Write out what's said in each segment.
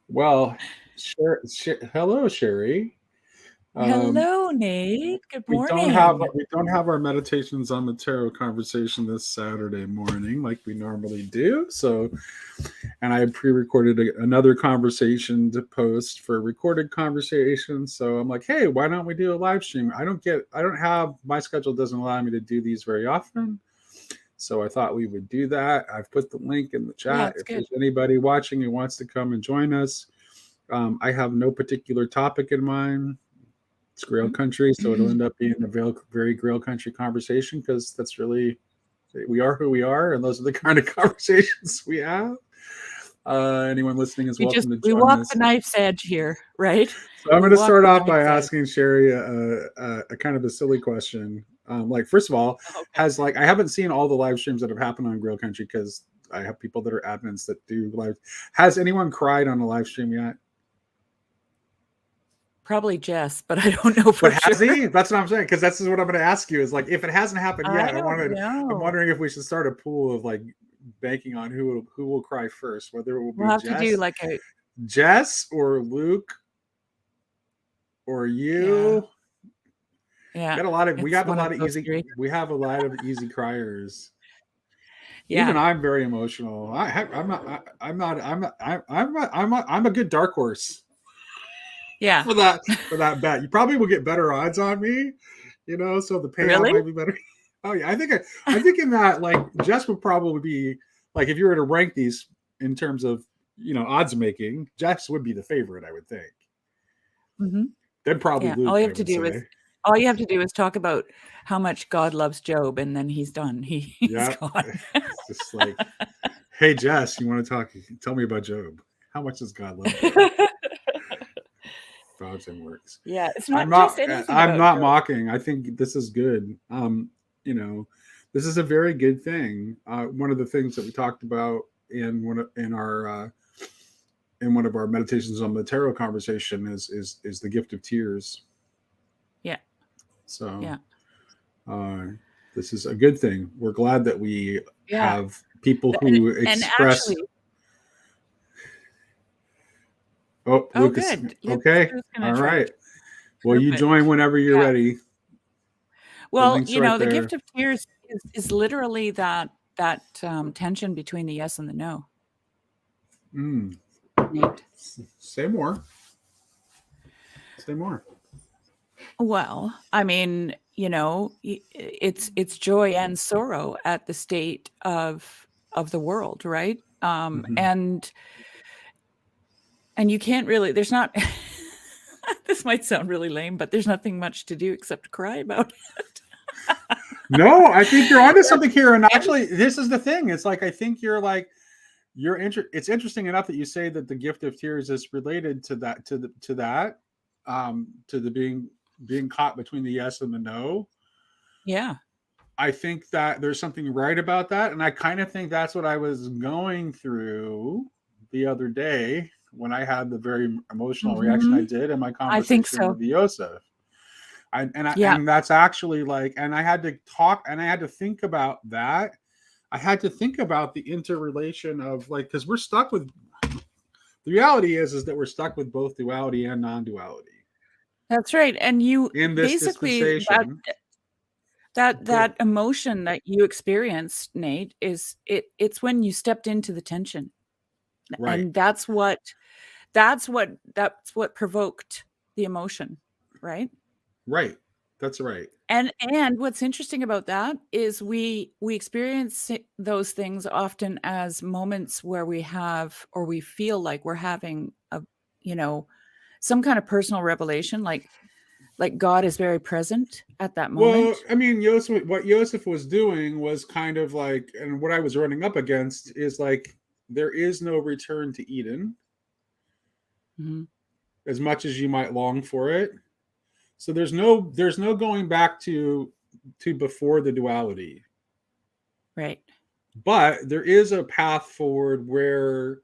Well, hello, Sherry. Um, Hello, Nate. Good we don't have morning. we don't have our meditations on the tarot conversation this Saturday morning like we normally do. So, and I had pre-recorded another conversation to post for a recorded conversation. So I'm like, hey, why don't we do a live stream? I don't have my schedule doesn't allow me to do these very often. So I thought we would do that. I've put the link in the Yeah, chat. it's If good. there's anybody watching who wants to come and join us, I have no particular topic in mind. It's Grail country, so it'll end up being a very Grail country conversation because that's really we are who we are, and those are the kind of conversations we have. Anyone listening is welcome to We join walk us. the knife's edge here, right? So I'm We going to walk start the off by knife's edge. asking Sherry a kind of a silly question. Like, first of all, Okay. I haven't seen all the live streams that have happened on Grail Country because I have people that are admins that do live. Has anyone cried on a live stream yet? Probably Jess, but I don't know But for has sure. he? That's what I'm saying. Because that's what I'm going to ask you. Is like, if it hasn't happened I yet, don't I'm know. wondering if we should start a pool of like banking on who will cry first, whether it will We'll be have to do like a Jess or Luke or yeah, you. yeah. We It's have a one of lot of those easy three. we have a lot of easy criers. Even Yeah, I'm very emotional. I'm a good dark horse yeah. for that bet. You probably will get better odds on me, so the payout Really? might be better. Oh yeah, I think in that, like, Jess would probably be, like, if you were to rank these in terms of odds making, Jess would be the favorite, I would think. hmm Then probably Yeah. Luke, I would say. All you have to do is talk about how much God loves Job, and then he's done. He's Yeah, gone. it's just like, hey Jess, you want to talk? Tell me about Job. How much does God love Job? Thoughts and works. Yeah, it's not just anything I'm about not Job. mocking. I think this is good. You know, this is a very good thing. One of the things that we talked about in one of our meditations on the tarot conversation is the gift of tears. Yeah, So yeah, uh, this is a good thing. We're glad that we yeah. have people And who and express. actually Oh, oh, Lucas. good. Okay. Who's gonna All try right. it? Well, you join Perfect. whenever you're Yeah. ready. The Well, link's right the there. gift of tears is literally that tension between the yes and the no, Mm. Nate. Say more. Say more. Well, I mean, it's joy and sorrow at the state of the world, right? Mm-hmm. And you can't really there's not this might sound really lame, but there's nothing much to do except cry about it. No, I think you're onto That's something here. And every actually, this is the thing. It's like, I think it's interesting enough that you say that the gift of tears is related to to the being caught between the yes and the no. yeah. I think that there's something right about that. And I kind of think that's what I was going through the other day when I had the very emotional reaction I Mhm. did in my I think conversation so. with Yosef. Yeah. And that's actually like, and I had to talk and I had to think about that. I had to think about the interrelation of, like, because we're stuck with the reality is that we're stuck with both duality and non-duality That's right, and you in this basically that dispensation. that Go. that emotion that you experienced, Nate, it's when you stepped into the tension, Right, and that's what provoked the emotion, right? right. That's right. And what's interesting about that is we experience those things often as moments where we have or we feel like we're having a you know some kind of personal revelation, like God is very present at that Well, moment. I mean, what Yosef was doing was kind of like, and what I was running up against is like, there is no return to Eden Mhm. as much as you might long for it. So there's no going back to before the duality, Right. but there is a path forward where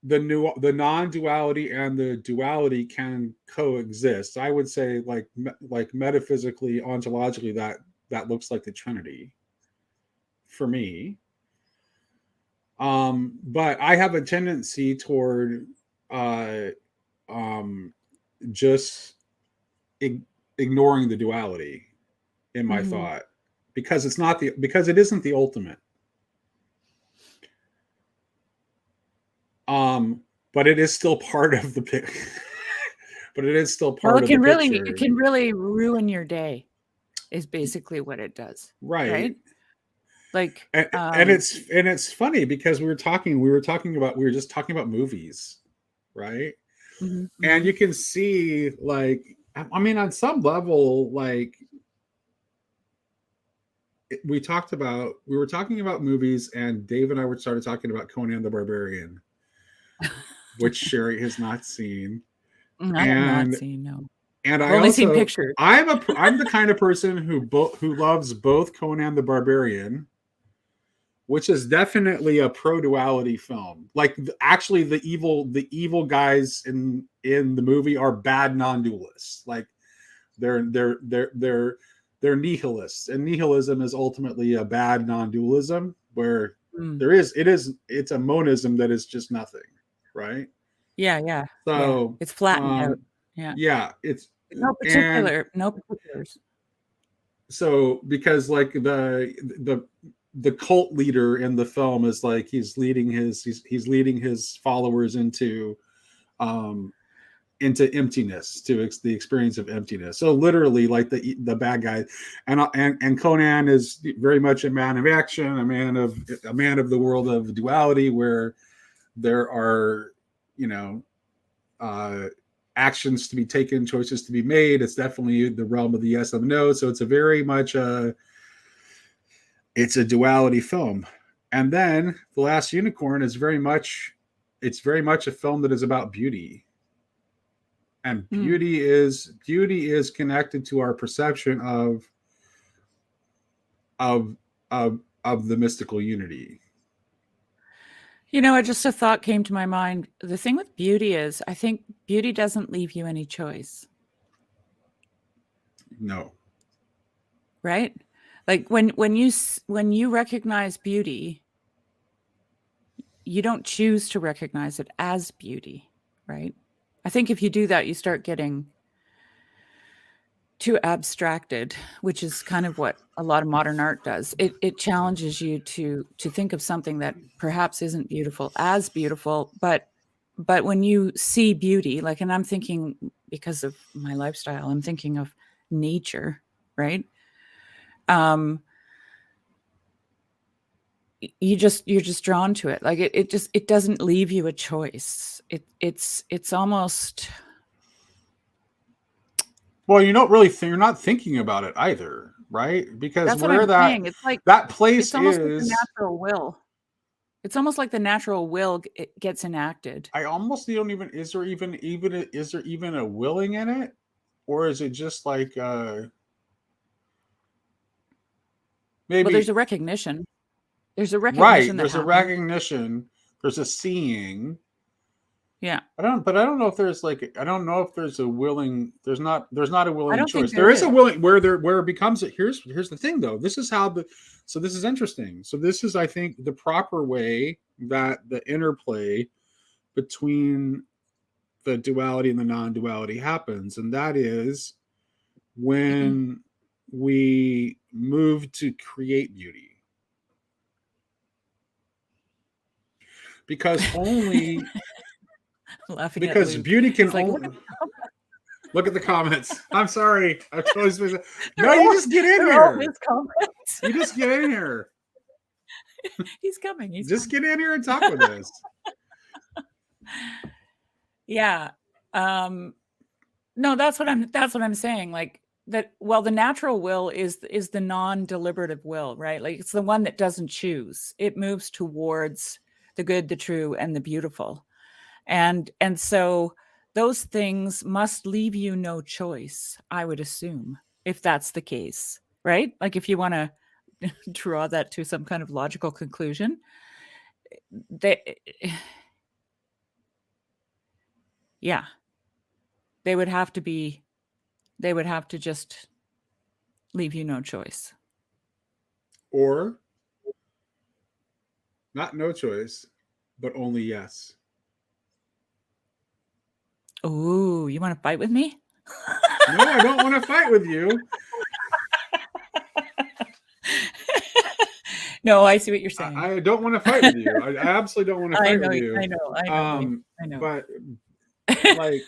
the non-duality and the duality can coexist. I would say, like metaphysically, ontologically, that looks like the Trinity for me. But I have a tendency toward uh, um, just ignoring the duality in my Mm-hmm. thought because it isn't the ultimate. Um, but it is still part of the but it is still Well, part of the it picture, can really ruin your day, is basically what it does, right? right? Like, And it's funny because we were just talking about movies, right? mhm, And mhm. you can see, like, I mean, on some level, like, we were talking about movies, and Dave and I were started talking about Conan the Barbarian, which Sherry has not seen. I have not and seen, no. and I've I only seen also pictures. I'm the kind of person who loves both Conan the Barbarian, which is definitely a pro-duality film. Like, actually, the evil guys in the movie are bad non-dualists. Like, they're nihilists, and nihilism is ultimately a bad non-dualism where Mm. it's a monism that is just nothing, right? Yeah, yeah, yeah. So, It's flattened out. Yeah. yeah, it's and No particulars. so, because, like, the cult leader in the film is like he's leading his followers um into emptiness, to the experience of emptiness. So literally, like, the bad guy, and Conan is very much a man of action, a man of the world of duality, where there are, you know, uh, actions to be taken, choices to be made. It's definitely the realm of the yes and the no. So it's a duality film. And then The Last Unicorn is very much a film that is about beauty, and Mm. beauty is connected to our perception of of the mystical unity. Just a thought came to my mind. The thing with beauty is I think beauty doesn't leave you any choice, No. right? Like when you recognize beauty, you don't choose to recognize it as beauty, right? I think if you do that, you start getting too abstracted, which is kind of what a lot of modern art does. It challenges you to think of something that perhaps isn't beautiful as beautiful, but when you see beauty, like, and I'm thinking because of my lifestyle, I'm thinking of nature, right? Um, you're just drawn to it. Like it doesn't leave you a choice. It's almost Well, you're not thinking about it either, right? Because that's what I'm where that saying. It's like that place it's almost like the is, natural will. It's almost like the natural will it gets enacted. I almost don't even is there even a willing in it, or is it just like, Well, there's maybe, a recognition. There's a right? recognition that There's a happens. recognition, there's a seeing. Yeah. I don't know if there's, like, I don't know if there's a willing. There's not a I willing don't think choice. there There is a is. willing, where it becomes. Here's the thing, though. This is interesting. So this is, I think, the proper way that the interplay between the duality and the non-duality happens, and that is when we move to create beauty, because only Laughing at because Luke. beauty can He's like, only. Look at the comments. I'm sorry. I totally supposed to. No, they're you all just get in they're all here. his comments. You just get in here. He's coming. He's Just coming. get in here and talk with us. Yeah. Um no, that's what I'm saying. Like that well, the natural will is the non-deliberative will, right? Like it's the one that doesn't choose. It moves towards the good, the true, and the beautiful. And so those things must leave you no choice, I would assume, if that's the case, right? Like if you want to draw that to some kind of logical conclusion, they yeah, they would have to be they would have to just leave you no choice. Or Not no choice, but only yes. Ooh, you want to fight with me? No, I don't want to fight with you. No, I see what you're saying. I don't want to fight with you. I absolutely don't want to I fight know, with you. I know. But like,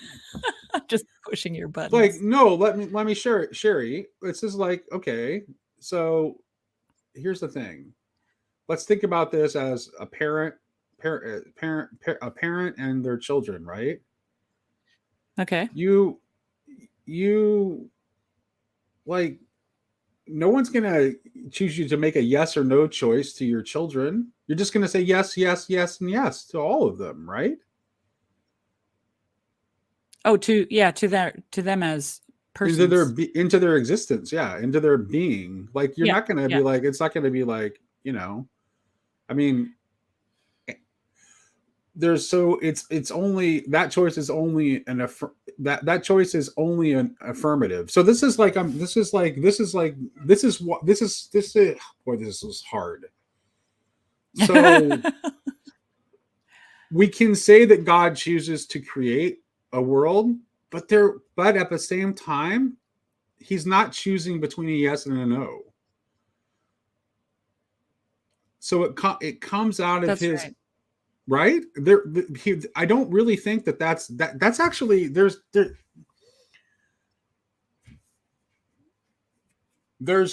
I'm just pushing your buttons. no, let me share it, Sherry. It's just like, okay, so here's the thing. Let's think about this as a a parent and their children, right? Okay. You like, no one's gonna choose you to make a yes or no choice to your children. You're just gonna say yes, yes, yes, and yes to all of them, right? Oh, to them as persons. Into their existence, yeah, into their being. Like, you're Yeah, not gonna yeah. be like, it's not gonna be like, I mean, it's only that choice is only that choice is only an affirmative. So this is like this is what this is boy, this is hard. So we can say that God chooses to create a world, but at the same time, he's not choosing between a yes and a no. So it comes out of That's his right. right I don't really think that's actually there's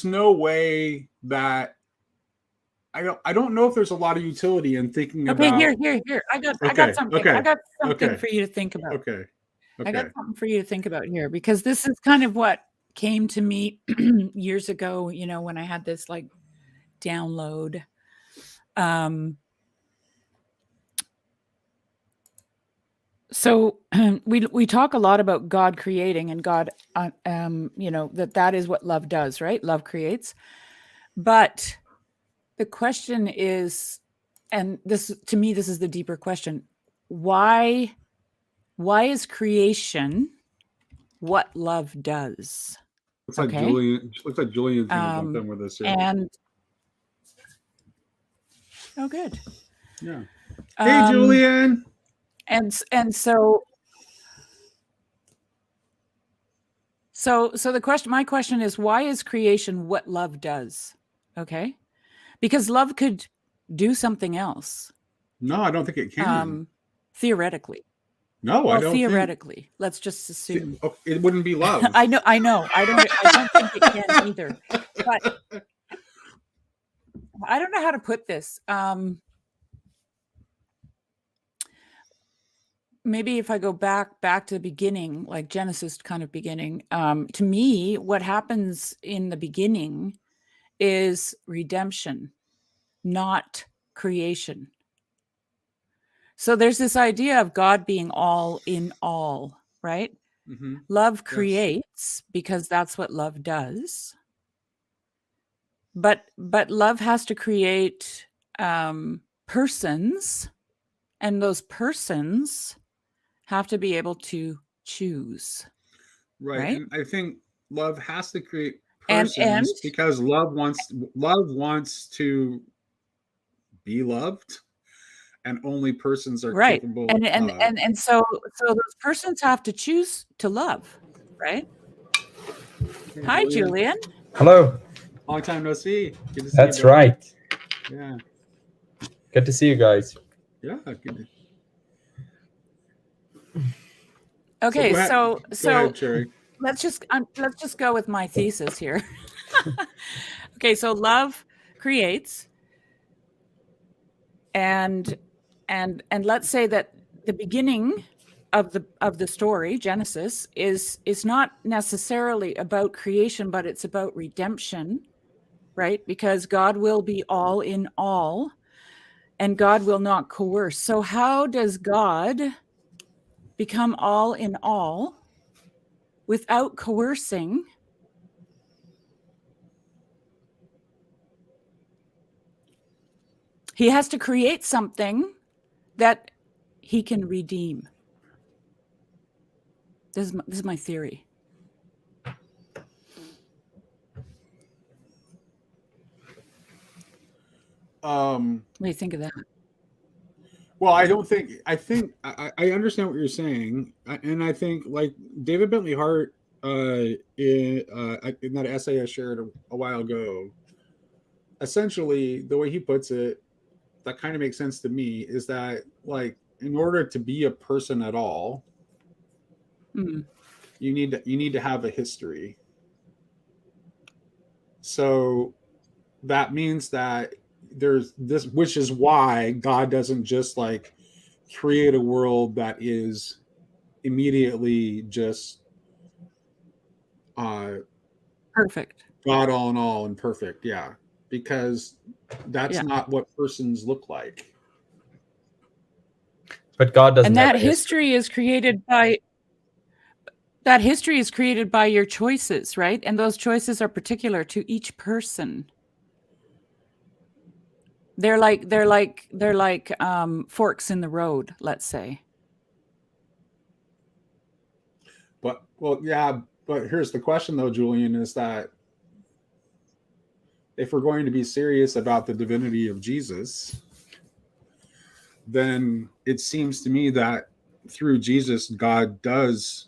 no way that I don't know if there's a lot of utility in thinking Okay, about. here. I got Okay, something. I okay, got something okay, for you to think about. okay, I got okay. something for you to think about here, because this is kind of what came to me years ago, when I had this like download. So we talk a lot about God creating, and God, that is what love does, right? Love creates. But the question is, and this, to me, this is the deeper question: why is creation what love does? Okay. Looks like Julian's gonna jump in with us here. And oh, good. Yeah. Hey, Julian. And so my question is, why is creation what love does? Okay. Because love could do something else. No, I don't think it can. Theoretically. No, I don't theoretically, let's just assume. It wouldn't be love. I know. I don't think it can either. But I don't know how to put this. Maybe if I go back to the beginning, like Genesis kind of beginning, to me, what happens in the beginning is redemption, not creation. So there's this idea of God being all in all, right? Mm-hmm. Love creates because that's what love does. But love has to create persons, and those persons have to be able to choose. Right. And I think love has to create persons and because love wants to be loved, and only persons are capable of love. And so those persons have to choose to love, right? Hey, Hi, Julian. Hello. Long time no see. Good to see That's you, bro. right. Yeah. Good to see you guys. Yeah. Good. Okay, Go ahead, Cherry. let's just go with my thesis here. Okay, so love creates, and let's say that the beginning of the story, Genesis, is not necessarily about creation, but it's about redemption, right? Because God will be all in all, and God will not coerce. So how does God become all in all without coercing? He has to create something that he can redeem. This is my theory. What do you think of that? Well, I don't think. I understand what you're saying, and I think like David Bentley Hart in that essay I shared a while ago. Essentially, the way he puts it, that kind of makes sense to me. Is that like in order to be a person at all, Mm, you need to have a history. So that means that there's this, which is why God doesn't just like create a world that is immediately just uh perfect. God all in all and perfect. Yeah, because that's Yeah. not what persons look like. But God doesn't And have that a history. history is created by your choices, right? And those choices are particular to each person. They're like forks in the road, let's say. But well, yeah. But here's the question, though, Julian: is that if we're going to be serious about the divinity of Jesus, then it seems to me that through Jesus, God does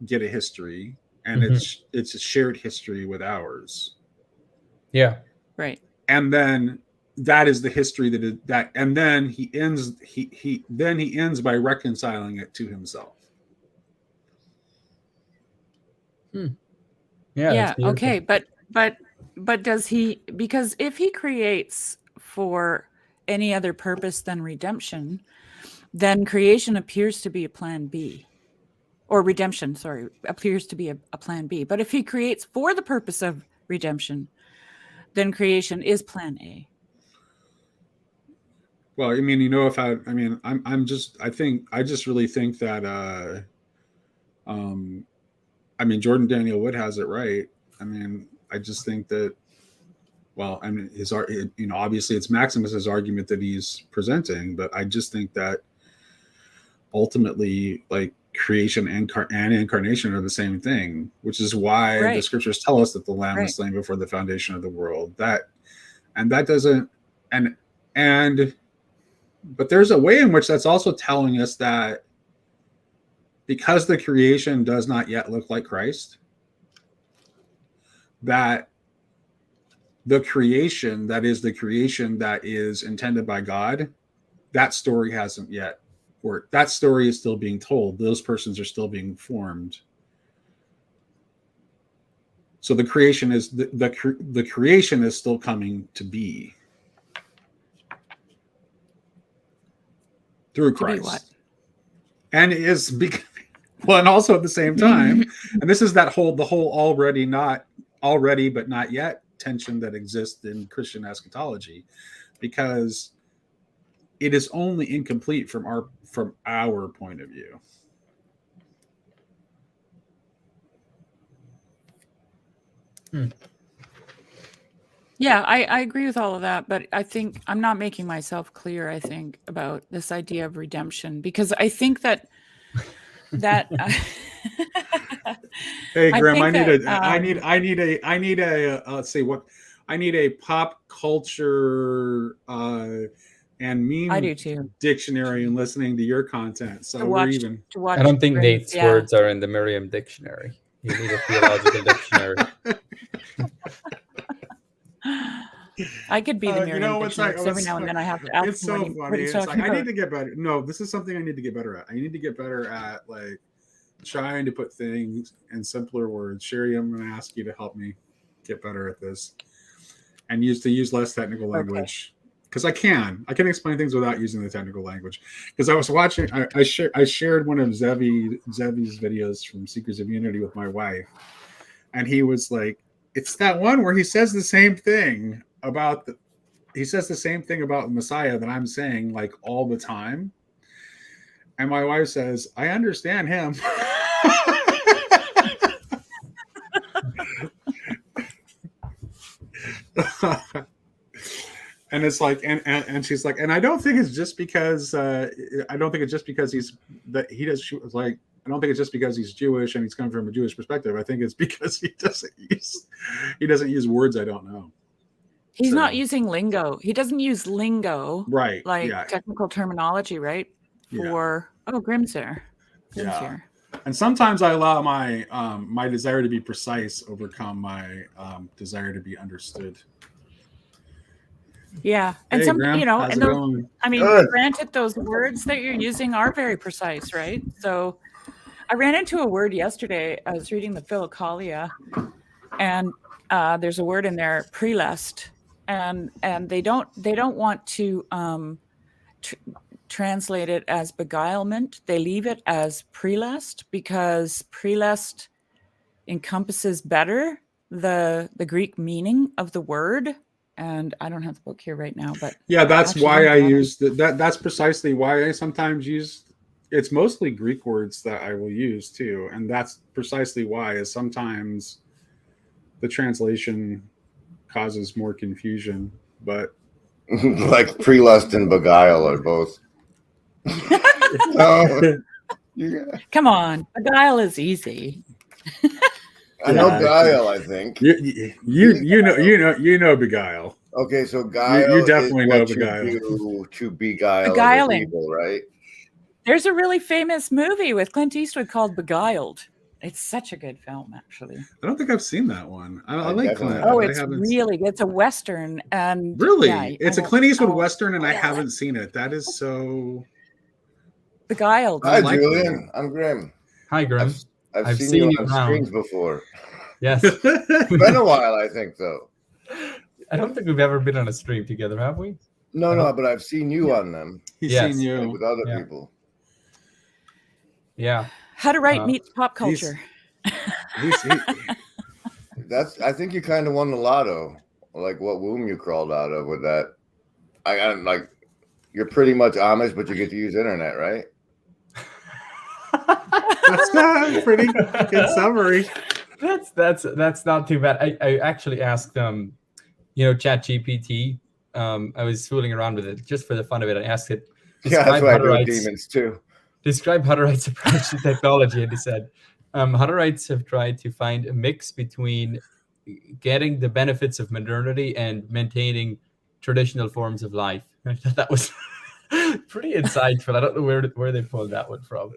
get a history, and it's a shared history with ours. Yeah. Right. And then that is the history that and then he ends by reconciling it to himself. Yeah, Yeah. that's beautiful. Okay. But does he? Because if he creates for any other purpose than redemption, then creation appears to be a plan B. Or redemption, sorry, appears to be a plan B. But if he creates for the purpose of redemption, then creation is plan A. Well, I mean, if I just really think that I mean, Jordan Daniel Wood has it right. I mean, I just think that, well, I mean, obviously it's Maximus's argument that he's presenting, but I just think that ultimately, like, creation and incarnation are the same thing, which is why the scriptures tell us that the Lamb was slain before the foundation of the world. But there's a way in which that's also telling us that because the creation does not yet look like Christ, that the creation that is intended by God, that story hasn't yet, or that story is still being told. Those persons are still being formed. So the creation is the creation is still coming to be through Christ. To be what? And well, and also at the same time, and this is the whole already but not yet tension that exists in Christian eschatology, because it is only incomplete from our point of view. Yeah, I agree with all of that, but I think I'm not making myself clear, I think, about this idea of redemption, because I think that Hey, Graham, I need a pop culture and I meme do too. dictionary and listening to your content. So we're even. To watch I don't think Nate's yeah. words are in the Merriam dictionary. You need a theological dictionary. I could be the Merriam dictionary, because every now and then I have to ask it's so funny. what he's It's talking like, about. I need to get better. No, this is something I need to get better at. I need to get better at like trying to put things in simpler words. Sherry, I'm going to ask you to help me get better at this and use less technical language. Because I can explain things without using the technical language. Because I was watching, I shared one of Zevi's videos from Seekers of Unity with my wife, and he was like, "It's that one where he says the same thing about the Messiah that I'm saying like all the time." And my wife says, "I understand him." And it's like, and she's like, and I don't think it's just because he's that he does. She was like, I don't think it's just because he's Jewish and he's coming from a Jewish perspective. I think it's because he doesn't use words I don't know. He's not So- using lingo. He doesn't use lingo, right. like Yeah. technical terminology, right? For Grimm's there. Grimm's Yeah. here. And sometimes I allow my my desire to be precise overcome my desire to be understood. Yeah, and Hey, Graham, how's and it those, going? I mean, Good. granted, those words that you're using are very precise, right? So, I ran into a word yesterday. I was reading the Philokalia, and there's a word in there, prelest, and they don't want to translate it as beguilement. They leave it as prelest because prelest encompasses better the Greek meaning of the word. And I don't have the book here right now, but Yeah, that's actually, why I don't bother. use that's precisely why I sometimes use. It's mostly Greek words that I will use too, and that's precisely why is sometimes the translation causes more confusion. But Like prelust and beguile are both. No, Come on, beguile is easy. I know Yeah. guile. I think. you know beguile. Okay, so guile You definitely is know what beguile. you do to beguile other Beguiling. people, right? There's a really famous movie with Clint Eastwood called Beguiled. It's such a good film, actually. I don't think I've seen that one. I I like definitely Clint. have. Oh, but it's I haven't really good. It's a Western. And really. yeah, It's I a Clint Eastwood won't- Western, and I yeah. haven't seen it. That is so. Beguiled. I Hi, like Julian. I'm Grim. Hi, Grim. I've seen you on around. screens before. Yes. It's been a while, I think, though. I don't think we've ever been on a stream together, have we? No, but I've seen you on them He's Yes. seen like, you. with other Yeah. people. Yeah. How to Write Uh, meets pop culture. That's. I think you kind of won the lotto. Like what womb you crawled out of with that. I like. You're pretty much Amish, but you get to use internet, right? That's a pretty good summary. That's not too bad. I actually asked ChatGPT. I was fooling around with it just for the fun of it. I asked it, Yeah, that's what I do with Hutterites- demons too. describe Hutterites' approach to technology, and he said, Hutterites have tried to find a mix between getting the benefits of modernity and maintaining traditional forms of life. I thought that was pretty insightful. I don't know where they pulled that one from.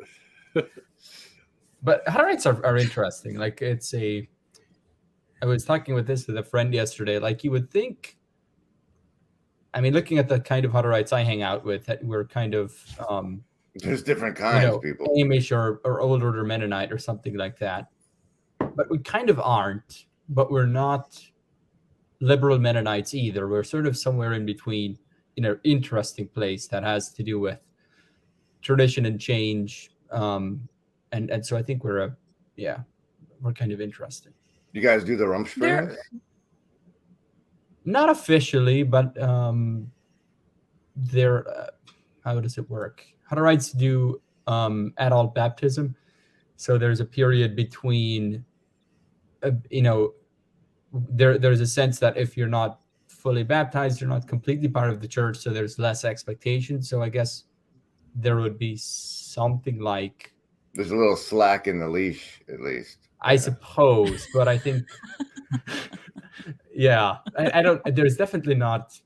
But Hutterites are interesting. Like I was talking with a friend yesterday. Like you would think, I mean, looking at the kind of Hutterites I hang out with, that we're kind of There's different kinds of people. Amish or old order Mennonite or something like that. But we kind of aren't. But we're not liberal Mennonites either. We're sort of somewhere in between, in an interesting place that has to do with tradition and change. And so I think we're kind of interesting. You guys do the Rumspringa? Not officially, but they're how does it work? Hutterites do adult baptism, so there's a period between, there's a sense that if you're not fully baptized, you're not completely part of the church, so there's less expectation. So I guess there would be something like, There's a little slack in the leash, at least. I suppose, but I think, yeah, I don't. There's definitely not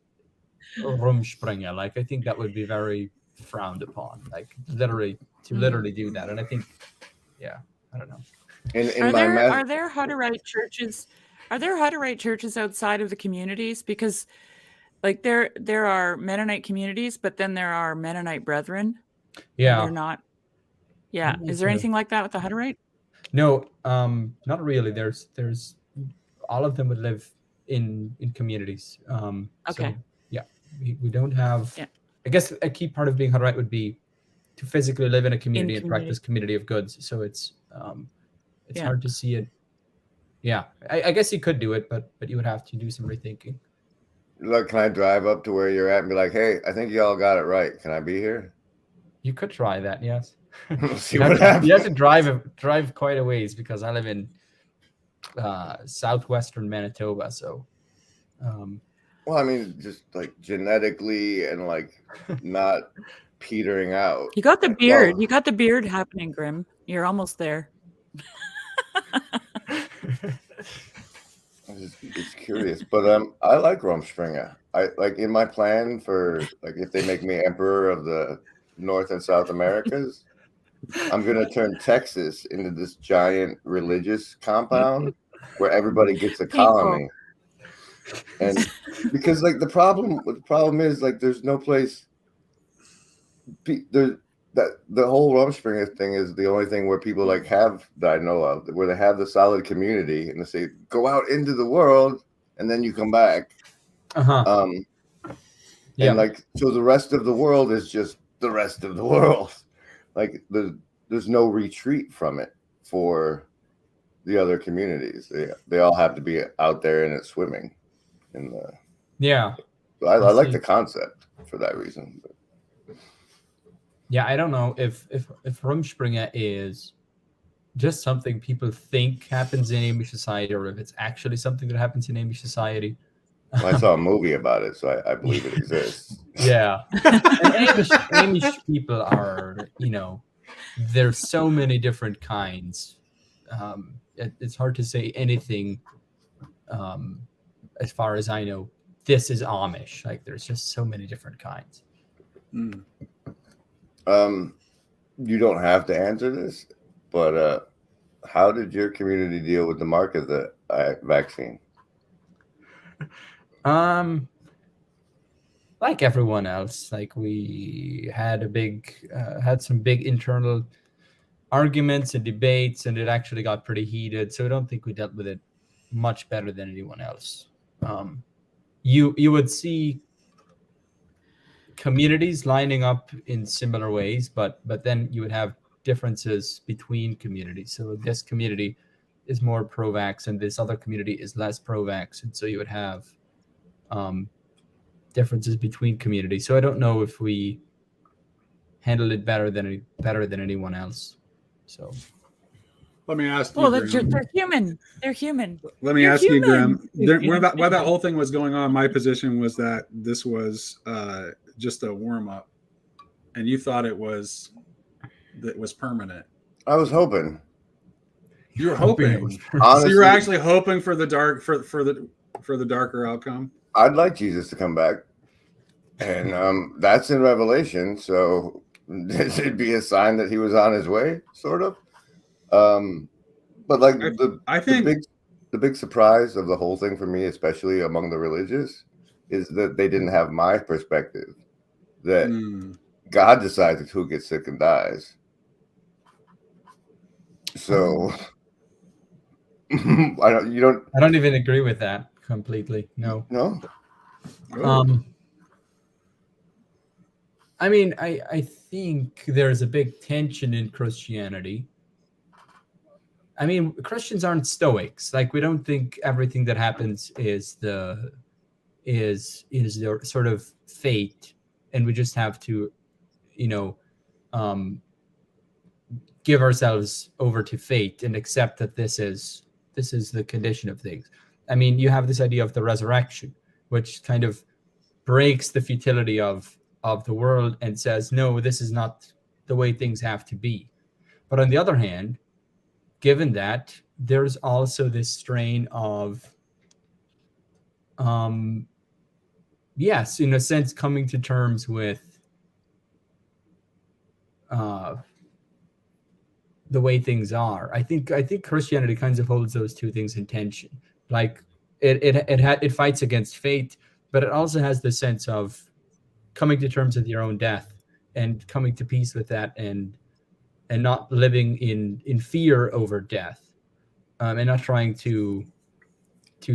Rumspringa. Like I think that would be very frowned upon. Like literally do that, and I think, yeah, I don't know. Are there Hutterite churches? Are there Hutterite churches outside of the communities? Because, like, there are Mennonite communities, but then there are Mennonite brethren. Yeah, they're not. Yeah, is there anything like that with the Hutterite? No, not really. There's all of them would live in communities. Okay. So, yeah, we don't have. Yeah. I guess a key part of being Hutterite would be to physically live in a community and community. practice community of goods. So it's Yeah. hard to see it. Yeah, I guess you could do it, but you would have to do some rethinking. Look, can I drive up to where you're at and be like, hey, I think y'all got it right. Can I be here? You could try that, yes. See You what have happens. to drive quite a ways because I live in southwestern Manitoba. So, Well, I mean, just like genetically and like not petering out. You got the beard. Well, You got the beard happening, Grim. You're almost there. It's curious, but I like Rumspringa. I like in my plan for like if they make me emperor of the North and South Americas, I'm gonna turn Texas into this giant religious compound where everybody gets a colony. And because like the problem is like there's no place there that the whole Rumspringa thing is the only thing where people like have that I know of where they have the solid community and they say go out into the world and then you come back. And like so the rest of the world is just the rest of the world. Like there's no retreat from it for the other communities. They all have to be out there in it swimming. So I like the concept for that reason. Yeah, I don't know if Rumspringa is just something people think happens in Amish society, or if it's actually something that happens in Amish society. Well, I saw a movie about it, so I believe it exists. Yeah, and Amish people are, there's so many different kinds. It's hard to say anything. As far as I know, this is Amish. Like, there's just so many different kinds. You don't have to answer this, but how did your community deal with the mark of the vaccine? Like everyone else, like we had had some big internal arguments and debates, and it actually got pretty heated. So I don't think we dealt with it much better than anyone else. You would see communities lining up in similar ways, but then you would have differences between communities. So this community is more pro-vax and this other community is less pro-vax, and so you would have differences between communities. So I don't know if we handled it better than anyone else. So let me ask you. Well, they're human. They're human. Let me ask you, Graham. While that whole thing was going on, my position was that this was just a warm up, and you thought it was permanent. I was hoping. You were hoping. Honestly, so you were actually hoping for the darker outcome. I'd like Jesus to come back, and that's in Revelation. So it'd be a sign that he was on his way, sort of. But like the big surprise of the whole thing for me, especially among the religious, is that they didn't have my perspective. That God decides who gets sick and dies. So I don't even agree with that completely. No. I mean, I think there's a big tension in Christianity. I mean, Christians aren't Stoics. Like, we don't think everything that happens is their sort of fate, and we just have to, give ourselves over to fate and accept that this is the condition of things. I mean, you have this idea of the resurrection, which kind of breaks the futility of the world and says, no, this is not the way things have to be. But on the other hand, given that, there's also this strain of, yes, in a sense, coming to terms with the way things are. I think Christianity kind of holds those two things in tension. Like it fights against fate, but it also has the sense of coming to terms with your own death and coming to peace with that, and not living in fear over death, and not trying to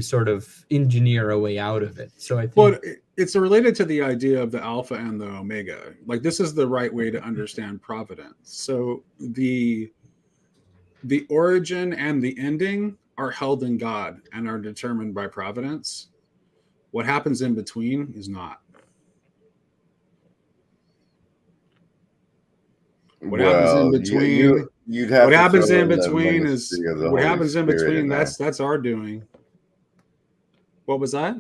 sort of engineer a way out of it. So I think, well, it's related to the idea of the alpha and the omega. Like, this is the right way to understand providence. So the origin and the ending are held in God and are determined by providence. What happens in between is not. What happens in between? What happens in between is what happens in between. That's our doing. What was that?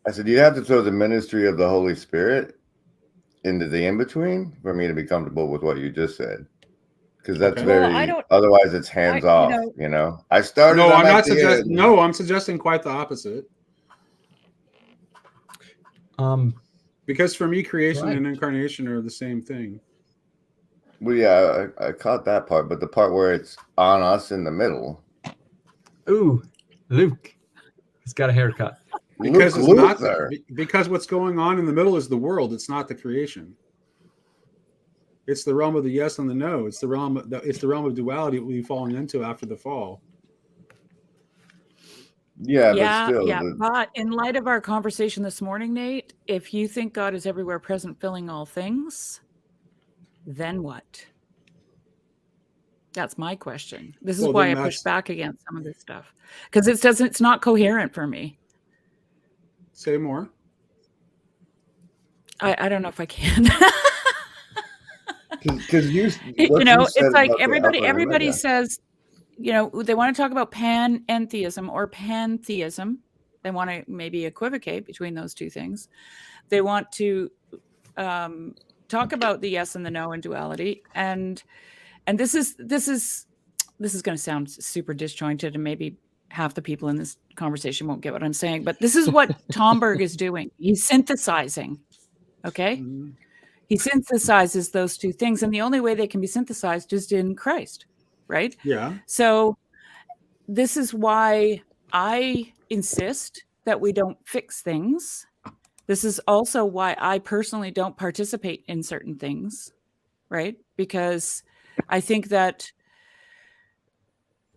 I said, you have to throw the ministry of the Holy Spirit into the in-between for me to be comfortable with what you just said. because that's Okay. very. Well, I don't. Otherwise, it's hands you off. know, You know, I started. No, I'm at not the suggesting. end. No, I'm suggesting quite the opposite. Because for me, creation Right. and incarnation are the same thing. Well, yeah, I caught that part, but the part where it's on us in the middle. Ooh, Luke. He's got a haircut. Because Luke it's not Luther. because what's going on in the middle is the world. It's not the creation. It's the realm of the yes and the no. It's the realm of duality we've fallen into after the fall. Yeah, but yeah, still, yeah. But in light of our conversation this morning, Nate, if you think God is everywhere present, filling all things, then what? That's my question. This is Well, why then I push that's- back against some of this stuff, because it's not coherent for me. Say more. I don't know if I can. because It's like everybody says, they want to talk about panentheism or pantheism. They want to maybe equivocate between those two things. They want to talk about the yes and the no and duality, and this is going to sound super disjointed, and maybe half the people in this conversation won't get what I'm saying, but this is what Tomberg is doing. He's synthesizing. Okay. Mm-hmm. He synthesizes those two things, and the only way they can be synthesized is in Christ, right? Yeah. So this is why I insist that we don't fix things. This is also why I personally don't participate in certain things, right? Because I think that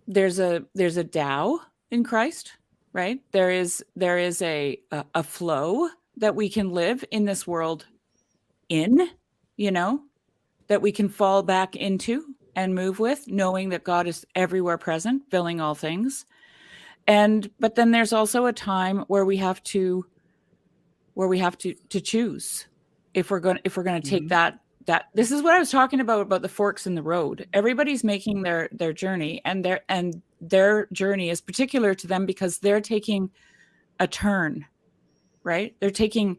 there's a Tao in Christ, right? There is a flow that we can live in this world in, that we can fall back into and move with, knowing that God is everywhere present, filling all things. But then there's also a time where we have to choose if we're going to take that. This is what I was talking about the forks in the road. Everybody's making their journey, and their journey is particular to them because they're taking a turn, right? They're taking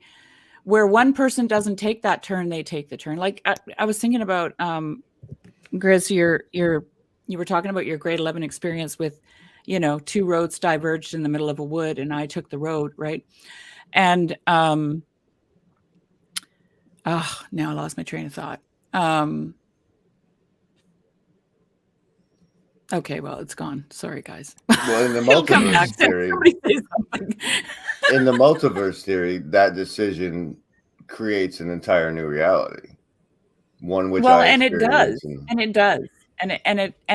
where one person doesn't take that turn, they take the turn. Like I was thinking about, Grizz, you were talking about your grade 11 experience with, two roads diverged in the middle of a wood, and I took the road, right? And now I lost my train of thought. Okay, well, it's gone. Sorry, guys. Well, in the It'll come back. multiverse theory, Somebody say something. in the multiverse theory, that decision creates an entire new reality. One which I and it does, experience and it does, and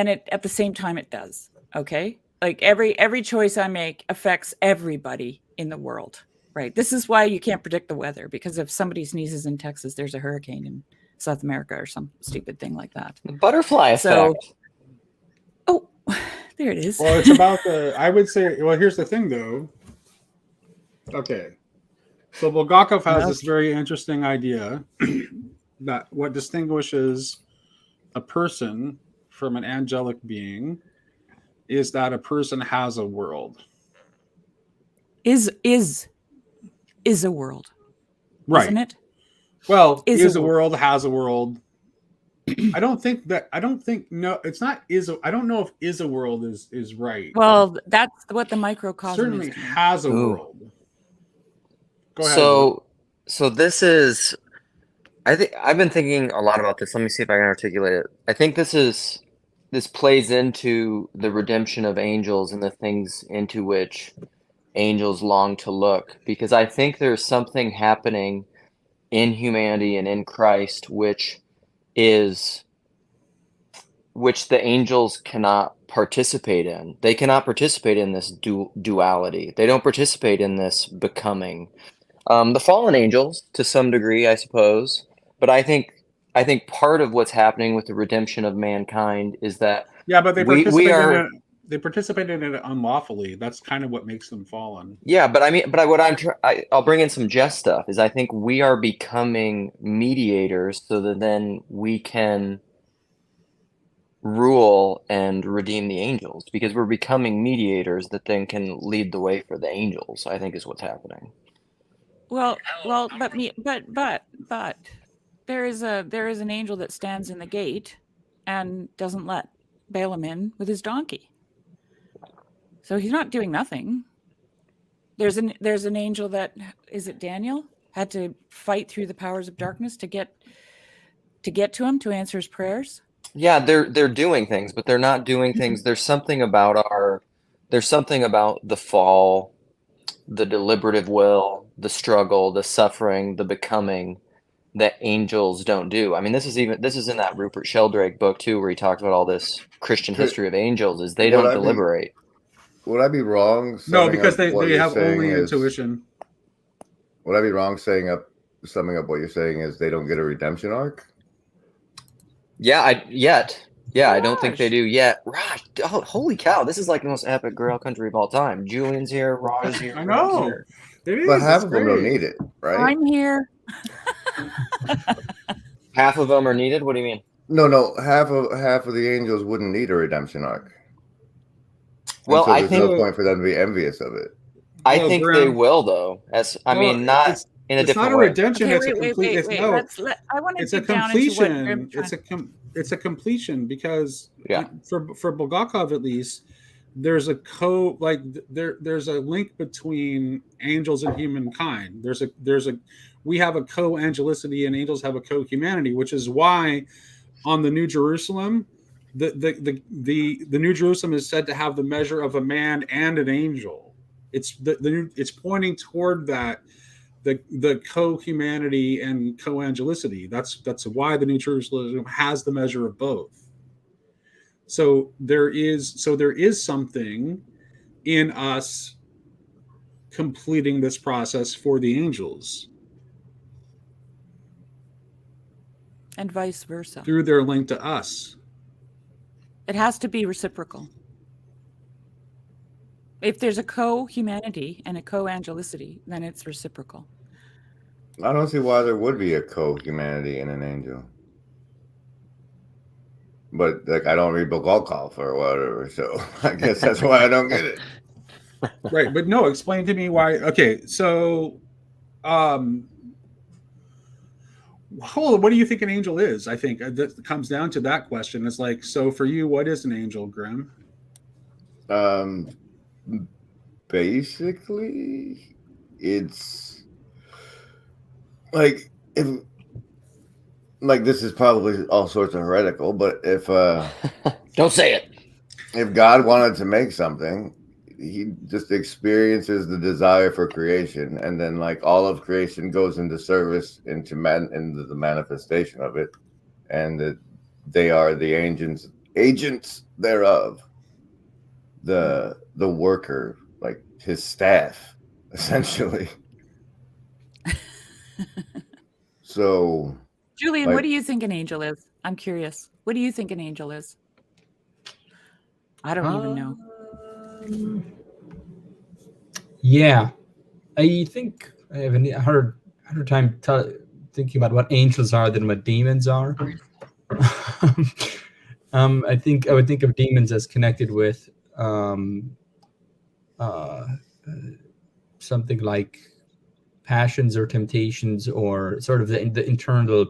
it at the same time it does. Okay, like every choice I make affects everybody in the world, right? This is why you can't predict the weather, because if somebody sneezes in Texas, there's a hurricane in South America or some stupid thing like that. The butterfly effect. Oh, there it is. Well, it's about I would say, well, here's the thing though. Okay. So Bulgakov has this very interesting idea that what distinguishes a person from an angelic being is that a person has a world. Is a world. Right. Isn't it? Well, is a world, has a world. I don't think, no, it's not I don't know if is a world is right. Well, that's what the microcosm certainly is. has a world. Go ahead. So this is, I think I've been thinking a lot about this. Let me see if I can articulate it. I think this plays into the redemption of angels and the things into which angels long to look, because I think there's something happening in humanity and in Christ which the angels cannot participate in. They cannot participate in this duality. They don't participate in this becoming. The fallen angels, to some degree, I suppose, but I think part of what's happening with the redemption of mankind is that but they participate in it unlawfully. That's kind of what makes them fallen. Yeah, but I'll bring in some jest stuff. Is I think we are becoming mediators so that then we can rule and redeem the angels, because we're becoming mediators that then can lead the way for the angels, I think is what's happening. Well, but there is an angel that stands in the gate and doesn't let Balaam in with his donkey. So he's not doing nothing. There's an angel that, is it Daniel, had to fight through the powers of darkness to get to him to answer his prayers. Yeah, they're doing things, but they're not doing things. There's something about the fall, the deliberative will, the struggle, the suffering, the becoming that angels don't do. I mean, this is in that Rupert Sheldrake book too, where he talks about all this Christian history of angels, is they don't deliberate. Would I be wrong? No, because they have only intuition. Would I be wrong summing up what you're saying is they don't get a redemption arc? Yeah, I don't think they do yet. Raj, oh, holy cow, this is like the most epic Grail country of all time. Julian's here, Raj is here. I know. It is, but half of them don't need it, right? I'm here. Half of them are needed? What do you mean? No. Half of the angels wouldn't need a redemption arc. Well, I think there's no point for them to be envious of it. I think they will, though. Not in a different way. It's not a redemption. Okay, it's a completion. It's a completion because for Bulgakov at least, there's a there's a link between angels and humankind. We have a co-angelicity and angels have a co-humanity, which is why on the New Jerusalem, the New Jerusalem is said to have the measure of a man and an angel. It's it's pointing toward that, the co-humanity and co-angelicity. That's why the New Jerusalem has the measure of both. So there is something in us completing this process for the angels. And vice versa. Through their link to us. It has to be reciprocal. If there's a co-humanity and a co-angelicity, then it's reciprocal. I don't see why there would be a co-humanity in an angel. But I don't read Bulgakov or whatever, so I guess that's why I don't get it. Right, but no, explain to me why. Okay, so what do you think an angel is? I think that comes down to that question. It's like, so for you, what is an angel, Grim? Basically, it's like this is probably all sorts of heretical, but if don't say it. If God wanted to make something, he just experiences the desire for creation, and then all of creation goes into service into the manifestation of it, and they are the agents thereof, the worker, like his staff, essentially. So, Julian, what do you think an angel is? I'm curious. What do you think an angel is? I don't even know. Yeah, I think I have a harder time thinking about what angels are than what demons are. I think I would think of demons as connected with something like passions or temptations, or sort of the internal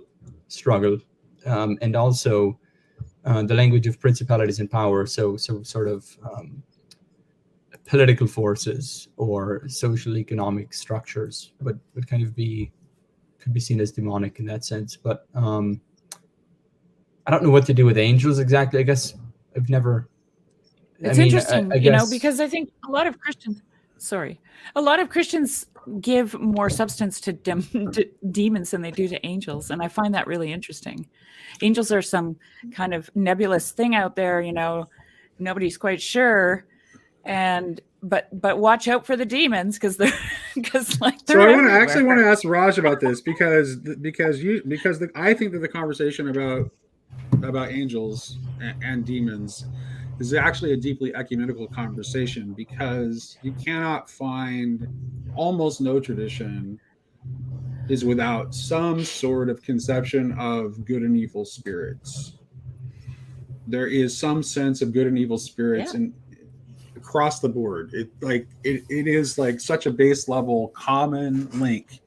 struggle, and also the language of principalities and power. So sort of political forces or social economic structures would kind of could be seen as demonic in that sense. But I don't know what to do with angels exactly. I guess I've never. It's interesting, because I think a lot of Christians give more substance to demons than they do to angels, and I find that really interesting. Angels are some kind of nebulous thing out there, nobody's quite sure, but watch out for the demons because they're So I want to ask Raj about this because I think that the conversation about angels and demons is actually a deeply ecumenical conversation, because you cannot find, almost no tradition is without some sort of conception of good and evil spirits. There is some sense of good and evil spirits and across the board. It is like such a base level common link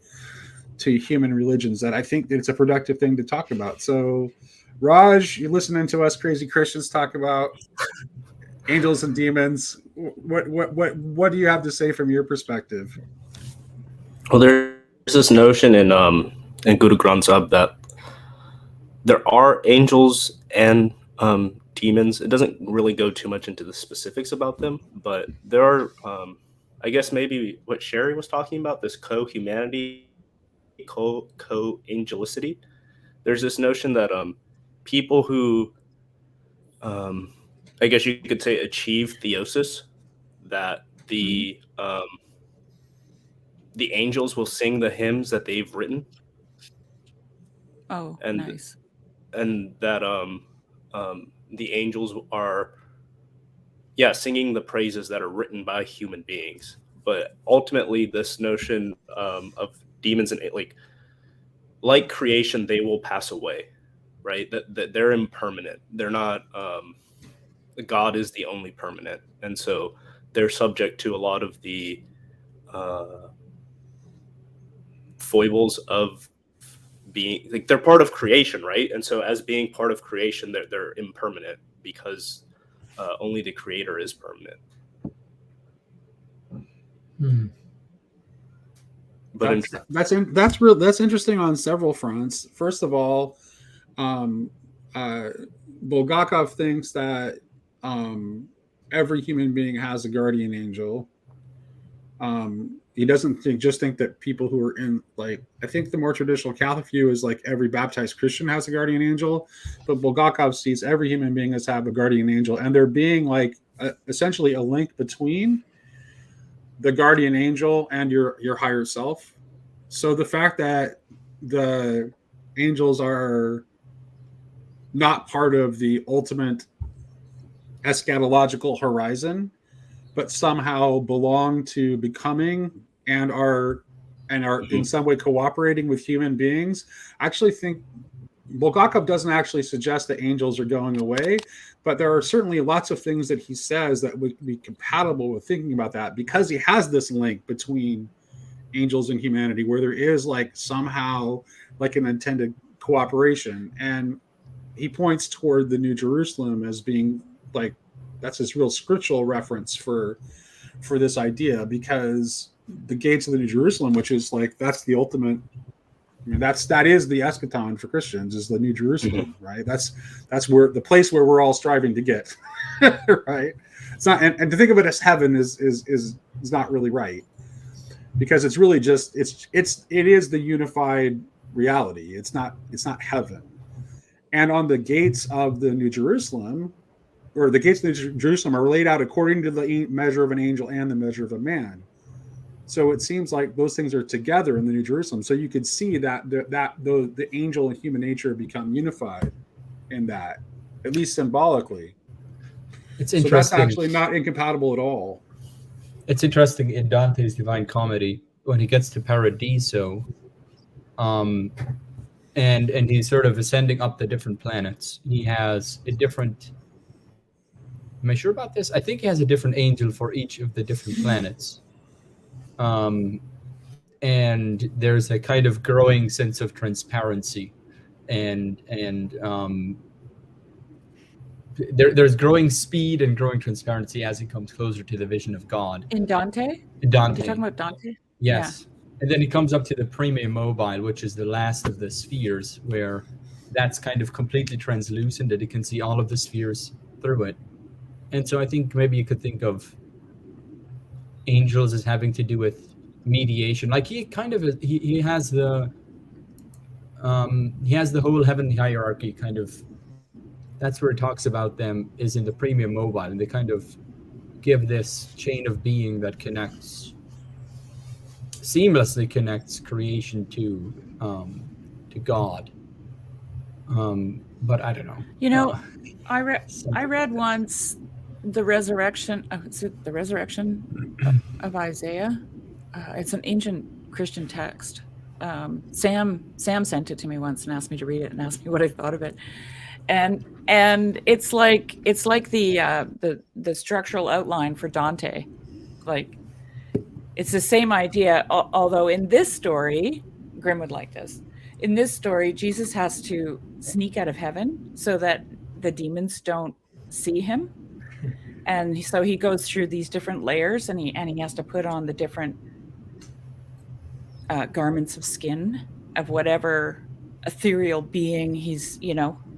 to human religions that I think it's a productive thing to talk about. So Raj, you're listening to us crazy Christians talk about angels and demons. What do you have to say from your perspective? Well, there's this notion in Guru Granth Sahib that there are angels and demons. It doesn't really go too much into the specifics about them, but there are, I guess maybe what Sherry was talking about, this co-humanity, co-angelicity. There's this notion that people who, I guess you could say, achieve theosis, that the angels will sing the hymns that they've written. Oh, and nice. And that the angels are singing the praises that are written by human beings. But ultimately, this notion of demons and like creation, they will pass away, right? That they're impermanent. They're not. God is the only permanent, and so they're subject to a lot of the foibles of being, like, they're part of creation, right? And so as being part of creation, they're impermanent because only the creator is permanent. But that's interesting on several fronts. First of all, Bulgakov thinks that every human being has a guardian angel. He doesn't think that people who are in, like, I think the more traditional Catholic view is like every baptized Christian has a guardian angel, but Bulgakov sees every human being as have a guardian angel, and there being like essentially a link between the guardian angel and your higher self. So the fact that the angels are not part of the ultimate eschatological horizon, but somehow belong to becoming and are in some way cooperating with human beings. I actually think Bulgakov doesn't actually suggest that angels are going away, but there are certainly lots of things that he says that would be compatible with thinking about that, because he has this link between angels and humanity where there is like somehow like an intended cooperation. And he points toward the New Jerusalem as being like, that's this real scriptural reference for this idea, because the gates of the New Jerusalem, which is like, that's the ultimate, I mean, that is the eschaton for Christians, is the New Jerusalem, right? That's where the place where we're all striving to get, right? It's not, and to think of it as heaven is not really right, because it's really just it is the unified reality. It's not heaven. And on the gates of the New Jerusalem, or the gates of Jerusalem, are laid out according to the measure of an angel and the measure of a man. So it seems like those things are together in the New Jerusalem. So you could see that the angel and human nature become unified in that, at least symbolically. It's interesting. So that's actually not incompatible at all. It's interesting in Dante's Divine Comedy when he gets to Paradiso, and he's sort of ascending up the different planets. He has a different. Am I sure about this? I think he has a different angel for each of the different planets. And there's a kind of growing sense of transparency, and there's growing speed and growing transparency as he comes closer to the vision of God. In Dante? Dante. You're talking about Dante? Yes. Yeah. And then he comes up to the prima mobile, which is the last of the spheres, where that's kind of completely translucent, that he can see all of the spheres through it. And so I think maybe you could think of angels as having to do with mediation. Like he kind of he has the whole heavenly hierarchy kind of. That's where it talks about them, is in the premium mobile, and they kind of give this chain of being that seamlessly connects creation to God. But I don't know. You know, I read once the resurrection. Is it the resurrection of Isaiah? It's an ancient Christian text. Sam sent it to me once and asked me to read it and asked me what I thought of it. And it's like the structural outline for Dante. Like, it's the same idea, although in this story, Grimm would like this. in this story, Jesus has to sneak out of heaven so that the demons don't see him. And so he goes through these different layers, and he has to put on the different garments of skin of whatever ethereal being he's,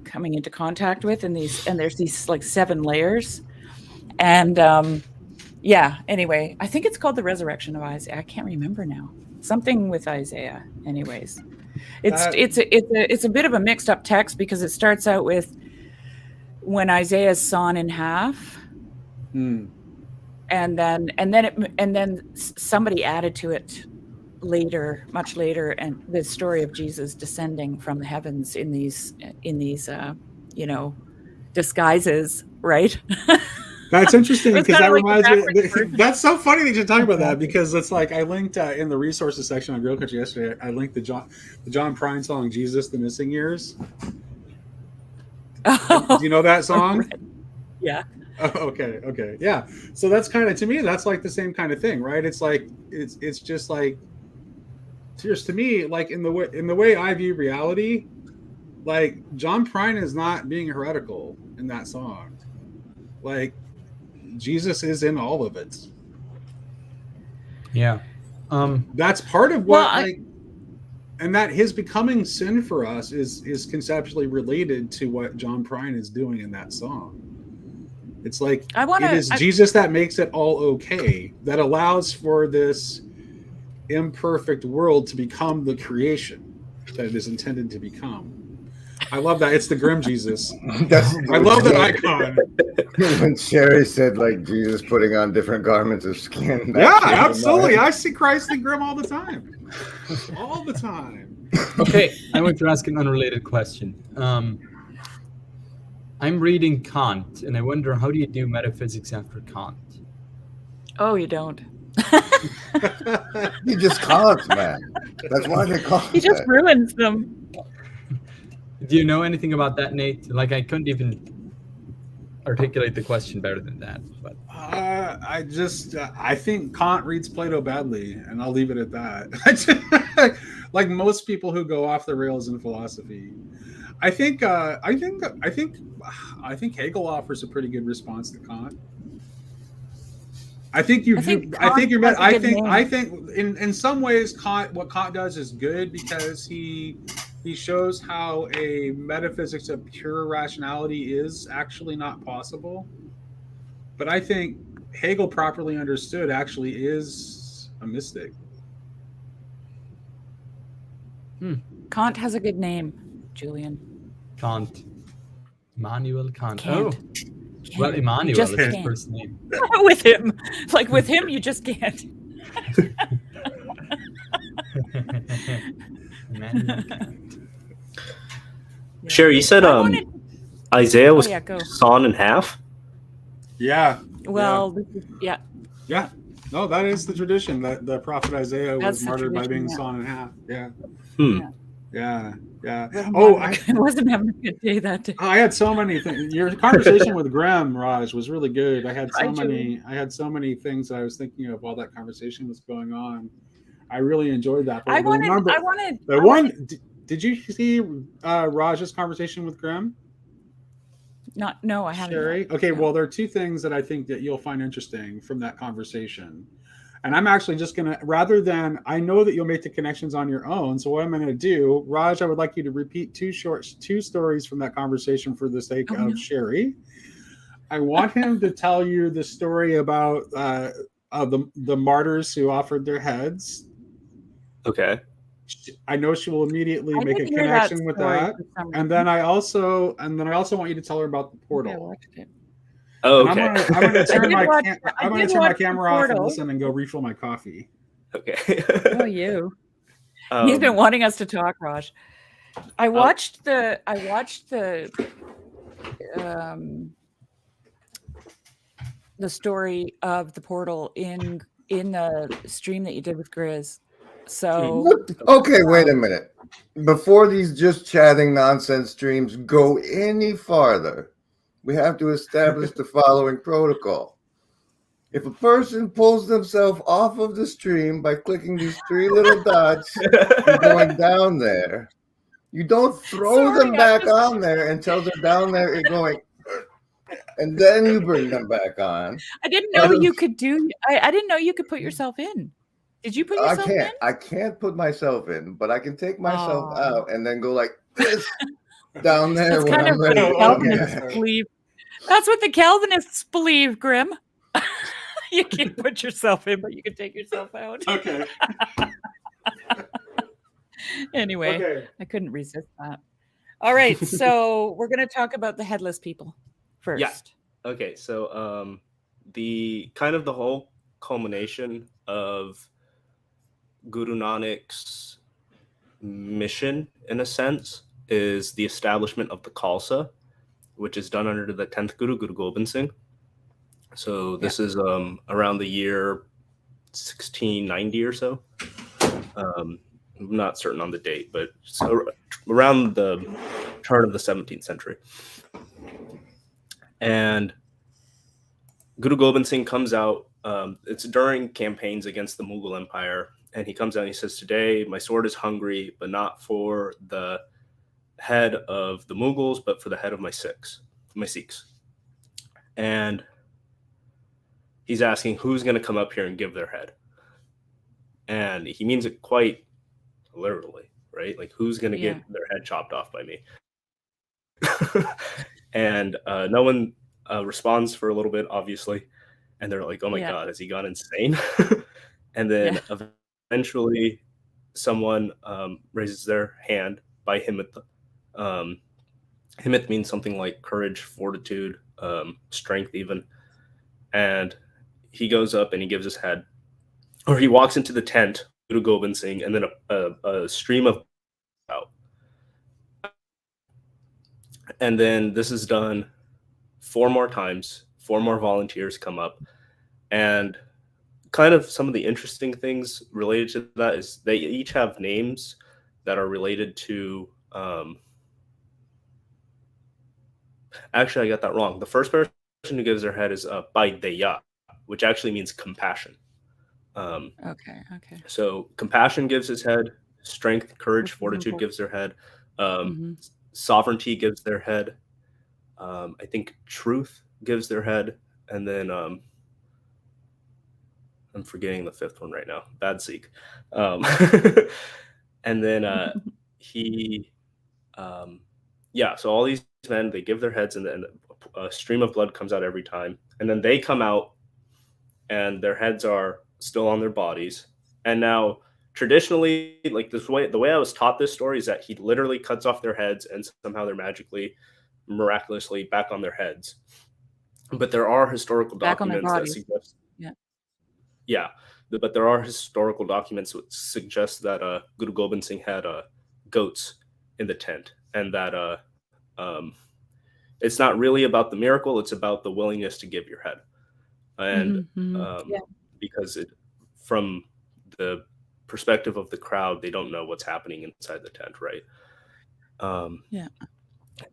coming into contact with. And there's these like 7 layers. And anyway, I think it's called The Resurrection of Isaiah. I can't remember now. Something with Isaiah. Anyways, it's a bit of a mixed up text, because it starts out with when Isaiah is sawn in half. And then somebody added to it later, much later, and the story of Jesus descending from the heavens in these disguises, right? That's interesting, because that reminds me. That's so funny that you're talking about that, Exactly. because it's like I linked in the resources section on Grail Country yesterday. I linked the John Prine song "Jesus: The Missing Years." Do you know that song? Yeah. Oh, okay, yeah. So that's kind of, to me, that's like the same kind of thing, right? It's like it's just like, to me, like in the way I view reality, like John Prine is not being heretical in that song. Like Jesus is in all of it. Yeah. That's part of what and that his becoming sin for us is conceptually related to what John Prine is doing in that song. It's like it is Jesus that makes it all okay, that allows for this imperfect world to become the creation that it is intended to become. I love that. It's the grim Jesus. I love that icon. When Sherry said, like, Jesus putting on different garments of skin. Yeah, absolutely. I see Christ in grim all the time. All the time. Okay, I want to ask an unrelated question. I'm reading Kant, and I wonder, how do you do metaphysics after Kant? Oh, you don't. You just can't, man. That's why they call it. He just ruins them. Do you know anything about that, Nate? Like, I couldn't even articulate the question better than that. But I think Kant reads Plato badly, and I'll leave it at that. Like most people who go off the rails in philosophy, I think Hegel offers a pretty good response to Kant. I think in some ways what Kant does is good, because he shows how a metaphysics of pure rationality is actually not possible. But I think Hegel, properly understood, actually is a mystic. Kant has a good name, Julian. Kant. Immanuel Kant. Can't. Oh, well, Immanuel is his first name. With him. Like, with him, you just can't. Immanuel Kant. Sherry, you said Isaiah was sawn in half? Yeah. Well, yeah. No, that is the tradition, that the prophet Isaiah was martyred by being sawn in half. Yeah. Yeah. I wasn't having a good day that day. I had so many things. Your conversation with Graham, Raj, was really good. I had so many things that I was thinking of while that conversation was going on. I really enjoyed that. Did you see Raj's conversation with Graham? No, I haven't. Sherry? Okay, well, there are 2 things that I think that you'll find interesting from that conversation. And I'm actually just going to, rather than, I know that you'll make the connections on your own. So what I'm going to do, Raj, I would like you to repeat 2 stories from that conversation for the sake of Sherry. I want him to tell you the story about the martyrs who offered their heads. Okay. I know she will immediately make a connection with that. And then I also want you to tell her about the portal. I watched it. Oh, okay. I'm going to turn my camera off and listen and go refill my coffee. Okay. Oh, you. He's been wanting us to talk, Raj. I watched the story of the portal in the stream that you did with Grizz. So okay, wait a minute. Before these just chatting nonsense streams go any farther, we have to establish the following protocol. If a person pulls themselves off of the stream by clicking these 3 little dots and going down there, You don't throw Sorry, them I back just- on there until they're down there and going, and then you bring them back on. I didn't know you could do. I didn't know you could put yourself in. Did you put yourself in? I can't put myself in, but I can take myself Oh. out and then go like this down there That's when kind I'm of what ready the to come Calvinists back. believe. That's what the Calvinists believe, Grim. You can't put yourself in, but you can take yourself out. Okay. Anyway, Okay. I couldn't resist that. All right, so we're going to talk about the headless people first. Yeah. Okay, so the kind of the whole culmination of Guru Nanak's mission, in a sense, is the establishment of the Khalsa, which is done under the 10th Guru, Guru Gobind Singh. So this is around the year 1690 or so. I'm not certain on the date, but it's around the turn of the 17th century. And Guru Gobind Singh comes out. It's during campaigns against the Mughal Empire. And he comes out and he says, today, my sword is hungry, but not for the head of the Mughals, but for the head of my Sikhs. And he's asking who's going to come up here and give their head. And he means it quite literally, right? Like, who's going to get their head chopped off by me? And no one responds for a little bit, obviously. And they're like, oh my God, has he gone insane? And then eventually someone raises their hand by himmat. Himmat means something like courage, fortitude, strength even. And he goes up and he gives his head, or he walks into the tent, Guru Gobind Singh, and then a stream of out. And then this is done 4 more times. 4 more volunteers come up. And kind of some of the interesting things related to that is they each have names that are related to actually, I got that wrong. The first person who gives their head is Baideya, which actually means compassion. Okay. So compassion gives his head, strength, courage, fortitude gives their head, sovereignty gives their head, I think truth gives their head, and then I'm forgetting the 5th one right now. Bad Sikh. And then he, so all these men, they give their heads, and then a stream of blood comes out every time. And then they come out, and their heads are still on their bodies. And now, traditionally, like the way I was taught this story is that he literally cuts off their heads, and somehow they're miraculously back on their heads. But there are historical documents that suggest. But there are historical documents which suggest that Guru Gobind Singh had goats in the tent, and that it's not really about the miracle; it's about the willingness to give your head, and because from the perspective of the crowd, they don't know what's happening inside the tent, right?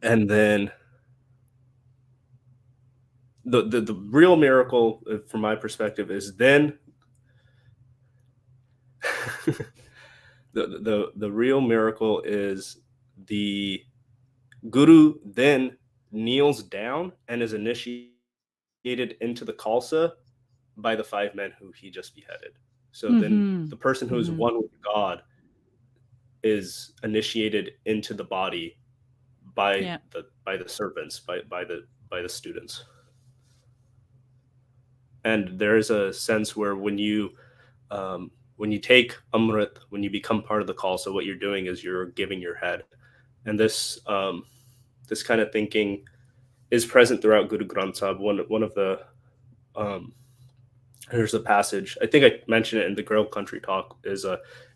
And then the real miracle, from my perspective, is then. The real miracle is the guru then kneels down and is initiated into the Khalsa by the 5 men who he just beheaded. So then the person who is one with God is initiated into the body by the servants, by the students. And there is a sense where when you take Amrit, when you become part of the Khalsa, what you're doing is you're giving your head. And this kind of thinking is present throughout Guru Granth Sahib. One of the there's a passage, I think I mentioned it in the Grail Country talk, is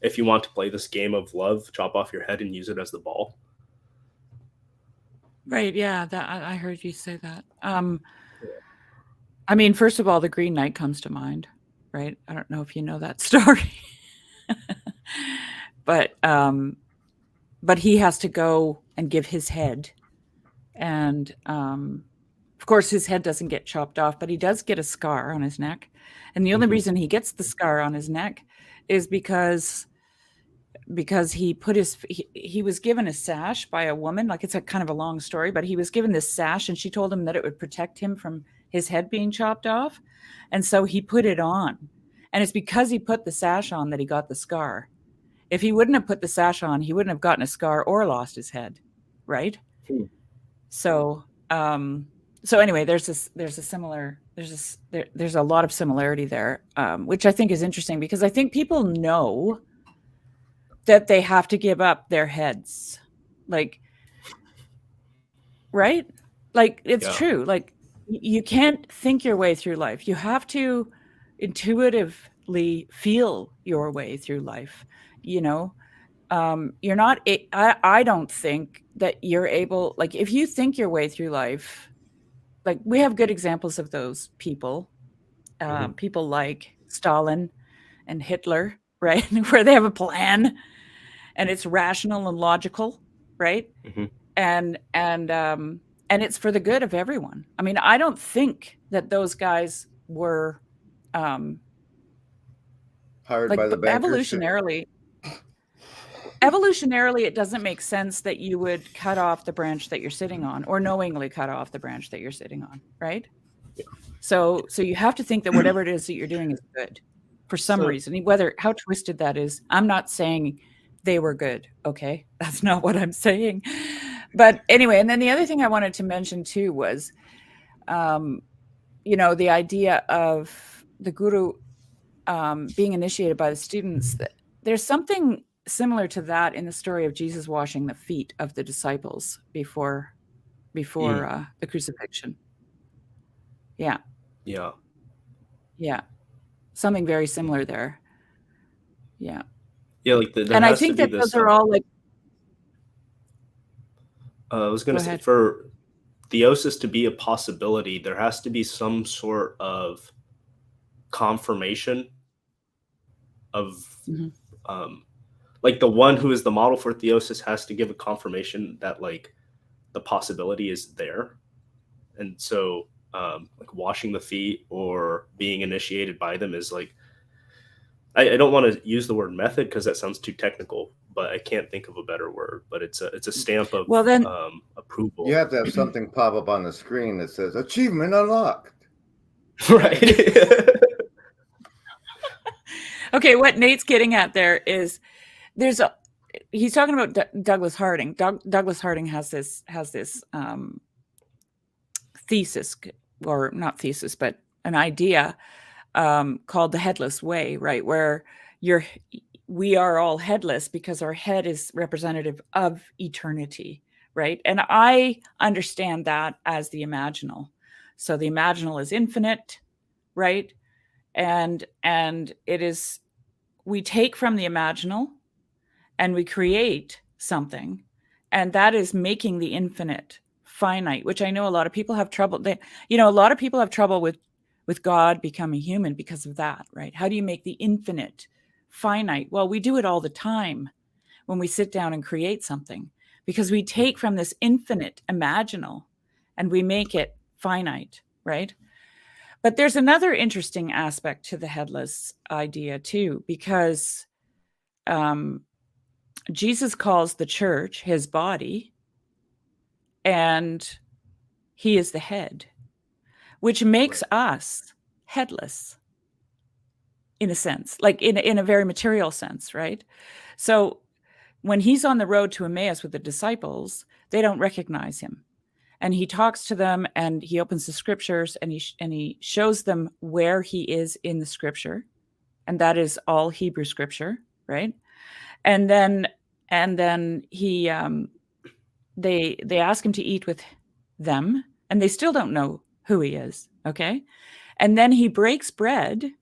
if you want to play this game of love, chop off your head and use it as the ball. Right. Yeah. That I heard you say that. I mean, first of all, the Green Knight comes to mind, right? I don't know if you know that story, but he has to go and give his head, and of course his head doesn't get chopped off, but he does get a scar on his neck, and the only reason he gets the scar on his neck is because because he was given a sash by a woman. Like, it's a kind of a long story, but he was given this sash and she told him that it would protect him from his head being chopped off. And so he put it on. And it's because he put the sash on that he got the scar. If he wouldn't have put the sash on, he wouldn't have gotten a scar or lost his head. Right. So, so anyway, there's a lot of similarity there, which I think is interesting, because I think people know that they have to give up their heads, like, right? Like, it's true. Like, you can't think your way through life. You have to intuitively feel your way through life. You know, you're not, I don't think that you're able, like, if you think your way through life, like, we have good examples of those people, people like Stalin and Hitler, right? Where they have a plan and it's rational and logical, right? And it's for the good of everyone. I mean, I don't think that those guys were hired like, by the bankers. Evolutionarily, it doesn't make sense that you would cut off the branch that you're sitting on, or knowingly cut off the branch that you're sitting on, right? So you have to think that whatever it is that you're doing is good for some reason, whether how twisted that is. I'm not saying they were good. Okay. That's not what I'm saying. But anyway, and then the other thing I wanted to mention too was, the idea of the guru being initiated by the students. That there's something similar to that in the story of Jesus washing the feet of the disciples before the crucifixion. Yeah. Something very similar there. Yeah. Like and I think that those are all like. I was going to say, for theosis to be a possibility, there has to be some sort of confirmation of, like, the one who is the model for theosis has to give a confirmation that, like, the possibility is there. And so, like, washing the feet or being initiated by them is like, I don't want to use the word method because that sounds too technical, but I can't think of a better word. But it's a stamp of approval. You have to have something pop up on the screen that says achievement unlocked. Right. Okay, what Nate's getting at there is he's talking about Douglas Harding. Douglas Harding has this thesis, or not thesis, but an idea called the headless way, right? Where we are all headless because our head is representative of eternity, right? And I understand that as the imaginal. So the imaginal is infinite, right? And it is, we take from the imaginal and we create something, and that is making the infinite finite, which I know a lot of people have trouble. A lot of people have trouble with God becoming human because of that, right? How do you make the infinite finite? Well, we do it all the time when we sit down and create something, because we take from this infinite imaginal and we make it finite, right? But there's another interesting aspect to the headless idea too, because Jesus calls the church his body, and he is the head, which makes us headless in a sense, like in a very material sense, right? So when he's on the road to Emmaus with the disciples, they don't recognize him. And he talks to them and he opens the scriptures and he shows them where he is in the scripture. And that is all Hebrew scripture, right? And then he they ask him to eat with them, and they still don't know who he is, okay? And then he breaks bread,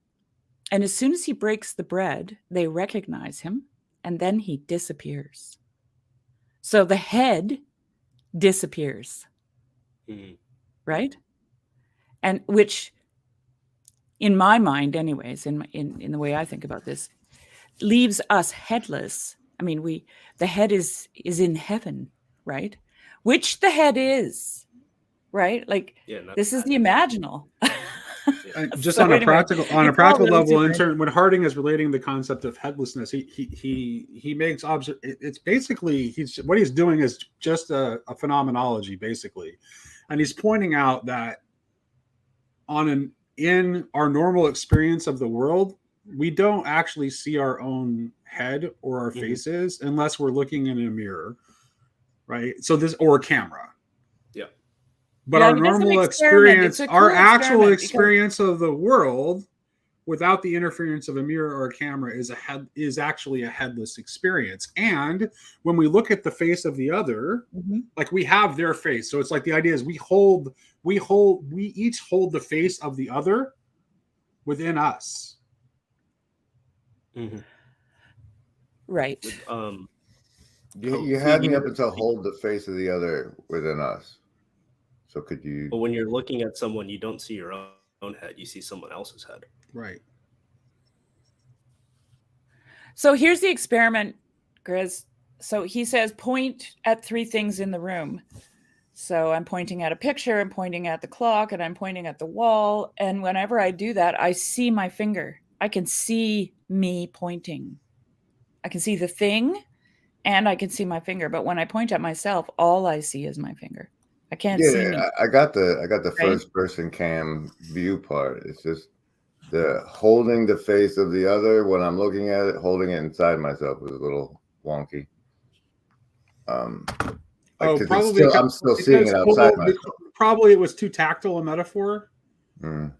and as soon as he breaks the bread, they recognize him, and then he disappears. So the head disappears, right? And which, in my mind anyways, in the way I think about this, leaves us headless. I mean, the head is in heaven, right? Which the head is, right? Like, this is the imaginal. just So on a wait a minute. practical You call those level, different- when Harding is relating the concept of headlessness, he makes it's basically what he's doing is just a phenomenology basically, and he's pointing out that in our normal experience of the world, we don't actually see our own head or our faces unless we're looking in a mirror, right? So this or a camera. Yeah. But Yeah, our he does an normal experiment. experience, It's a our cool actual experiment because- experience of the world without the interference of a mirror or a camera is actually a headless experience. And when we look at the face of the other, like we have their face. So it's like the idea is we each hold the face of the other within us. Right. You had me up until hold the face of the other within us. So could you? But when you're looking at someone, you don't see your own head. You see someone else's head. Right. So here's the experiment, Grizz. So he says, point at 3 things in the room. So I'm pointing at a picture, I'm pointing at the clock, and I'm pointing at the wall. And whenever I do that, I see my finger. I can see me pointing. I can see the thing and I can see my finger. But when I point at myself, all I see is my finger. I can't see me. I got the first person cam view part. It's just the holding the face of the other when I'm looking at it, holding it inside myself was a little wonky. Probably I'm still seeing it outside myself. Probably it was too tactile a metaphor. Mm.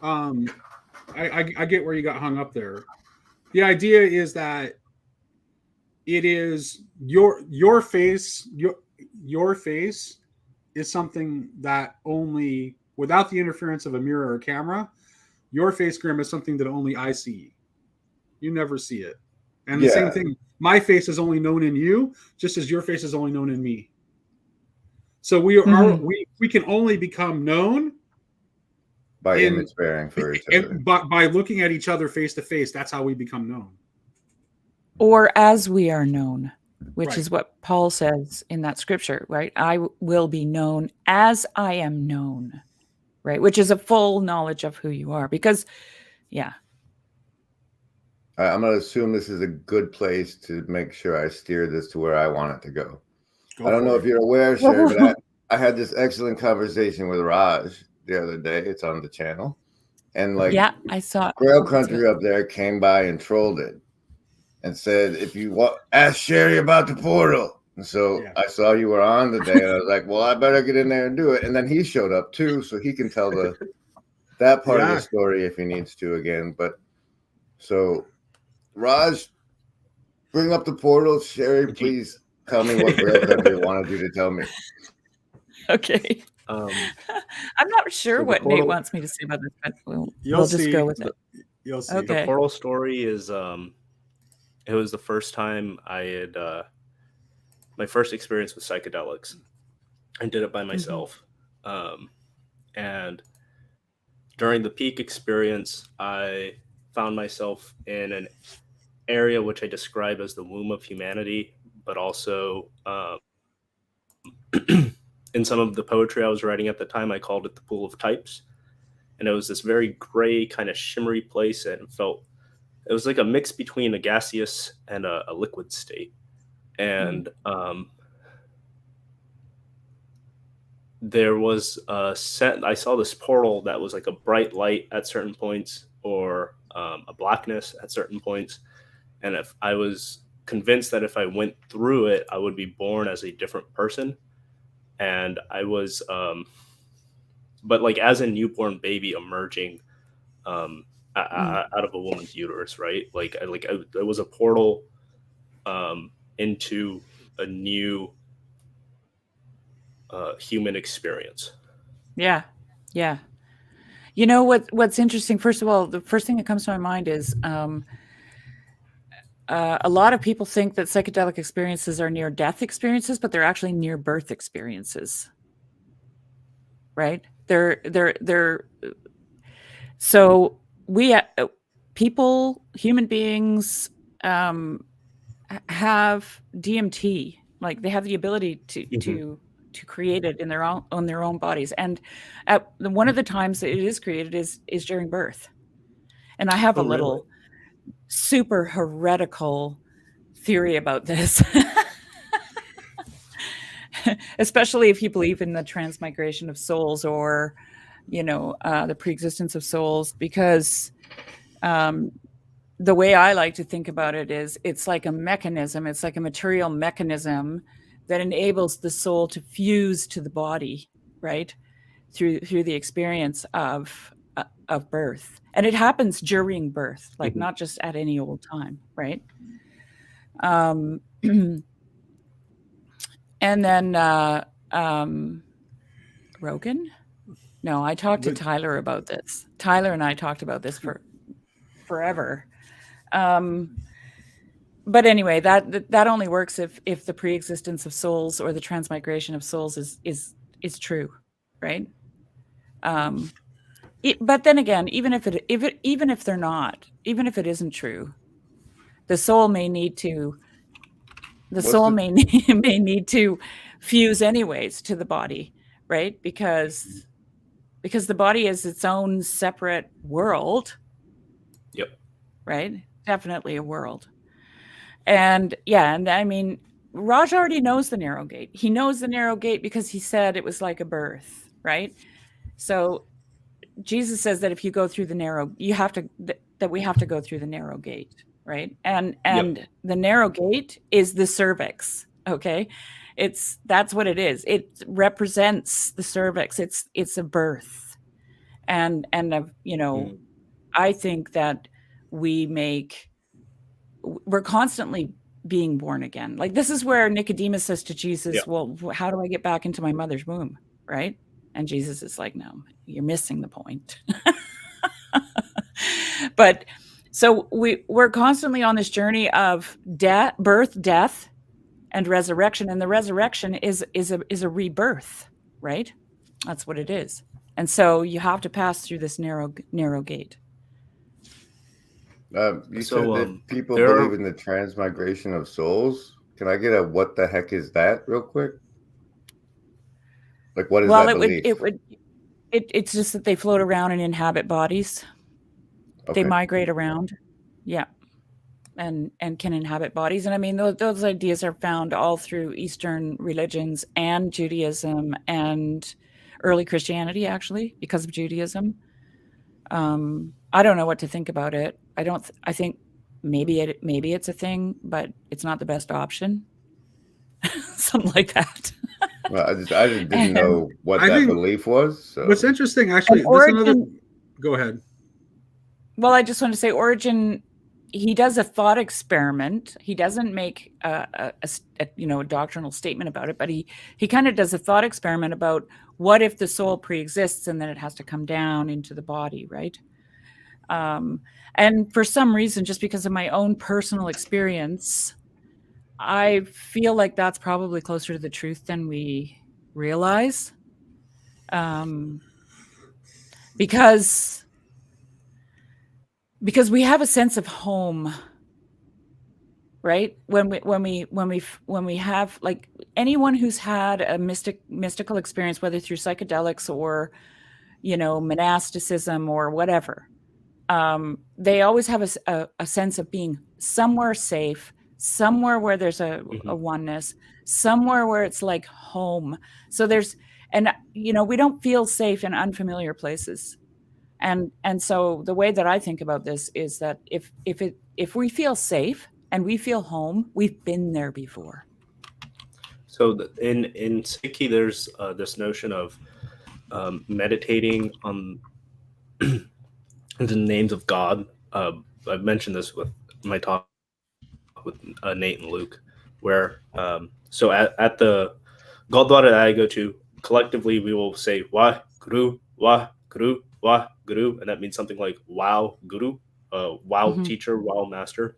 I get where you got hung up there. The idea is that it is your face. Your face is something that only without the interference of a mirror or a camera, your face, Grim, is something that only I see. You never see it. And the same thing, my face is only known in you, just as your face is only known in me. So we can only become known by image bearing for each other. By looking at each other face to face. That's how we become known. Or as we are known, which is what Paul says in that scripture, right? I will be known as I am known, right? Which is a full knowledge of who you are. Because, I'm going to assume this is a good place to make sure I steer this to where I want it to go. I don't know if you're aware, Sherry, but I had this excellent conversation with Raj the other day. It's on the channel. And I saw Grail Country up there came by and trolled it and said, if you want, ask Sherry about the portal. And so I saw you were on today, and I was like, well, I better get in there and do it. And then he showed up too, so he can tell that part of the story if he needs to again. But so Raj, bring up the portal. Sherry, please tell me what Grail Country wanted you to tell me. Okay. I'm not sure what Nate wants me to say about this, but we'll just go with it. You'll see. Okay. The portal story is it was the first time I had my first experience with psychedelics. I did it by myself. And during the peak experience, I found myself in an area which I describe as the womb of humanity, but also in some of the poetry I was writing at the time, I called it the pool of types. And it was this very gray, kind of shimmery place, and it was like a mix between a gaseous and a liquid state. And there was I saw this portal that was like a bright light at certain points, or a blackness at certain points. And if I was convinced that if I went through it, I would be born as a different person. And I was, but like as a newborn baby emerging out of a woman's uterus, right? It was a portal into a new human experience. Yeah. You know what's interesting? First of all, the first thing that comes to my mind is a lot of people think that psychedelic experiences are near-death experiences, but they're actually near-birth experiences, right? So we human beings have DMT, like they have the ability to create it in their own bodies. And one of the times that it is created is during birth. And I have a little super heretical theory about this. Especially if you believe in the transmigration of souls, or the preexistence of souls, because the way I like to think about it is it's like a mechanism, it's like a material mechanism that enables the soul to fuse to the body, right, through the experience of birth. And it happens during birth, like not just at any old time, right? And then Rogan? No, I talked to Tyler about this. Tyler and I talked about this for forever. But anyway, that only works if the preexistence of souls or the transmigration of souls is true, right? But then again, even if they're not, even if it isn't true, the soul may need to. May need to fuse anyways to the body, right? Because the body is its own separate world. Yep. Right? Definitely a world. And yeah, and I mean, Raj already knows the narrow gate. He knows the narrow gate because he said it was like a birth, right? So Jesus says that if you go through the narrow, you have to, that we have to go through the narrow gate. Right. And the narrow gate is the cervix. Okay. That's what it is. It represents the cervix. It's a birth. And I think that we're constantly being born again. Like, this is where Nicodemus says to Jesus, well, how do I get back into my mother's womb? Right. And Jesus is like, no, you're missing the point. But so we're constantly on this journey of birth, death, and resurrection. And the resurrection is a rebirth, right? That's what it is. And so you have to pass through this narrow gate. You said that people believe in the transmigration of souls. Can I get a what the heck is that real quick? Like, what is that belief? It's just that they float around and inhabit bodies. Okay. They migrate around, and can inhabit bodies. And I mean, those ideas are found all through Eastern religions and Judaism and early Christianity, actually, because of Judaism. I don't know what to think about it. I think maybe it's a thing, but it's not the best option. Something like that. Well, I just didn't know what that belief was. So. What's interesting, actually, go ahead. Well, I just want to say Origen, he does a thought experiment. He doesn't make a doctrinal statement about it, but he kind of does a thought experiment about what if the soul pre-exists and then it has to come down into the body, right? And for some reason, just because of my own personal experience, I feel like that's probably closer to the truth than we realize. Because we have a sense of home, right? When we have, like, anyone who's had a mystical experience, whether through psychedelics or, monasticism or whatever, they always have a sense of being somewhere safe, somewhere where there's a oneness, somewhere where it's like home. So we don't feel safe in unfamiliar places. And so the way that I think about this is that if we feel safe and we feel home, we've been there before. So in Psyche, there's this notion of meditating on the names of God. I've mentioned this with my talk with Nate and Luke, where so at the Gurdwara that I go to, collectively we will say Wah Guru, Wah Guru, Wah Guru, and that means something like wow Guru, wow teacher, wow master.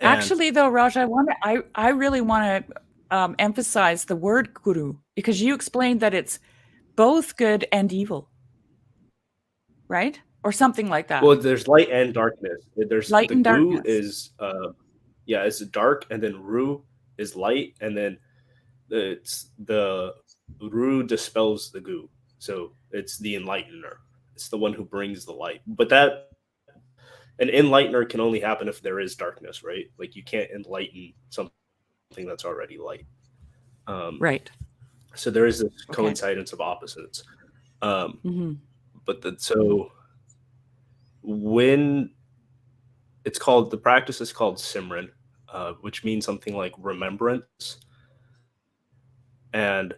And actually, though, Raj, I really want to emphasize the word guru, because you explained that it's both good and evil, right? Or something like that. Well, there's light and darkness. There's light and Gu darkness. is it's dark, and then Ru is light, and then it's the Ru dispels the Gu. So it's the enlightener. It's the one who brings the light. But that an enlightener can only happen if there is darkness, right? Like you can't enlighten something that's already light. Right. So there is this Okay. coincidence of opposites. Mm-hmm. But so when it's called, the practice is called Simran, which means something like remembrance. And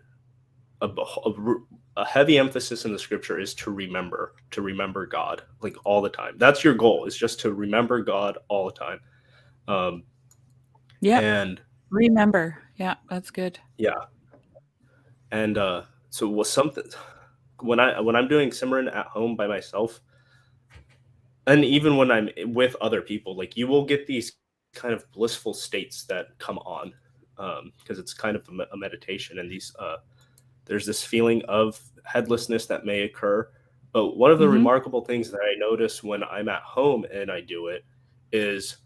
a heavy emphasis in the scripture is to remember God, like all the time. That's your goal, is just to remember God all the time. Yeah. And remember. Yeah, that's good. yeah. And so was something when I'm doing Simran at home by myself, and even when I'm with other people, like you will get these kind of blissful states that come on, because it's kind of a meditation, and these there's this feeling of headlessness that may occur. But one of the remarkable things that I notice when I'm at home and I do it is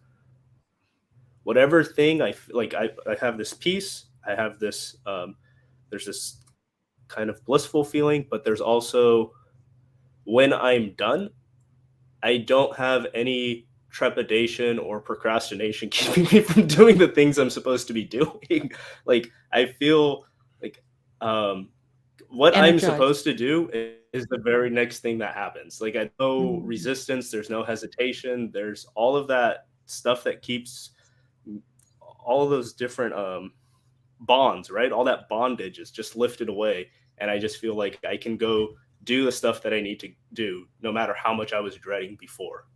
whatever thing I have this peace, I have this, there's this kind of blissful feeling, but there's also, when I'm done, I don't have any trepidation or procrastination keeping me from doing the things I'm supposed to be doing. Like I feel like what I'm supposed to do is the very next thing that happens. Like I no resistance, there's no hesitation, there's all of that stuff that keeps all of those different bonds, right? All that bondage is just lifted away, and I just feel like I can go do the stuff that I need to do, no matter how much I was dreading before.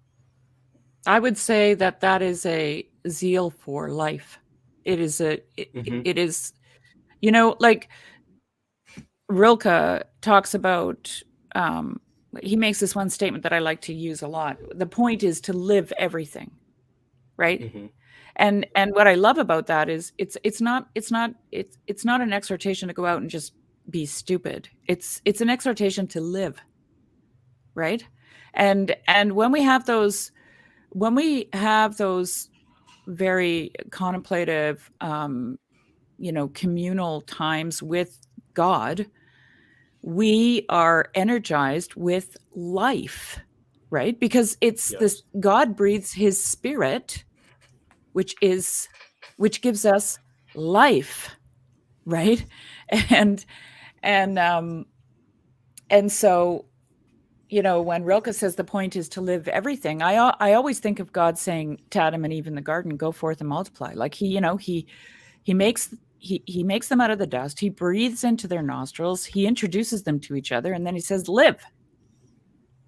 I would say that is a zeal for life. It is it is, like Rilke talks about, he makes this one statement that I like to use a lot. The point is to live everything, right? And what I love about that is it's not an exhortation to go out and just be stupid. It's an exhortation to live, right? And when we have those very contemplative, communal times with God, we are energized with life, right? Because it's this, God breathes his spirit, which gives us life, right? And so, when Rilke says the point is to live everything, I always think of God saying to Adam and Eve in the garden, "Go forth and multiply." Like he makes them out of the dust. He breathes into their nostrils. He introduces them to each other, and then he says, "Live."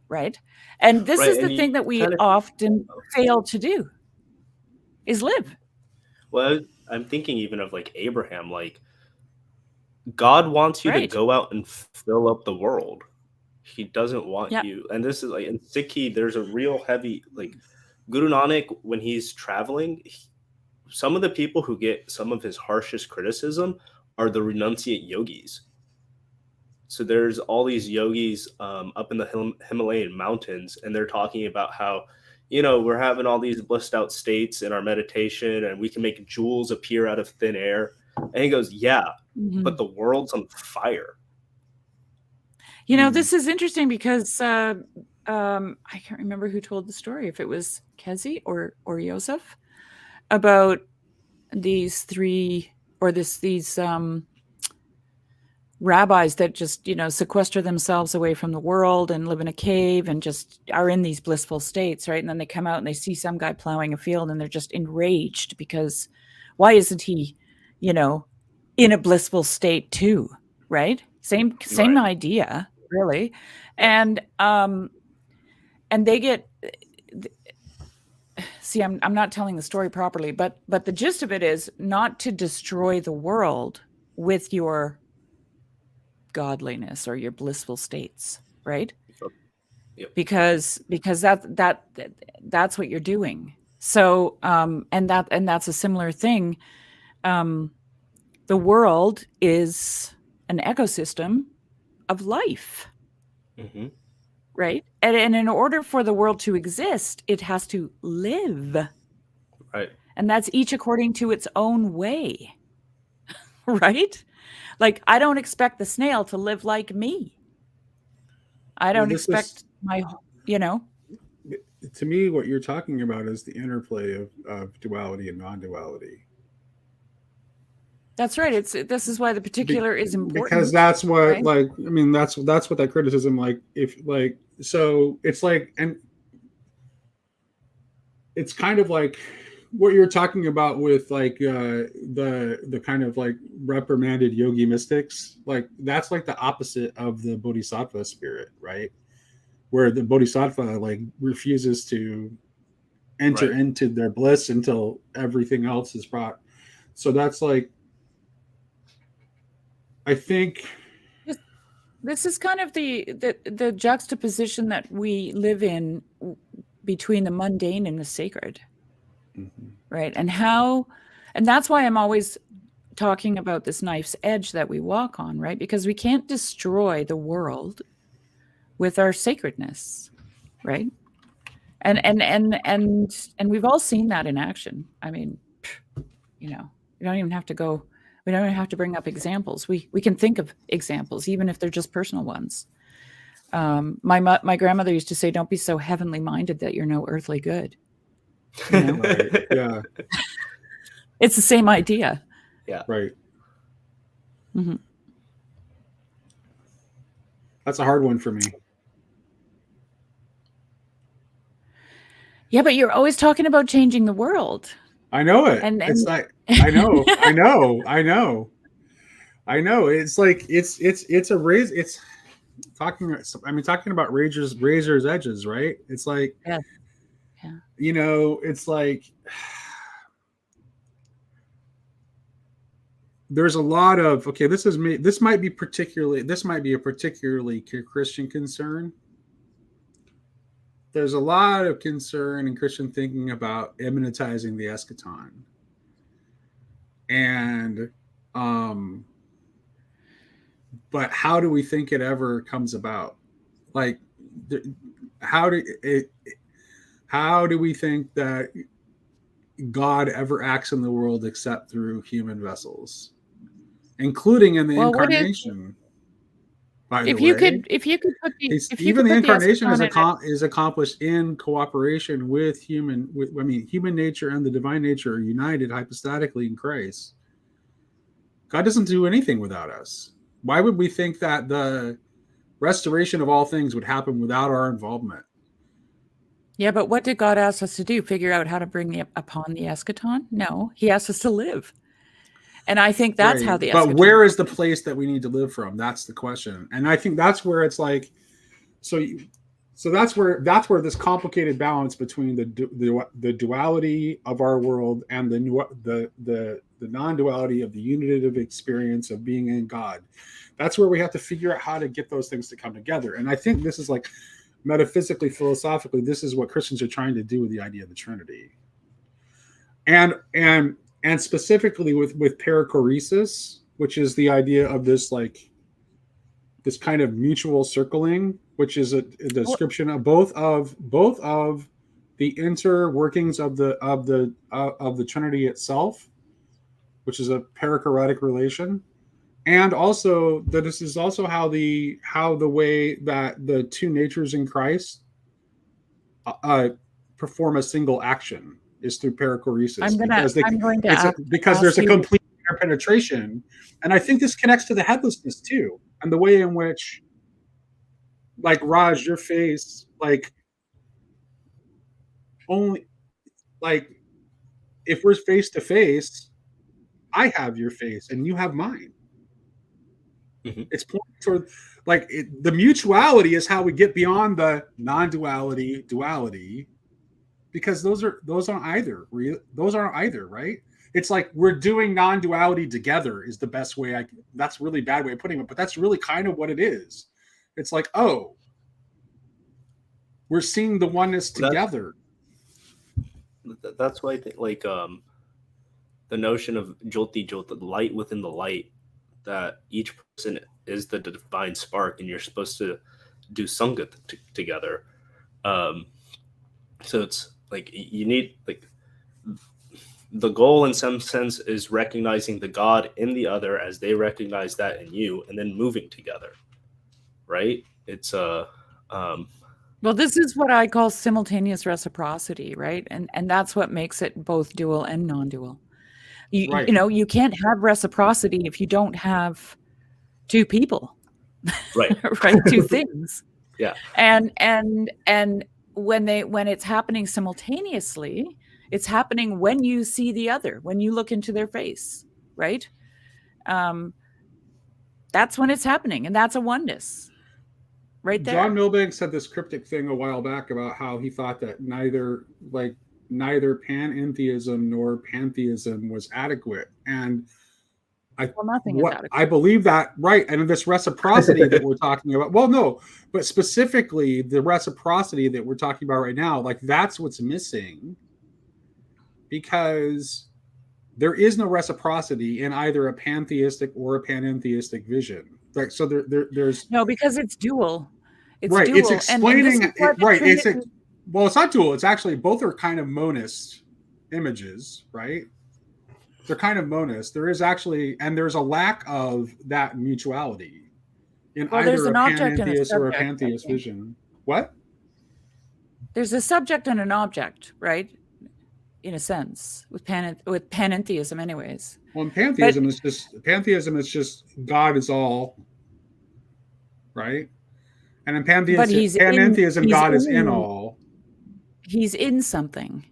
Right? And this is the thing that we often fail to do, is live. Well, I'm thinking even of like Abraham, like God wants you to go out and fill up the world. He doesn't want you. And this is like in Sikhi, there's a real heavy, like Guru Nanak, when he's traveling, some of the people who get some of his harshest criticism are the renunciate yogis. So there's all these yogis up in the Himalayan mountains, and they're talking about how, we're having all these blissed out states in our meditation, and we can make jewels appear out of thin air. And he goes, but the world's on fire. This is interesting because I can't remember who told the story, if it was Kezi or Yosef, about these three, or these rabbis that just, sequester themselves away from the world and live in a cave and just are in these blissful states, right? And then they come out and they see some guy plowing a field and they're just enraged because why isn't he, in a blissful state too, right? Same idea, really. And they get, see, I'm not telling the story properly, but the gist of it is not to destroy the world with your godliness or your blissful states, right? Because that's what you're doing. So and that's a similar thing. The world is an ecosystem of life, right? And in order for the world to exist, it has to live, right? And that's each according to its own way, right? Like, I don't expect the snail to live like me. I don't expect my, To me, what you're talking about is the interplay of duality and non-duality. That's right. This is why the particular is important. Because that's what, right? like, I mean, that's what that criticism, like, if, like, so it's like, and it's kind of like what you're talking about with, like, the kind of like reprimanded yogi mystics. Like, that's like the opposite of the bodhisattva spirit, right? Where the bodhisattva, like, refuses to enter into their bliss until everything else is brought. So that's like, I think this is kind of the juxtaposition that we live in between the mundane and the sacred. Mm-hmm. Right. And that's why I'm always talking about this knife's edge that we walk on, right? Because we can't destroy the world with our sacredness, right? And we've all seen that in action. I mean, we don't even have to go. We don't even have to bring up examples. We can think of examples, even if they're just personal ones. My grandmother used to say, "Don't be so heavenly minded that you're no earthly good." Right. Yeah. It's the same idea. Yeah. Right. Mm-hmm. That's a hard one for me. Yeah, but you're always talking about changing the world. I know it. And it's like, I know. It's like, it's a raise. It's talking about razor's edges, right? It's like, yeah. It's like, there's a lot of, okay, this might be a particularly Christian concern. There's a lot of concern in Christian thinking about immanentizing the eschaton. And, but how do we think it ever comes about? Like, how do we think that God ever acts in the world except through human vessels, including in the incarnation? By the way, if you could put even the incarnation is accomplished in cooperation with human nature and the divine nature are united hypostatically in Christ. God doesn't do anything without us. Why would we think that the restoration of all things would happen without our involvement? Yeah, but what did God ask us to do? Figure out how to bring upon the eschaton? No, he asked us to live. And I think that's how the eschaton. But where is the place that we need to live from? That's the question. And I think that's where it's like, so that's where this complicated balance between the duality of our world and the non-duality of the unitive experience of being in God. That's where we have to figure out how to get those things to come together. And I think this is like, metaphysically, philosophically, this is what Christians are trying to do with the idea of the Trinity. And specifically with perichoresis, which is the idea of this, like, this kind of mutual circling, which is a description of both of the interworkings of the Trinity itself, which is a perichoretic relation. And also that this is also how the way that the two natures in Christ perform a single action is through perichoresis. Because there's a complete interpenetration. And I think this connects to the headlessness too, and the way in which, like, Raj, your face, like, only, like, if we're face to face, I have your face and you have mine. Mm-hmm. It's pointing toward, like, the mutuality is how we get beyond the non-duality duality, because those aren't either, right? It's like we're doing non-duality together is the best way. That's a really bad way of putting it, but that's really kind of what it is. It's like, oh, we're seeing the oneness together. That's why I think, like, the notion of jyoti, the light within the light, that each person is the divine spark and you're supposed to do sangha together. So it's like you need, like, the goal in some sense is recognizing the God in the other as they recognize that in you, and then moving together, right? It's Well, this is what I call simultaneous reciprocity, right? And that's what makes it both dual and non-dual. Right. You know, you can't have reciprocity if you don't have two people, right. right? Two things. Yeah. And when it's happening simultaneously, it's happening when you see the other, when you look into their face, right? That's when it's happening, and that's a oneness right there. John Milbank said this cryptic thing a while back about how he thought that neither panentheism nor pantheism was adequate. And nothing is adequate. I believe that, right. And this reciprocity that we're talking about, well, no, but specifically the reciprocity that we're talking about right now, like that's what's missing, because there is no reciprocity in either a pantheistic or a panentheistic vision. Like, so there's no, because it's dual. It's right. dual. It's explaining right. Well, it's not dual. It's actually both are kind of monist images, right? They're kind of monist. There is actually, and there's a lack of that mutuality in either a panentheist or a pantheist vision. What? There's a subject and an object, right? In a sense, with panentheism, anyways. Well, in pantheism is just God is all, right? And in panentheism, God is in all. He's in something,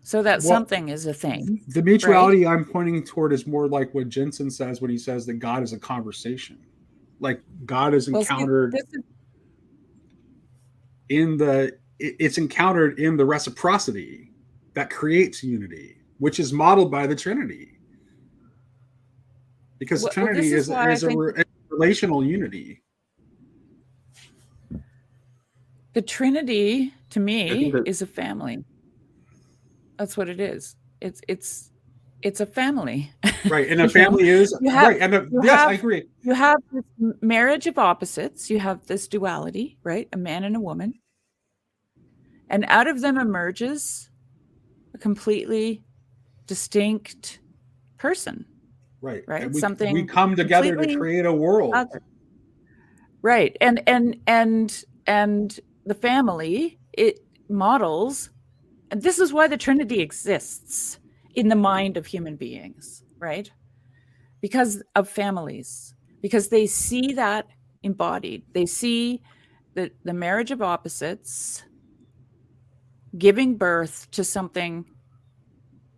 so that something is a thing. The mutuality I'm pointing toward is more like what Jensen says when he says that God is a conversation, like God is encountered it's encountered in the reciprocity that creates unity, which is modeled by the Trinity, because the Trinity is a relational unity. The Trinity, to me, is a family. That's what it is. It's a family. Right, and a family is right. And yes, I agree. You have this marriage of opposites. You have this duality, right? A man and a woman, and out of them emerges a completely distinct person. Right. Right. Something we come together to create a world. Other. Right. And the family, it models, and this is why the Trinity exists in the mind of human beings, right? Because of families, because they see that embodied. They see the marriage of opposites giving birth to something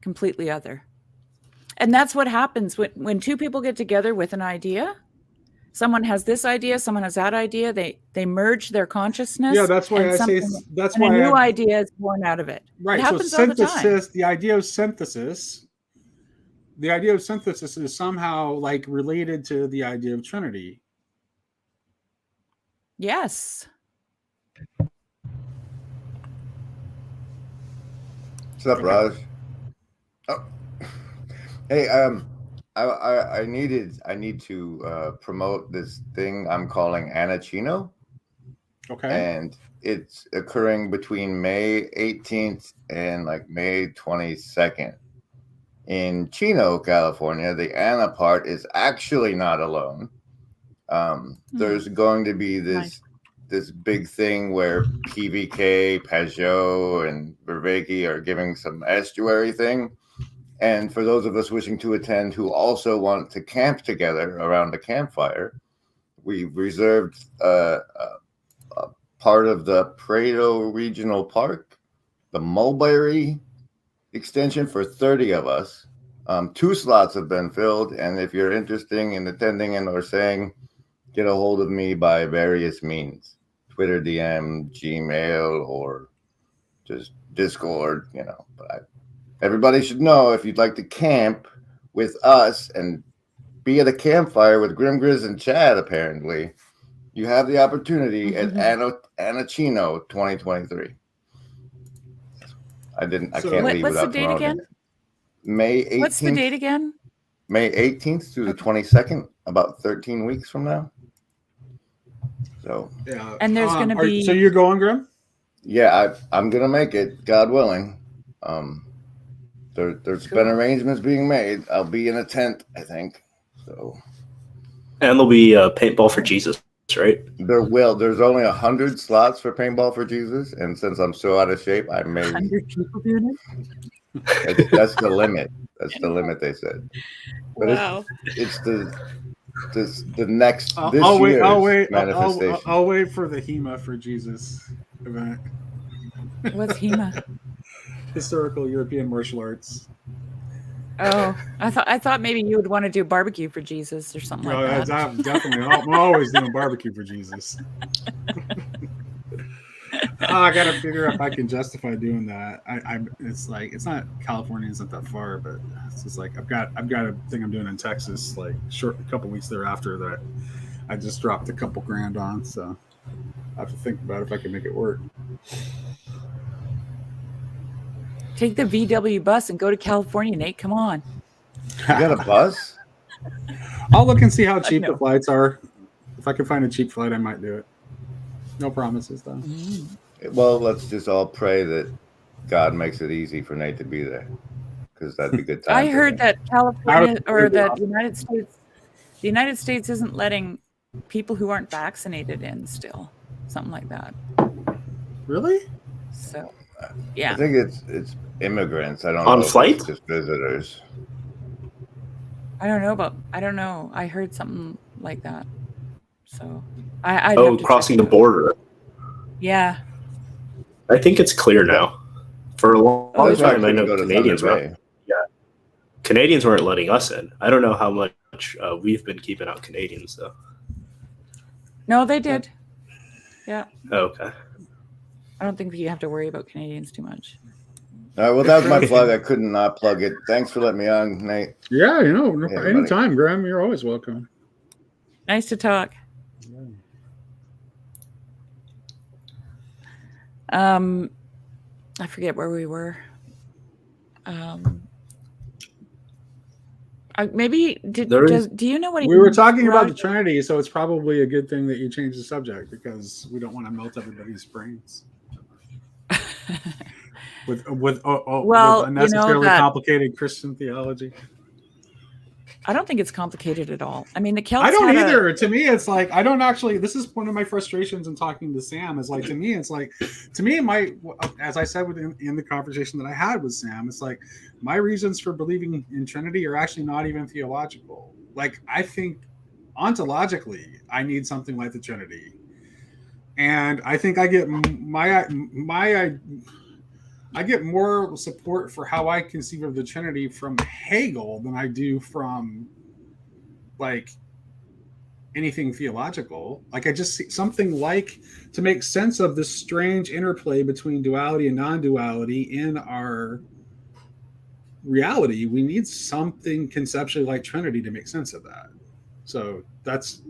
completely other. And that's what happens when two people get together with an idea. Someone has this idea, someone has that idea. They merge their consciousness. Yeah, that's why I say that's why a new idea is born out of it. Right. It happens so synthesis, all the time. the idea of synthesis is somehow like related to the idea of Trinity. Yes. What's up, Raj? Oh, hey, I need to promote this thing I'm calling Anachino. Okay. And it's occurring between May 18th and like May 22nd. In Chino, California, the Ana part is actually not alone. There's going to be this big thing where PVK, Peugeot, and Vervaeke are giving some estuary thing. And for those of us wishing to attend who also want to camp together around a campfire, we've reserved a part of the Prado Regional Park, the Mulberry extension, for 30 of us. 2 slots have been filled, and if you're interested in attending and or saying, get a hold of me by various means, Twitter DM, Gmail, or just Discord, but everybody should know, if you'd like to camp with us and be at a campfire with Grim Grizz and Chad, apparently, you have the opportunity at Anachino 2023. I can't leave what's without the date again? May 18th. What's the date again? May 18th through the 22nd, about 13 weeks from now. So yeah, and there's going to be. So you're going, Grim? Yeah, I'm gonna make it, God willing. There's been arrangements being made. I'll be in a tent, I think. So. And there'll be paintball for Jesus, right? There's only 100 slots for paintball for Jesus, and since I'm so out of shape, I may. 100 people doing it. That's the limit. That's the limit, they said. But wow. it's the next I'll wait manifestation. I'll wait for the HEMA for Jesus event. What's HEMA? Historical European martial arts. Oh, I thought maybe you would want to do barbecue for Jesus or something like that. I'm definitely. I'm always doing barbecue for Jesus. I gotta figure out if I can justify doing that. It's like it's not California isn't that far, but it's just like I've got a thing I'm doing in Texas, like a couple weeks thereafter that I just dropped a couple grand on. So I have to think about if I can make it work. Take the VW bus and go to California, Nate. Come on. You got a bus? I'll look and see how cheap the flights are. If I can find a cheap flight, I might do it. No promises, though. Well, let's just all pray that God makes it easy for Nate to be there, because that'd be good time. I heard that California or that the United States isn't letting people who aren't vaccinated in still, something like that. Really? So, yeah. I think it's immigrants. I don't on know. Flight? Just visitors. I don't know. I heard something like that. So crossing the border. Yeah. I think it's clear now. For a long time, I know Canadians weren't. Yeah, Canadians weren't letting us in. I don't know how much we've been keeping out Canadians though. No, they did. Yeah. Okay. I don't think you have to worry about Canadians too much. All right, well, that was my plug. I couldn't not plug it. Thanks for letting me on, Nate. Yeah, anytime, Graham. You're always welcome. Nice to talk. I forget where we were. Maybe do you know what we were talking about the Trinity? So it's probably a good thing that you changed the subject because we don't want to melt everybody's brains with unnecessarily complicated Christian theology. I don't think it's complicated at all. I mean, the Celts. I don't either. To me, it's like I don't actually. This is one of my frustrations in talking to Sam. Is like to me, as I said in the conversation that I had with Sam, it's like my reasons for believing in Trinity are actually not even theological. Like I think ontologically, I need something like the Trinity, and I think I get I get more support for how I conceive of the Trinity from Hegel than I do from like anything theological. Like I just see something like to make sense of this strange interplay between duality and non-duality in our reality. We need something conceptually like Trinity to make sense of that. So it's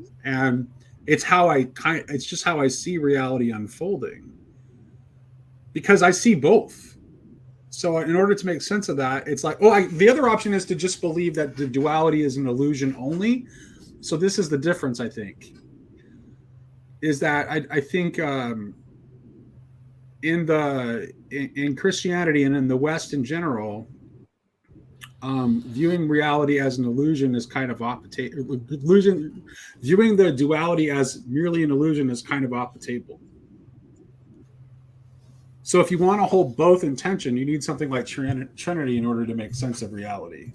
just how I see reality unfolding. Because I see both. So in order to make sense of that, it's like, the other option is to just believe that the duality is an illusion only. So this is the difference, I think, is that I think in Christianity and in the West in general, viewing reality as an illusion is kind of off the table. Viewing the duality as merely an illusion is kind of off the table. So if you want to hold both in tension, you need something like Trinity in order to make sense of reality.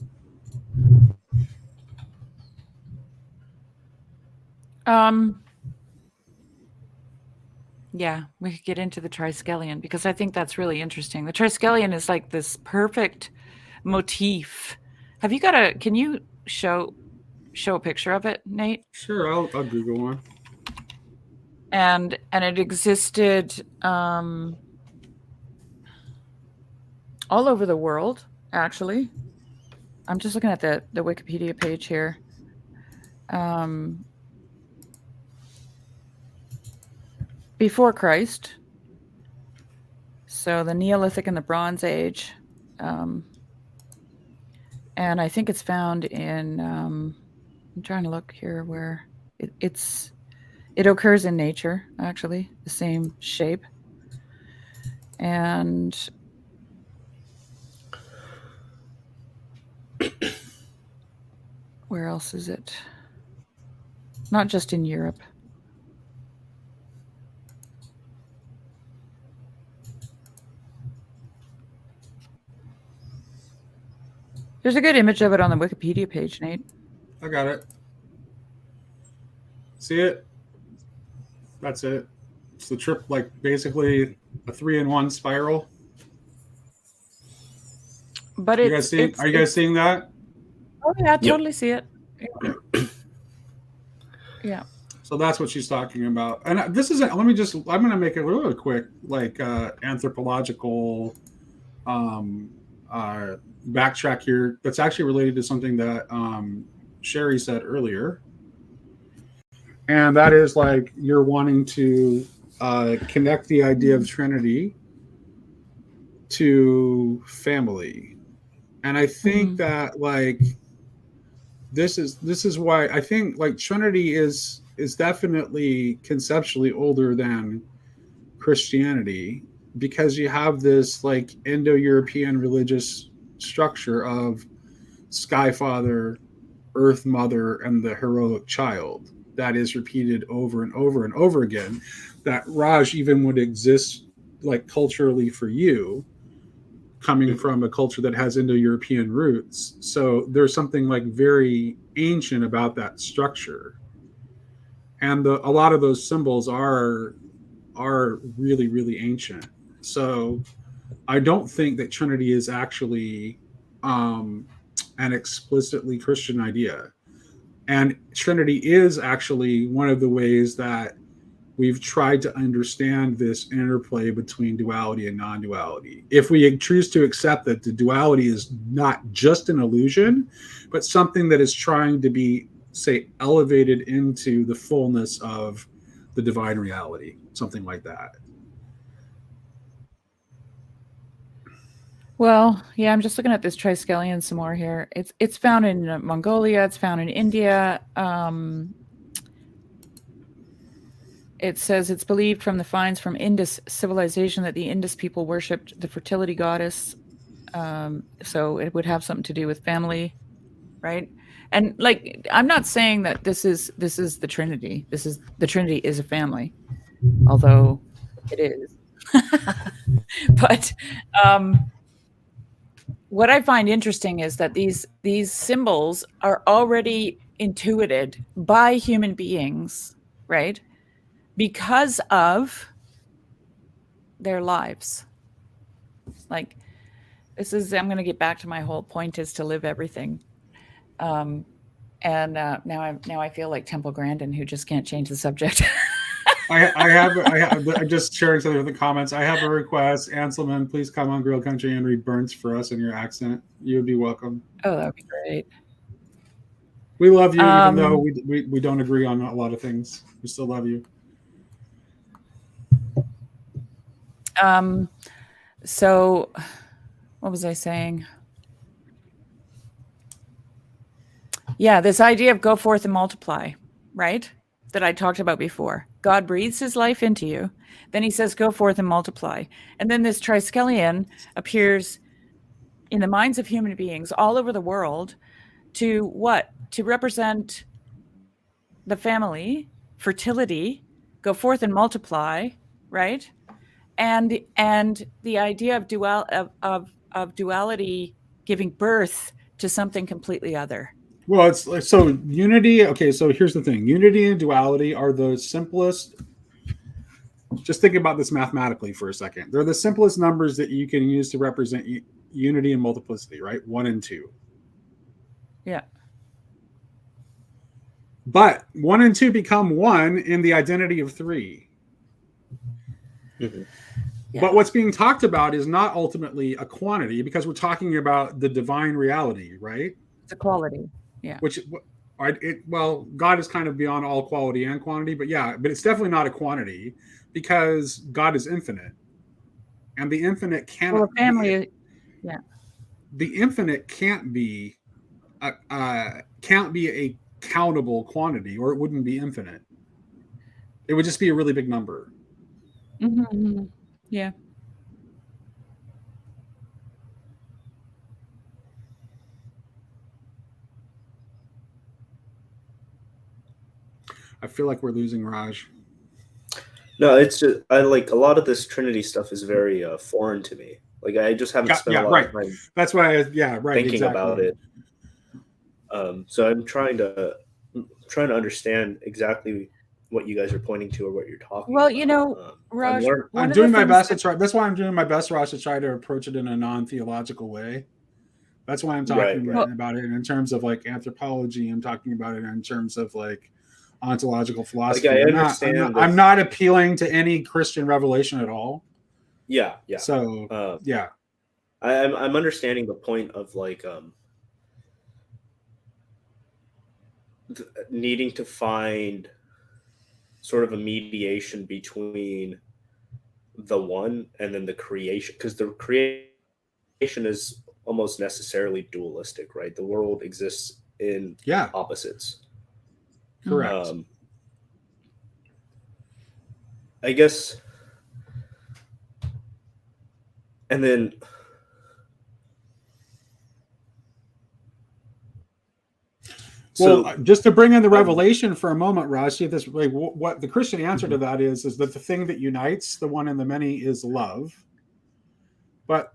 Yeah, we could get into the triskelion because I think that's really interesting. The triskelion is like this perfect motif. Can you show a picture of it, Nate? Sure, I'll Google one. And it existed all over the world, actually. I'm just looking at the Wikipedia page here. Before Christ. So the Neolithic and the Bronze Age. And I think it's found in, I'm trying to look here where it occurs in nature, actually, the same shape. And Where else is it? Not just in Europe. There's a good image of it on the Wikipedia page, Nate. I got it. See it? That's it. It's the trip, like basically a 3-in-1 spiral. But are you guys seeing that? Oh yeah, I totally see it. Yeah. So that's what she's talking about. And this isn't, I'm going to make it really quick, like anthropological backtrack here. That's actually related to something that Sherry said earlier. And that is like, you're wanting to connect the idea of Trinity to family. And I think that like, this is why I think like Trinity is definitely conceptually older than Christianity, because you have this like Indo-European religious structure of Sky Father, Earth Mother, and the heroic child that is repeated over and over and over again. That Raj even would exist like culturally for you, coming from a culture that has Indo-European roots. So there's something like very ancient about that structure. And a lot of those symbols are really, really ancient. So I don't think that Trinity is actually an explicitly Christian idea. And Trinity is actually one of the ways that we've tried to understand this interplay between duality and non-duality. If we choose to accept that the duality is not just an illusion, but something that is trying to be, say, elevated into the fullness of the divine reality, something like that. Well, yeah, I'm just looking at this triskelion some more here. It's found in Mongolia. It's found in India. It says it's believed from the finds from Indus civilization that the Indus people worshipped the fertility goddess. So it would have something to do with family, right? And like, I'm not saying that this is the Trinity. The Trinity is a family, although it is. But what I find interesting is that these symbols are already intuited by human beings, right? Because of their lives. Like, I'm going to get back to my whole point is to live everything. And now I feel like Temple Grandin, who just can't change the subject. I'm just sharing something with the comments. I have a request. Anselman, please come on Grail Country and read Burns for us in your accent. You would be welcome. Oh, that would be great. We love you, even though we don't agree on a lot of things. We still love you. So what was I saying? Yeah, this idea of go forth and multiply, right? That I talked about before. God breathes his life into you. Then he says, go forth and multiply. And then this triskelion appears in the minds of human beings all over the world to what? To represent the family, fertility, go forth and multiply, right? And the idea of duality giving birth to something completely other. Well, it's like, so unity. Okay, so here's the thing: unity and duality are the simplest. Just think about this mathematically for a second. They're the simplest numbers that you can use to represent unity and multiplicity, right? 1 and 2. Yeah. But 1 and 2 become 1 in the identity of 3. Yeah. But what's being talked about is not ultimately a quantity, because we're talking about the divine reality, right? It's a quality. Yeah. Well, God is kind of beyond all quality and quantity, but it's definitely not a quantity, because God is infinite, and the infinite cannot. Well, family. Yeah. The infinite can't be a countable quantity, or it wouldn't be infinite. It would just be a really big number. Mm-hmm. Yeah. I feel like we're losing Raj. No, it's just I like a lot of this Trinity stuff is very foreign to me. Like I just haven't spent a lot of time. That's why, thinking about it. So I'm trying to understand exactly what you guys are pointing to or what you're talking about. Well, you know, Raj, I'm doing my best to try. That's why I'm doing my best, Raj, to try to approach it in a non-theological way. That's why I'm talking about it in terms of like anthropology. I'm talking about it in terms of like ontological philosophy. Like, I understand. I'm not appealing to any Christian revelation at all. Yeah. So yeah, I'm understanding the point of like needing to find sort of a mediation between the one and then the creation, because the creation is almost necessarily dualistic, right? The world exists in opposites. Correct. I guess, and then well, just to bring in the revelation for a moment, Raj, see if this like what the Christian answer to that is that the thing that unites the one and the many is love, but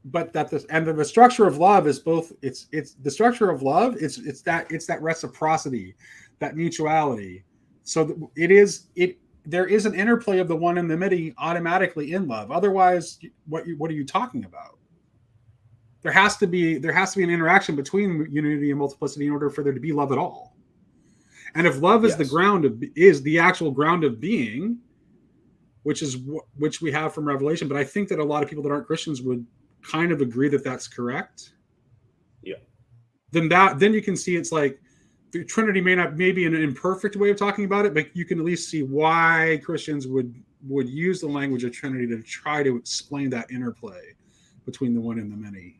but that this and the structure of love is both. It's the structure of love. It's that reciprocity, that mutuality. So there is an interplay of the one and the many automatically in love. Otherwise, what are you talking about? There has to be an interaction between unity and multiplicity in order for there to be love at all. And if love is the actual ground of being, which we have from Revelation, but I think that a lot of people that aren't Christians would kind of agree that that's correct. Yeah. Then you can see it's like the Trinity may be an imperfect way of talking about it, but you can at least see why Christians would use the language of Trinity to try to explain that interplay between the one and the many.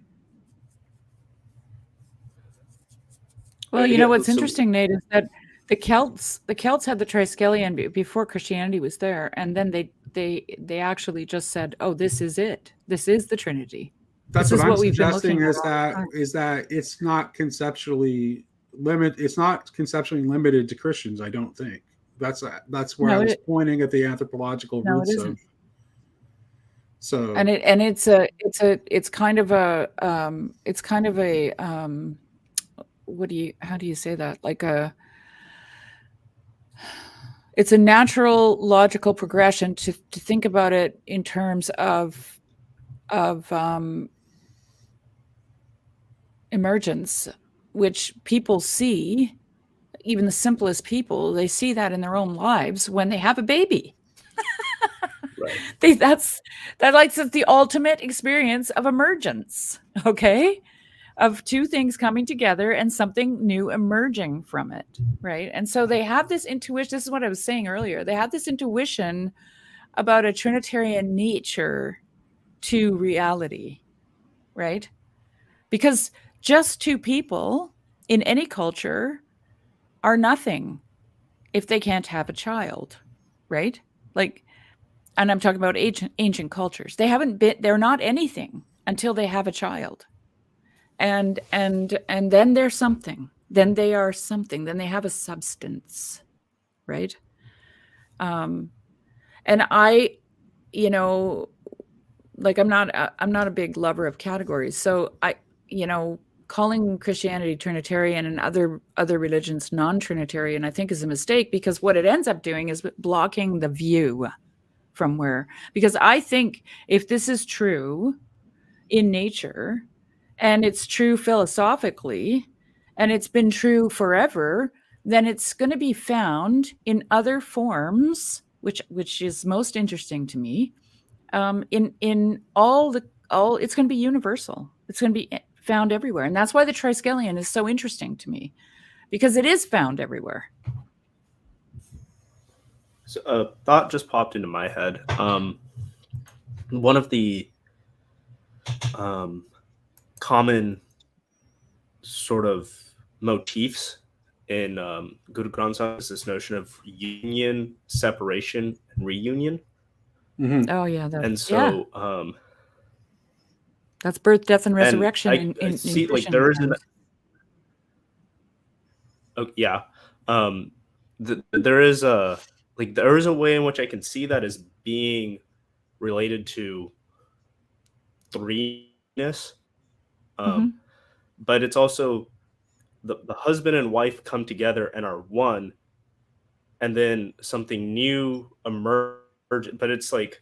Well, you know what's interesting, Nate, is that the Celts had the triskelion before Christianity was there, and then they actually just said, "Oh, this is it. This is the Trinity." That's what I'm suggesting is that it's not conceptually limited to Christians. I don't think that's where I was pointing at the anthropological roots of. So it's kind of a how do you say that? Like it's a natural logical progression to think about it in terms of emergence, which people see, even the simplest people, they see that in their own lives when they have a baby. Right. That's the ultimate experience of emergence. Okay. Of two things coming together and something new emerging from it, right? And so they have this intuition. This is what I was saying earlier. They have this intuition about a Trinitarian nature to reality, right? Because just two people in any culture are nothing if they can't have a child, right? Like, and I'm talking about ancient cultures. They're not anything until they have a child. And then they're something. Then they are something. Then they have a substance, right? And I, like I'm not a big lover of categories. So calling Christianity Trinitarian and other religions non-Trinitarian, I think is a mistake, because what it ends up doing is blocking the view from because I think if this is true in nature, and it's true philosophically, and it's been true forever, then it's going to be found in other forms, which is most interesting to me. In all it's going to be universal. It's going to be found everywhere, and that's why the triskelion is so interesting to me, because it is found everywhere. So a thought just popped into my head. One of the common sort of motifs in Guru Granth Sahib is this notion of union, separation, and reunion. Mm-hmm. Oh yeah, that's birth, death, and resurrection. I see, like there is an. Oh yeah, there is a way in which I can see that as being related to threeness, but it's also the husband and wife come together and are one, and then something new emerge. But it's like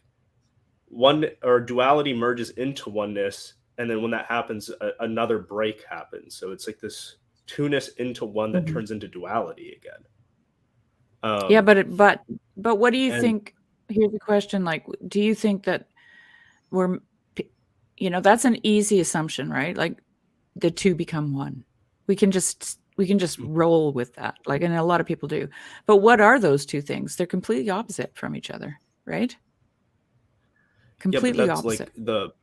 one, or duality merges into oneness, and then when that happens, another break happens. So it's like this two-ness into one that turns into duality again. Yeah, but what do you think? Here's the question: like, do you think that we're, that's an easy assumption, right? Like, the two become one. We can just roll with that, like, and a lot of people do. But what are those two things? They're completely opposite from each other, right? Completely opposite. But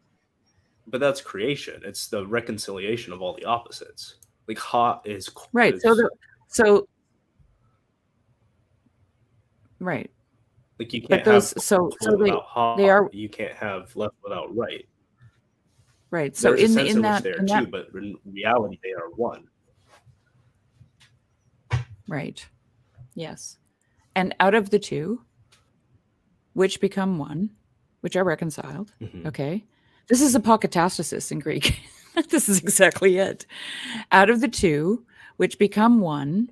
that's creation. It's the reconciliation of all the opposites. Like hot is right. Right. Like you can't have without hot. They are. You can't have left without right. Right. So there's a sense in which they are two, but in reality they are one. Right. Yes. And out of the two, which become one, which are reconciled. Okay. This is apokatastasis in Greek. This is exactly it. Out of the two, which become one,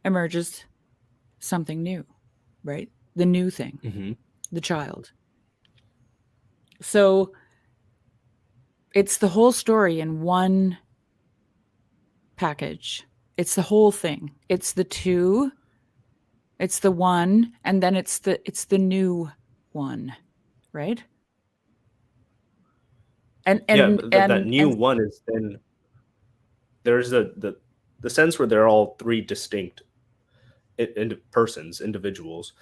emerges something new, right? The new thing, the child. So it's the whole story in one package. It's the whole thing. It's the two, it's the one, and then it's the new one, right? And that new one is then there's the sense where they're all three distinct individuals,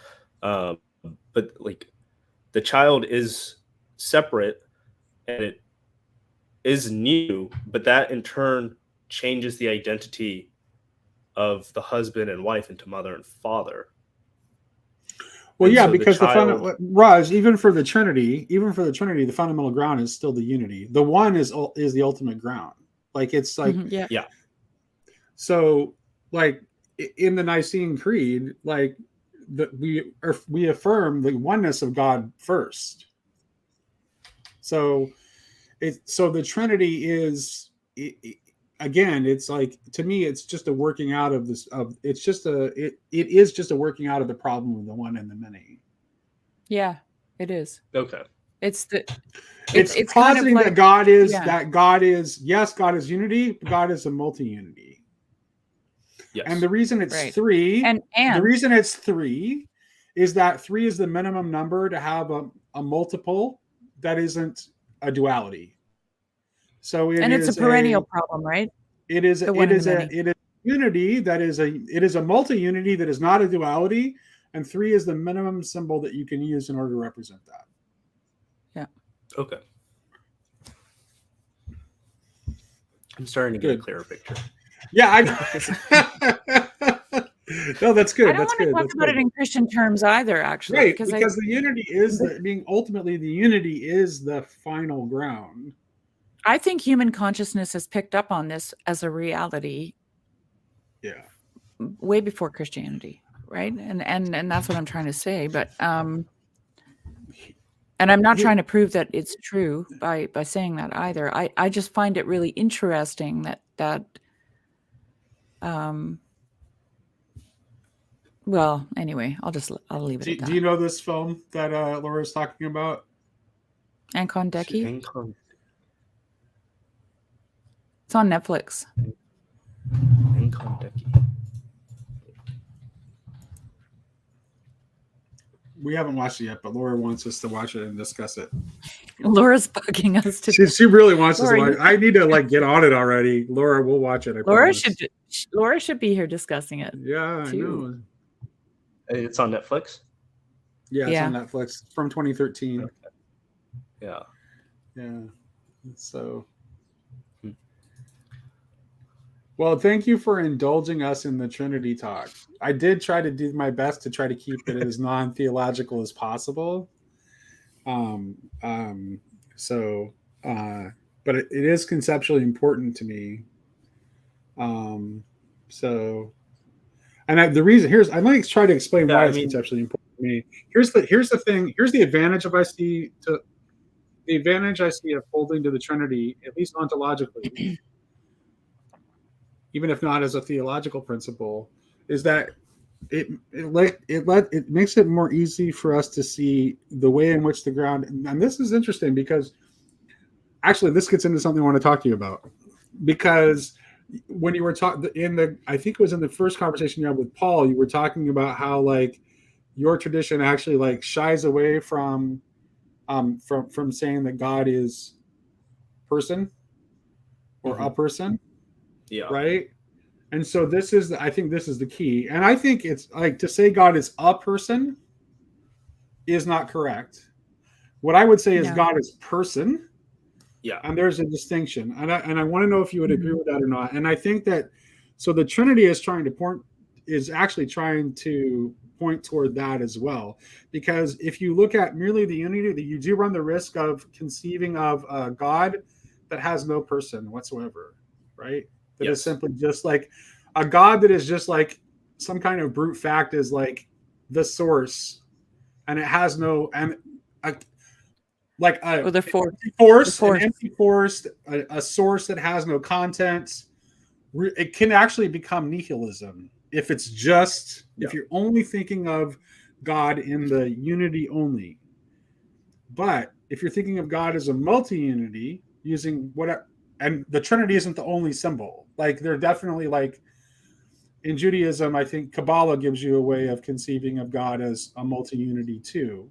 but like the child is separate and it is new, but that in turn changes the identity of the husband and wife into mother and father. Well, and yeah, so because Raj, even for the Trinity, the fundamental ground is still the unity. The one is the ultimate ground. Like it's like yeah. So like in the Nicene Creed, like we affirm the oneness of God first. So the Trinity is again, it's like, to me, it's just a working out of this. It is just a working out of the problem of the one and the many. Yeah, it is. Okay. It's positing kind of like, that God is yes, God is unity, but God is a multi-unity. Yes. And the reason it's three, and the reason it's three is that three is the minimum number to have a multiple that isn't a duality. So it's a perennial problem, right? It is unity that is a multi-unity that is not a duality, and three is the minimum symbol that you can use in order to represent that. Yeah. Okay. I'm starting to get a clearer picture. Yeah, no, that's good. I don't want to talk about it in Christian terms either, actually. Right, because the unity is ultimately the unity is the final ground. I think human consciousness has picked up on this as a reality. Yeah. Way before Christianity, right? And that's what I'm trying to say. But and I'm not trying to prove that it's true by saying that either. I just find it really interesting that well, anyway, I'll leave it at that. Do you know this film that Laura's talking about? Ankondeki? It's on Netflix. Ankondeki. We haven't watched it yet, but Laura wants us to watch it and discuss it. Laura's bugging us to. She really wants us to watch it. I need to get on it already. Laura, we'll watch it. Laura should be here discussing it. Yeah, too. I know. It's on Netflix? Yeah, it's on Netflix from 2013. Okay. Yeah. Yeah. So. Well, thank you for indulging us in the Trinity talk. I did try to do my best to try to keep it as non-theological as possible. But it is conceptually important to me. So And the reason I might try to explain Yeah, why I it's mean- conceptually important to me. Here's the thing. Here's the advantage I see of holding to the Trinity, at least ontologically, even if not as a theological principle, is that it makes it more easy for us to see the way in which the ground. And this is interesting because actually this gets into something I want to talk to you about, because when you were talking I think it was in the first conversation you had with Paul, you were talking about how like your tradition actually like shies away from saying that God is person or a person, Yeah. right? And so I think this is the key. And I think it's like to say God is a person is not correct. What I would say is God is person. Yeah. And there's a distinction. And I want to know if you would agree with that or not. And I think that so the Trinity is actually trying to point toward that as well. Because if you look at merely the unity, you do run the risk of conceiving of a God that has no person whatsoever, right? That is simply just like a God that is just like some kind of brute fact is like the source, and it has no like a the force, an empty force, a source that has no content. It can actually become nihilism if it's just if you're only thinking of God in the unity only. But if you're thinking of God as a multi-unity, using and the Trinity isn't the only symbol. Like they're definitely like in Judaism, I think Kabbalah gives you a way of conceiving of God as a multi-unity too.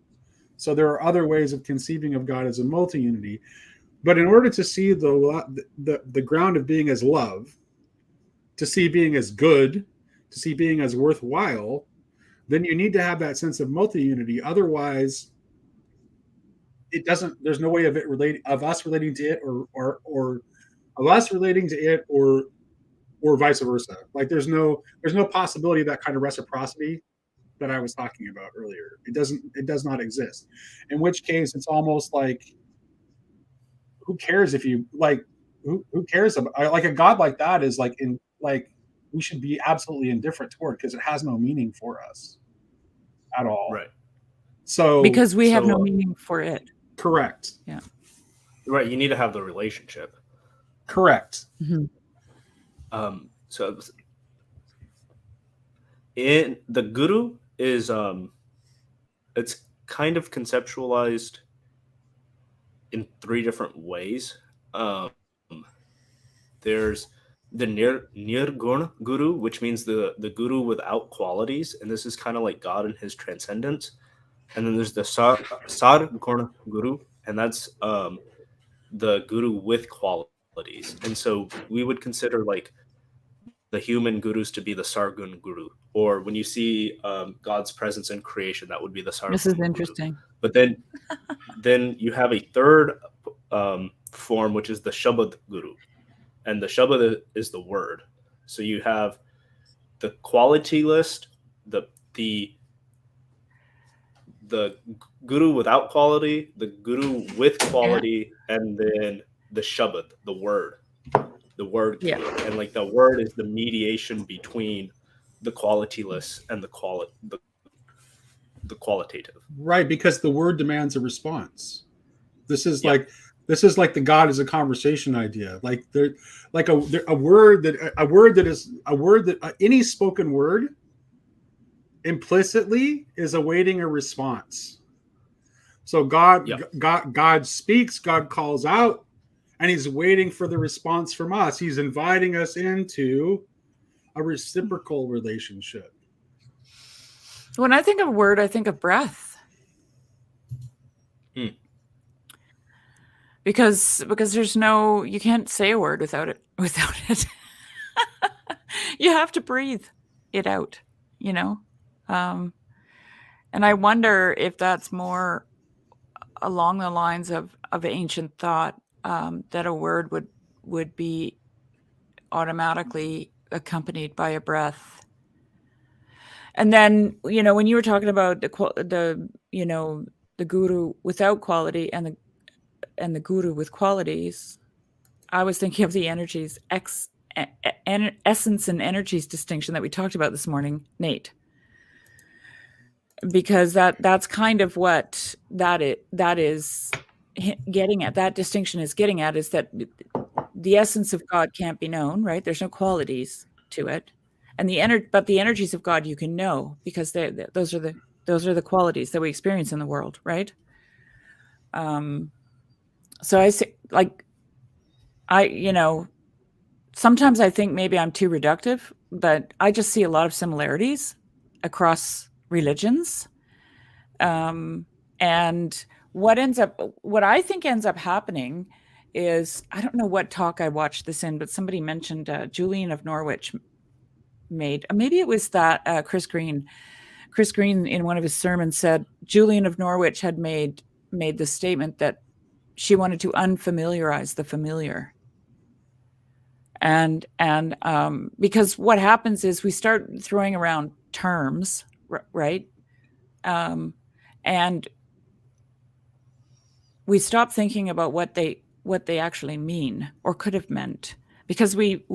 So there are other ways of conceiving of God as a multi-unity. But in order to see the ground of being as love, to see being as good, to see being as worthwhile, then you need to have that sense of multi-unity. Otherwise, it doesn't. There's no way of us relating to it, or of us relating to it, or vice versa. Like there's no possibility of that kind of reciprocity that I was talking about earlier. It does not exist. In which case, it's almost like, who cares if you like? Who cares about like a God like that is like we should be absolutely indifferent toward, because it has no meaning for us at all. Right. So because we have no meaning for it. Correct. Yeah. Right. You need to have the relationship. Correct. So in the guru is it's kind of conceptualized in three different ways. There's the nirguna guru, which means the guru without qualities, and this is kind of like God and his transcendence. And then there's the sarguna guru, and that's the guru with qualities. And so we would consider like the human gurus to be the sargun guru, or when you see God's presence in creation, that would be the sargun. This is interesting. Guru. But then you have a third form, which is the shabad guru, and the shabad is the word. So you have the quality list, the guru without quality, the guru with quality, and then the shabad, the word. The word, and like the word is the mediation between the qualityless and the qualitative. Right, because the word demands a response. This is like the God is a conversation idea. Like a word that any spoken word implicitly is awaiting a response. So God speaks, God calls out, and he's waiting for the response from us. He's inviting us into a reciprocal relationship. When I think of word, I think of breath. Because there's you can't say a word without it. You have to breathe it out, and I wonder if that's more along the lines of ancient thought, that a word would be automatically accompanied by a breath. And then, when you were talking about the guru without quality and the guru with qualities, I was thinking of the energies X essence and energies distinction that we talked about this morning, Nate, because that's kind of what that is getting at. That distinction is getting at is that the essence of God can't be known, right? There's no qualities to it, and but the energies of God you can know, because those are the qualities that we experience in the world, right? So I say, like, sometimes I think maybe I'm too reductive, but I just see a lot of similarities across religions. And what I think ends up happening is, I don't know what talk I watched this in, but somebody mentioned Julian of Norwich maybe it was that Chris Green in one of his sermons said Julian of Norwich had made the statement that she wanted to unfamiliarize the familiar. And because what happens is we start throwing around terms, right? And we stop thinking about what they actually mean or could have meant, because we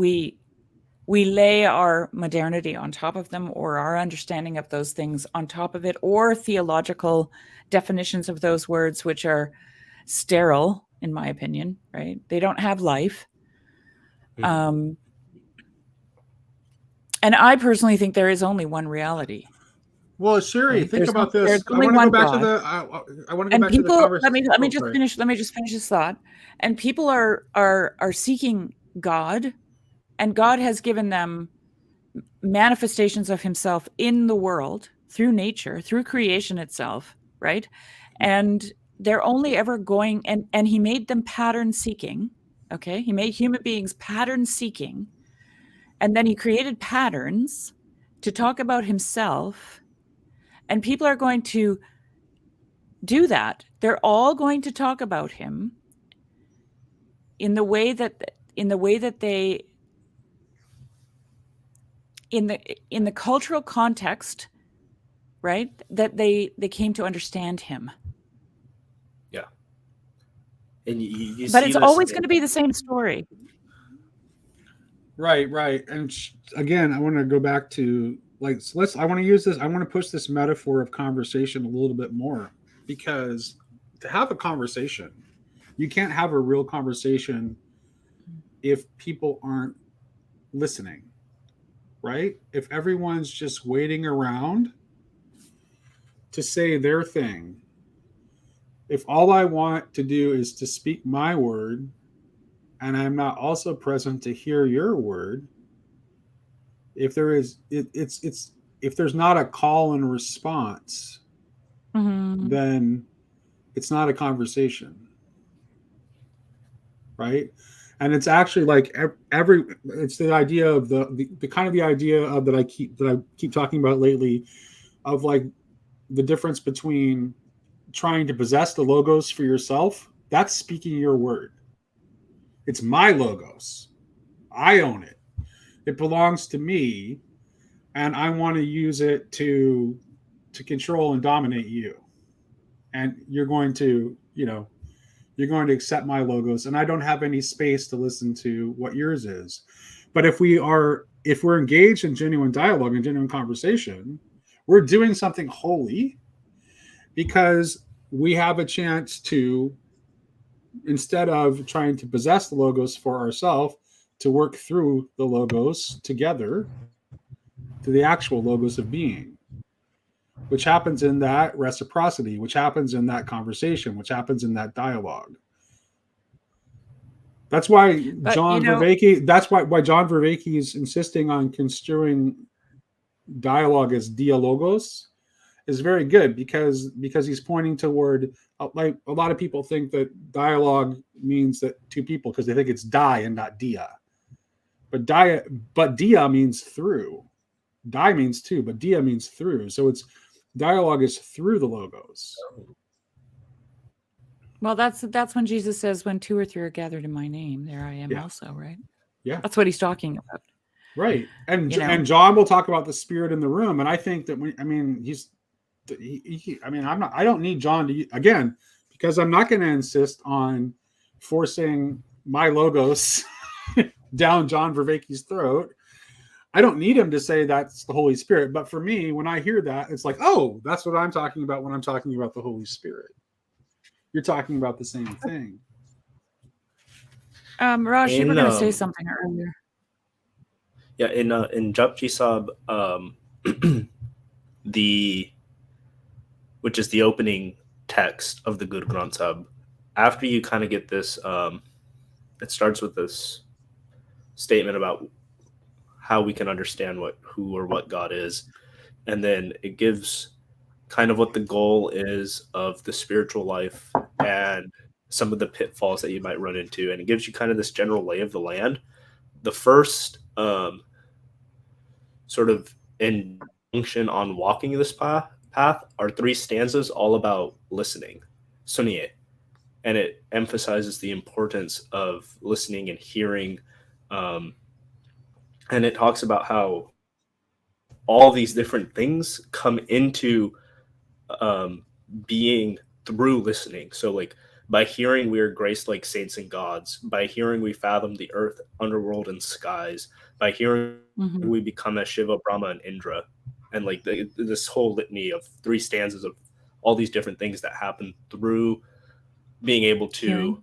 lay our modernity on top of them, or our understanding of those things on top of it, or theological definitions of those words, which are sterile, in my opinion, right? They don't have life. And I personally think there is only one reality. Well, Sherry, right? think about this. I want to go back to the. I want to go back to the conversation. Let me just finish. Let me just finish this thought. And people are seeking God, and God has given them manifestations of Himself in the world through nature, through creation itself, right? And they're only ever going, and He made them pattern seeking. Okay, He made human beings pattern seeking, and then He created patterns to talk about Himself. And people are going to do that. They're all going to talk about Him in the way that they, in the cultural context, right? That they came to understand Him. Yeah. And you but see it's always going to be the same story. Right. And again, I want to go back to, like, I want to use this. I want to push this metaphor of conversation a little bit more, because to have a conversation, you can't have a real conversation if people aren't listening, right? If everyone's just waiting around to say their thing, if all I want to do is to speak my word, and I'm not also present to hear your word, if there is, if there's not a call and response, then it's not a conversation, right? And it's actually like it's the idea of the kind of the idea of that I keep talking about lately, of like the difference between trying to possess the logos for yourself. That's speaking your word. It's my logos. I own it. It belongs to me, and I want to use it to control and dominate you. And you're going to accept my logos, and I don't have any space to listen to what yours is. But if we're engaged in genuine dialogue and genuine conversation, we're doing something holy, because we have a chance to, instead of trying to possess the logos for ourselves, to work through the logos together to the actual logos of being, which happens in that reciprocity, which happens in that conversation, which happens in that dialogue. That's why John Vervaeke is insisting on construing dialogue as dialogos, is very good, because he's pointing toward, like, a lot of people think that dialogue means that two people, because they think it's die and not dia. But dia means through. Die means two, but dia means through. So it's dialogue is through the logos. Well, that's when Jesus says, when two or three are gathered in my name, there I am also, right? Yeah. That's what he's talking about. Right. And John will talk about the spirit in the room. And I think that I don't need John to, again, because I'm not going to insist on forcing my logos down John Vervaeke's throat. I don't need him to say that's the Holy Spirit, but for me, when I hear that, it's like, oh, that's what I'm talking about when I'm talking about the Holy Spirit. You're talking about the same thing. Raj, you were going to say something earlier. Yeah, in Japji Sab, which is the opening text of the Guru Granth Sahib, after you kind of get this, it starts with this statement about how we can understand who or what God is, and then it gives kind of what the goal is of the spiritual life and some of the pitfalls that you might run into, and it gives you kind of this general lay of the land. The first sort of injunction on walking this path are 3 stanzas all about listening, suniye, and it emphasizes the importance of listening and hearing, and it talks about how all these different things come into being through listening. So like, by hearing we are graced like saints and gods. By hearing we fathom the earth, underworld, and skies. By hearing we become as Shiva, Brahma, and Indra. And like this whole litany of 3 stanzas of all these different things that happen through being able to,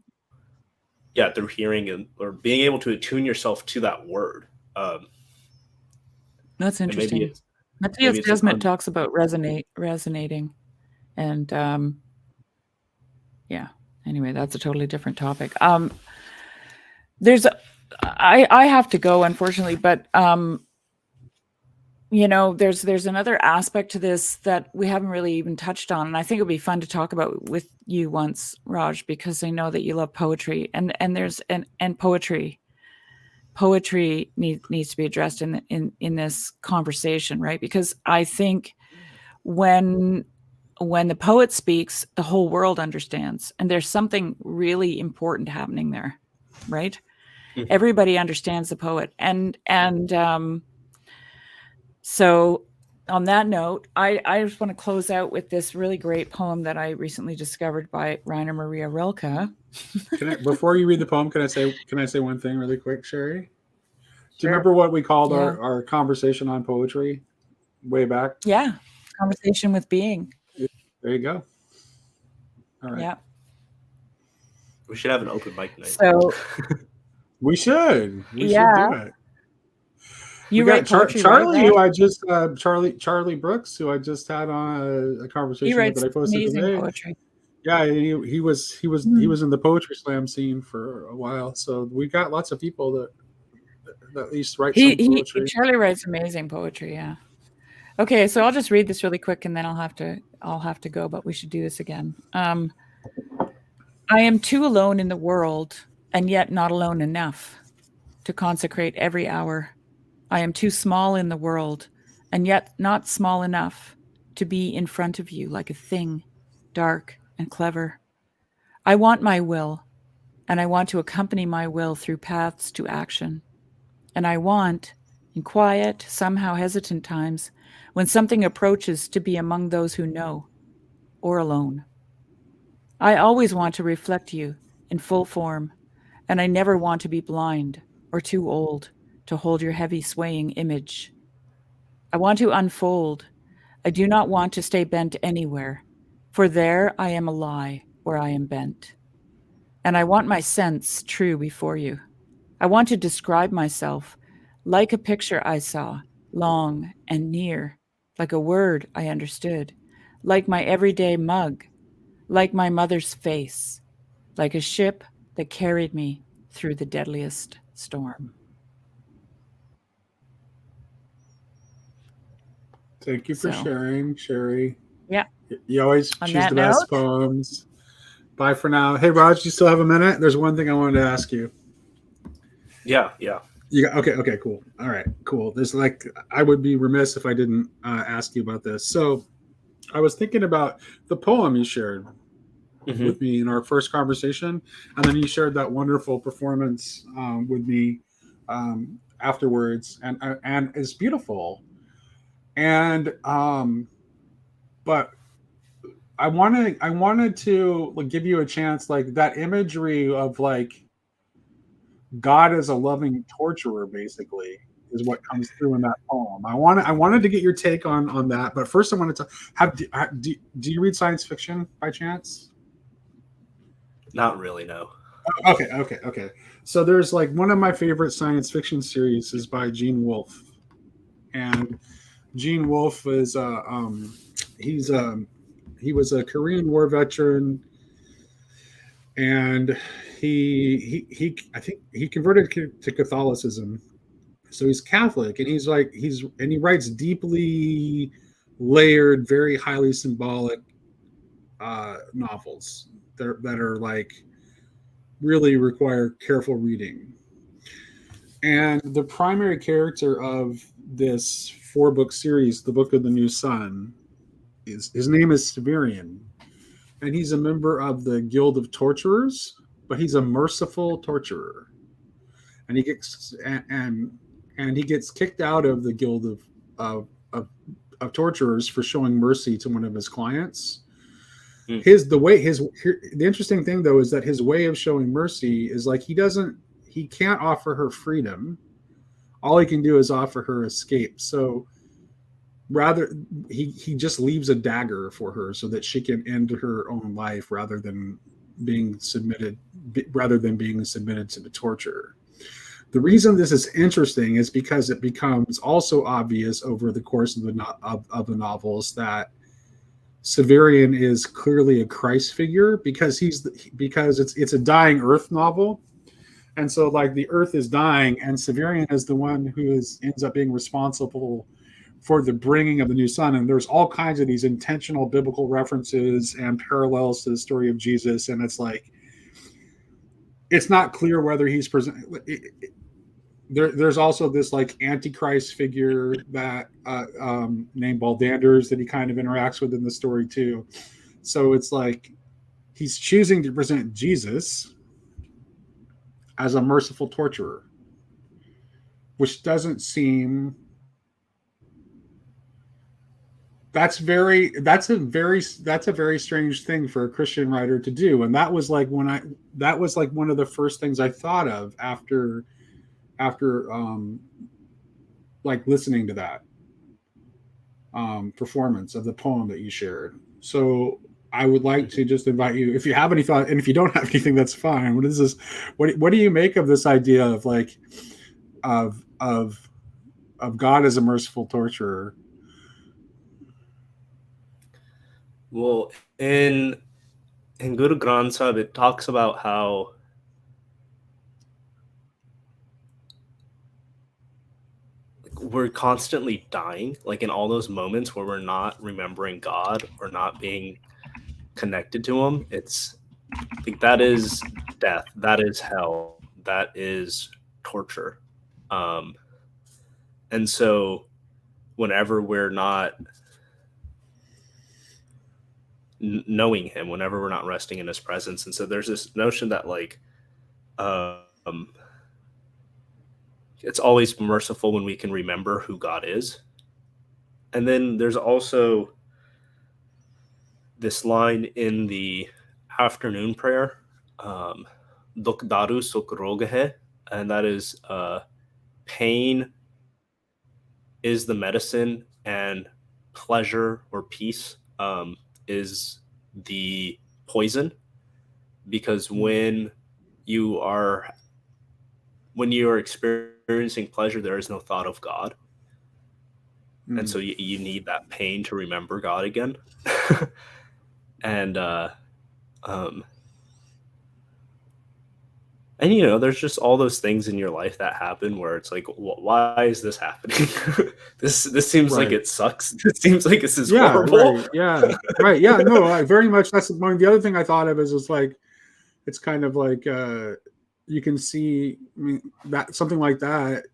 through hearing or being able to attune yourself to that word. That's interesting. Matthias Desmet talks about resonating, and anyway, that's a totally different topic. I have to go, unfortunately, but there's another aspect to this that we haven't really even touched on, and I think it would be fun to talk about with you once, Raj, because I know that you love poetry, and poetry needs to be addressed in this conversation, right? Because I think when the poet speaks, the whole world understands, and there's something really important happening there, right? Mm-hmm. Everybody understands the poet, and so on that note, I just want to close out with this really great poem that I recently discovered by Rainer Maria Rilke. Before you read the poem, can I say one thing really quick, Sherry? Do you remember what we called our conversation on poetry way back? Yeah, conversation with being. There you go. All right. Yeah. We should have an open mic night. So we should do it. You write poetry, Charlie, right? who I just Charlie Brooks, who I just had on a conversation with that I posted today. Poetry. Yeah, he was in the poetry slam scene for a while. So we got lots of people that at least write some poetry. Charlie writes amazing poetry. Yeah. Okay, so I'll just read this really quick, and then I'll have to go. But we should do this again. I am too alone in the world, and yet not alone enough to consecrate every hour. I am too small in the world, and yet not small enough to be in front of you like a thing, dark and clever. I want my will, and I want to accompany my will through paths to action. And I want, in quiet, somehow hesitant times, when something approaches, to be among those who know, or alone. I always want to reflect you in full form, and I never want to be blind or too old to hold your heavy swaying image. I want to unfold. I do not want to stay bent anywhere, for there I am a lie where I am bent. And I want my sense true before you. I want to describe myself like a picture I saw, long and near, like a word I understood, like my everyday mug, like my mother's face, like a ship that carried me through the deadliest storm. Thank you for sharing, Sherry. Yeah. You always choose the best poems. Bye for now. Hey, Raj, you still have a minute? There's one thing I wanted to ask you. Yeah. Okay, cool. All right, cool. I would be remiss if I didn't ask you about this. So I was thinking about the poem you shared with me in our first conversation, and then you shared that wonderful performance with me afterwards, and it's beautiful. And but I wanted to give you a chance, like that imagery of like God is a loving torturer, basically, is what comes through in that poem. I wanted to get your take on that, but first I wanted to do you read science fiction by chance? Not really, no. Okay. So there's like one of my favorite science fiction series is by Gene Wolfe, and Gene Wolfe is he was a Korean War veteran, and he I think he converted to Catholicism, so he's Catholic, and he writes deeply layered, very highly symbolic novels that are like really require careful reading. And the primary character of this 4-book series, The Book of the New Sun, his name is Severian, and he's a member of the Guild of Torturers, but he's a merciful torturer, and he gets kicked out of the Guild of Torturers for showing mercy to one of his clients. The interesting thing though is that his way of showing mercy is like he can't offer her freedom. All he can do is offer her escape. So rather he just leaves a dagger for her so that she can end her own life rather than being submitted to the torture. The reason this is interesting is because it becomes also obvious over the course of the novels that Severian is clearly a Christ figure, because it's a dying Earth novel, and so like the Earth is dying, and Severian is the one who ends up being responsible for the bringing of the new sun. And there's all kinds of these intentional biblical references and parallels to the story of Jesus, and it's like it's not clear whether he's present. There's also this like antichrist figure that named Baldanders that he kind of interacts with in the story too. So it's like he's choosing to present Jesus as a merciful torturer, which doesn't seem. That's a very strange thing for a Christian writer to do, and that was like one of the first things I thought of after like listening to that performance of the poem that you shared. So I would like to just invite you, if you have any thought, and if you don't have anything, that's fine. What do you make of this idea of like of God as a merciful torturer? Well, in Guru Granth Sahib, it talks about how we're constantly dying, like in all those moments where we're not remembering God or not being connected to him. It's like that is death, that is hell, that is torture. And so whenever we're not knowing him, whenever we're not resting in his presence, and so there's this notion that like it's always merciful when we can remember who God is. And then there's also this line in the afternoon prayer, Duk daru sukh rog hai, and that is pain is the medicine and pleasure or peace is the poison, because when you are experiencing pleasure, there is no thought of God. And so you need that pain to remember God again. And you know, there's just all those things in your life that happen where it's like, why is this happening? this seems like it sucks. It seems like this is horrible. Right. Yeah. No, very much. That's one of the other thing I thought of is like, it's kind of like you can see, I mean, that something like that.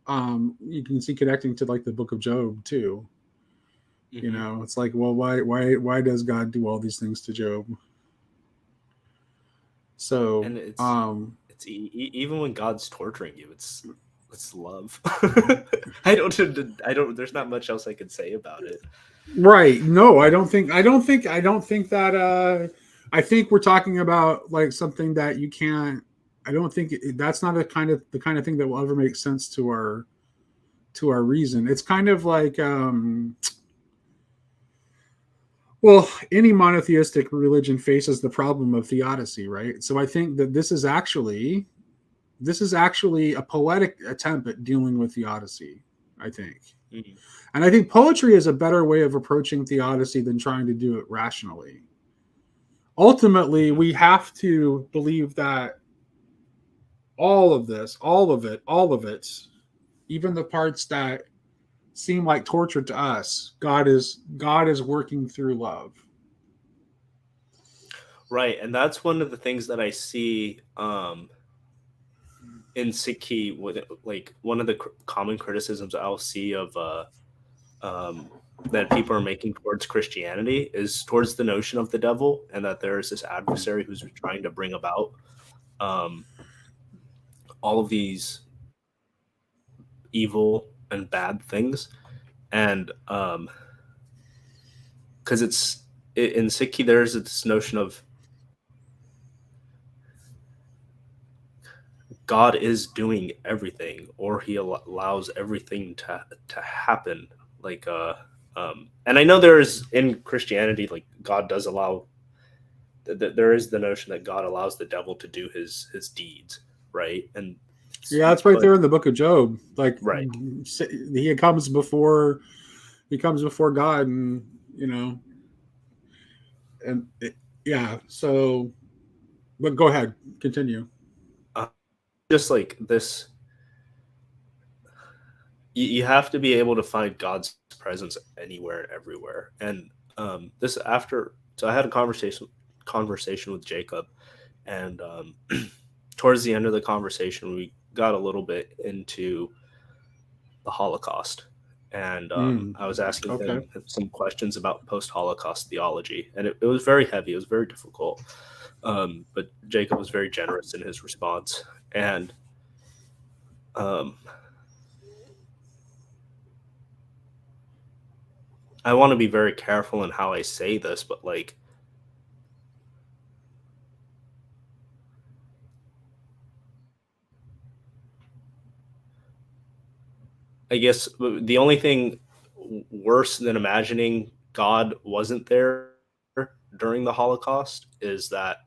You can see connecting to like the Book of Job too. Mm-hmm. You know, it's like, well, why does God do all these things to Job? So, and it's even when God's torturing you, it's love. I don't. There's not much else I could say about it. Right? No, I don't think that. I think we're talking about like something that you can't. don't think that's not the kind of thing that will ever make sense to our reason. It's kind of like well, any monotheistic religion faces the problem of theodicy, right? So I think that this is actually a poetic attempt at dealing with theodicy, I think. Mm-hmm. And I think poetry is a better way of approaching theodicy than trying to do it rationally. Ultimately, we have to believe that all of it, even the parts that seem like torture to us, God is working through love. Right, and that's one of the things that I see in Sikhi, with like one of the common criticisms I'll see of that people are making towards Christianity is towards the notion of the devil, and that there's this adversary who's trying to bring about all of these evil and bad things. And because in Sikhi, there's this notion of God is doing everything, or he allows everything to happen. Like, and I know there's in Christianity, like God does allow, there is the notion that God allows the devil to do his deeds, right? And yeah, that's right there in the book of Job. Like, right, he comes before God, and and yeah. So, but go ahead, continue. Just like this, you have to be able to find God's presence anywhere and everywhere. And so I had a conversation with Jacob, and towards the end of the conversation, we got a little bit into the Holocaust, and I was asking him some questions about post-Holocaust theology, and it was very heavy. It was very difficult, but Jacob was very generous in his response. And I want to be very careful in how I say this, but like, I guess the only thing worse than imagining God wasn't there during the Holocaust is that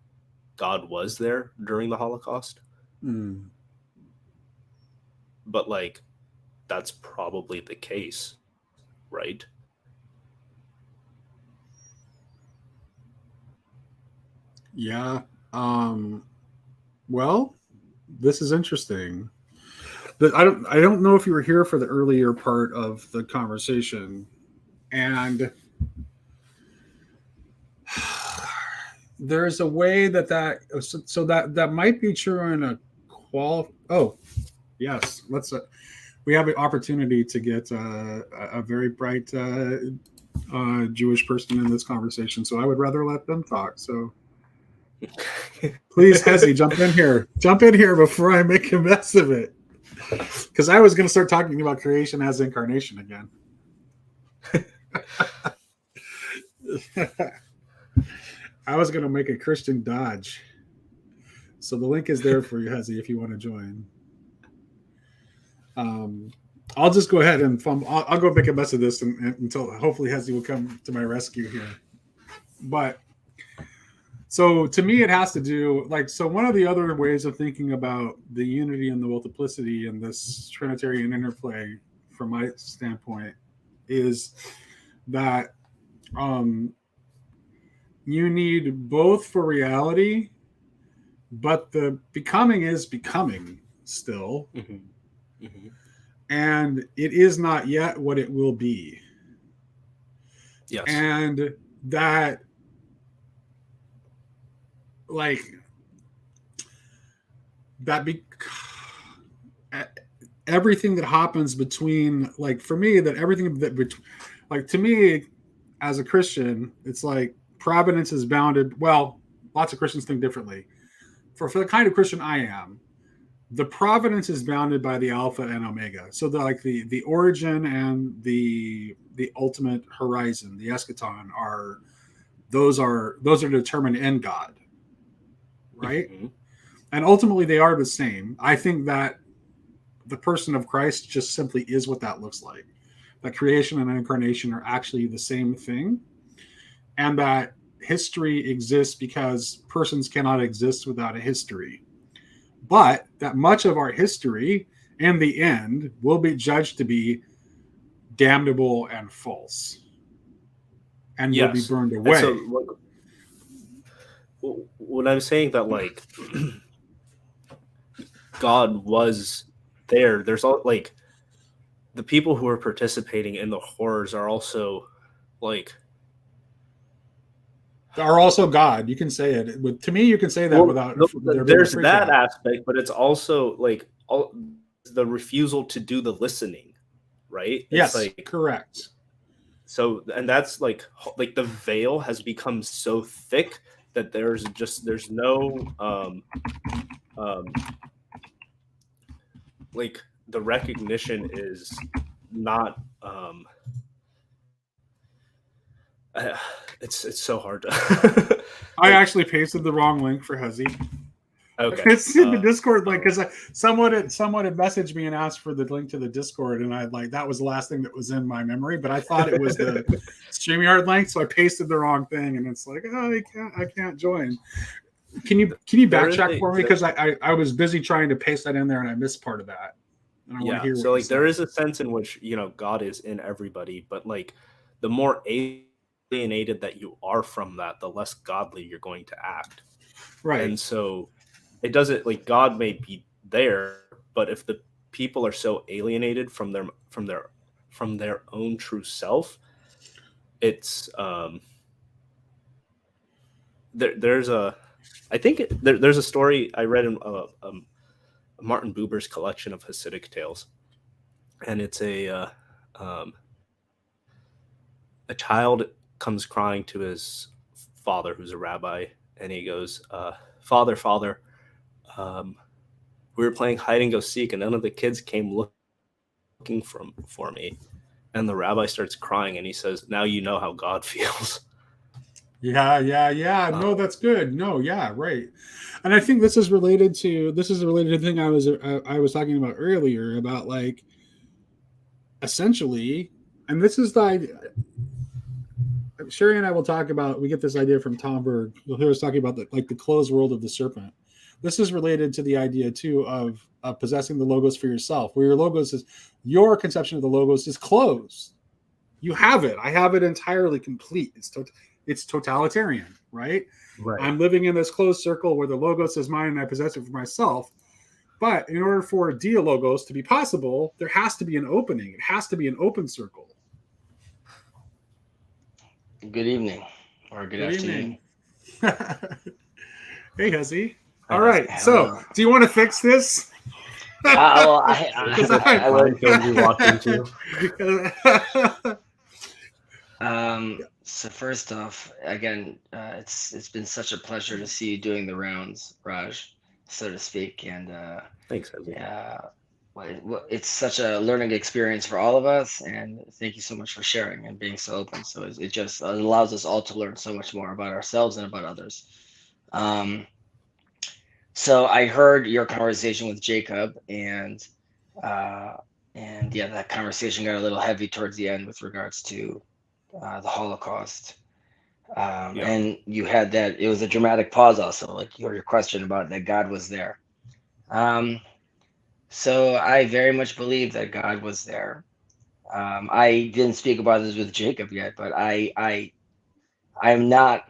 God was there during the Holocaust. But like, that's probably the case, right? Yeah. Well, this is interesting. But I don't know if you were here for the earlier part of the conversation, and there's a way that might be true in a Oh, yes. Let's. We have an opportunity to get a very bright Jewish person in this conversation, so I would rather let them talk. So please, Hezi, jump in here before I make a mess of it. Because I was going to start talking about creation as incarnation again. I was going to make a Christian dodge. So the link is there for you, Hezi, if you want to join. I'll just go ahead and I'll go make a mess of this until hopefully Hezi will come to my rescue here. But so to me, it has to do so one of the other ways of thinking about the unity and the multiplicity and this Trinitarian interplay, from my standpoint, is that you need both for reality, but the becoming is becoming still. Mm-hmm. Mm-hmm. And it is not yet what it will be. Yes. And that everything that happens between, for me, that everything that to me as a Christian, it's like providence is bounded. Well, lots of Christians think differently. For the kind of Christian I am, the providence is bounded by the Alpha and Omega. So the origin and the ultimate horizon, the eschaton, are determined in God, right? Mm-hmm. And ultimately, they are the same. I think that the person of Christ just simply is what that looks like. That creation and incarnation are actually the same thing. And that history exists because persons cannot exist without a history. But that much of our history, in the end, will be judged to be damnable and false. And will be burned away. And so, when I'm saying that, like, God was there, there's all, like, the people who are participating in the horrors are also, like, are also God. You can say it. To me, you can say that without. There's that aspect, but it's also like the refusal to do the listening, right? Yes, it's like, correct. So, and that's like the veil has become so thick that there's no like the recognition is not it's so hard to I actually pasted the wrong link for Huzzy. Okay. It's in the Discord link because someone had messaged me and asked for the link to the Discord, and I that was the last thing that was in my memory, but I thought it was the StreamYard link, so I pasted the wrong thing, and it's like, oh, I can't join. Can you backtrack for me, because I was busy trying to paste that in there and I missed part of that. And I want to hear so like there is a sense in which God is in everybody, but like the more alienated that you are from that, the less godly you're going to act. Right. And so it doesn't, like, God may be there, but if the people are so alienated from their own true self, it's there's a story I read in Martin Buber's collection of Hasidic tales, and it's a child comes crying to his father, who's a rabbi, and he goes, Father, we were playing hide and go seek, and none of the kids came looking for me. And the rabbi starts crying, and he says, "Now you know how God feels." Yeah. No, that's good. No, yeah, right. And I think this is related to the thing I was talking about earlier about, like, essentially, and this is the idea. Sherry and I will talk about. We get this idea from Tom Berg. You'll hear us talking about the closed world of the serpent. This is related to the idea too of possessing the logos for yourself, where your conception of the logos is closed. You have it. I have it entirely complete. It's totalitarian, right? Right. I'm living in this closed circle where the logos is mine and I possess it for myself. But in order for dia-logos to be possible, there has to be an opening. It has to be an open circle. Good evening, or good afternoon. Hey, Huzzy. All right. So, do you want to fix this? Well, I would be walking too. So first off, again, it's been such a pleasure to see you doing the rounds, Raj, so to speak, and thanks, Huzzy. It's such a learning experience for all of us, and thank you so much for sharing and being so open. So it just allows us all to learn so much more about ourselves and about others. So I heard your conversation with Jacob, and yeah, that conversation got a little heavy towards the end with regards to the Holocaust. And you had that, it was a dramatic pause also, like your question about that God was there. So I very much believe that God was there. I didn't speak about this with Jacob yet, but I'm not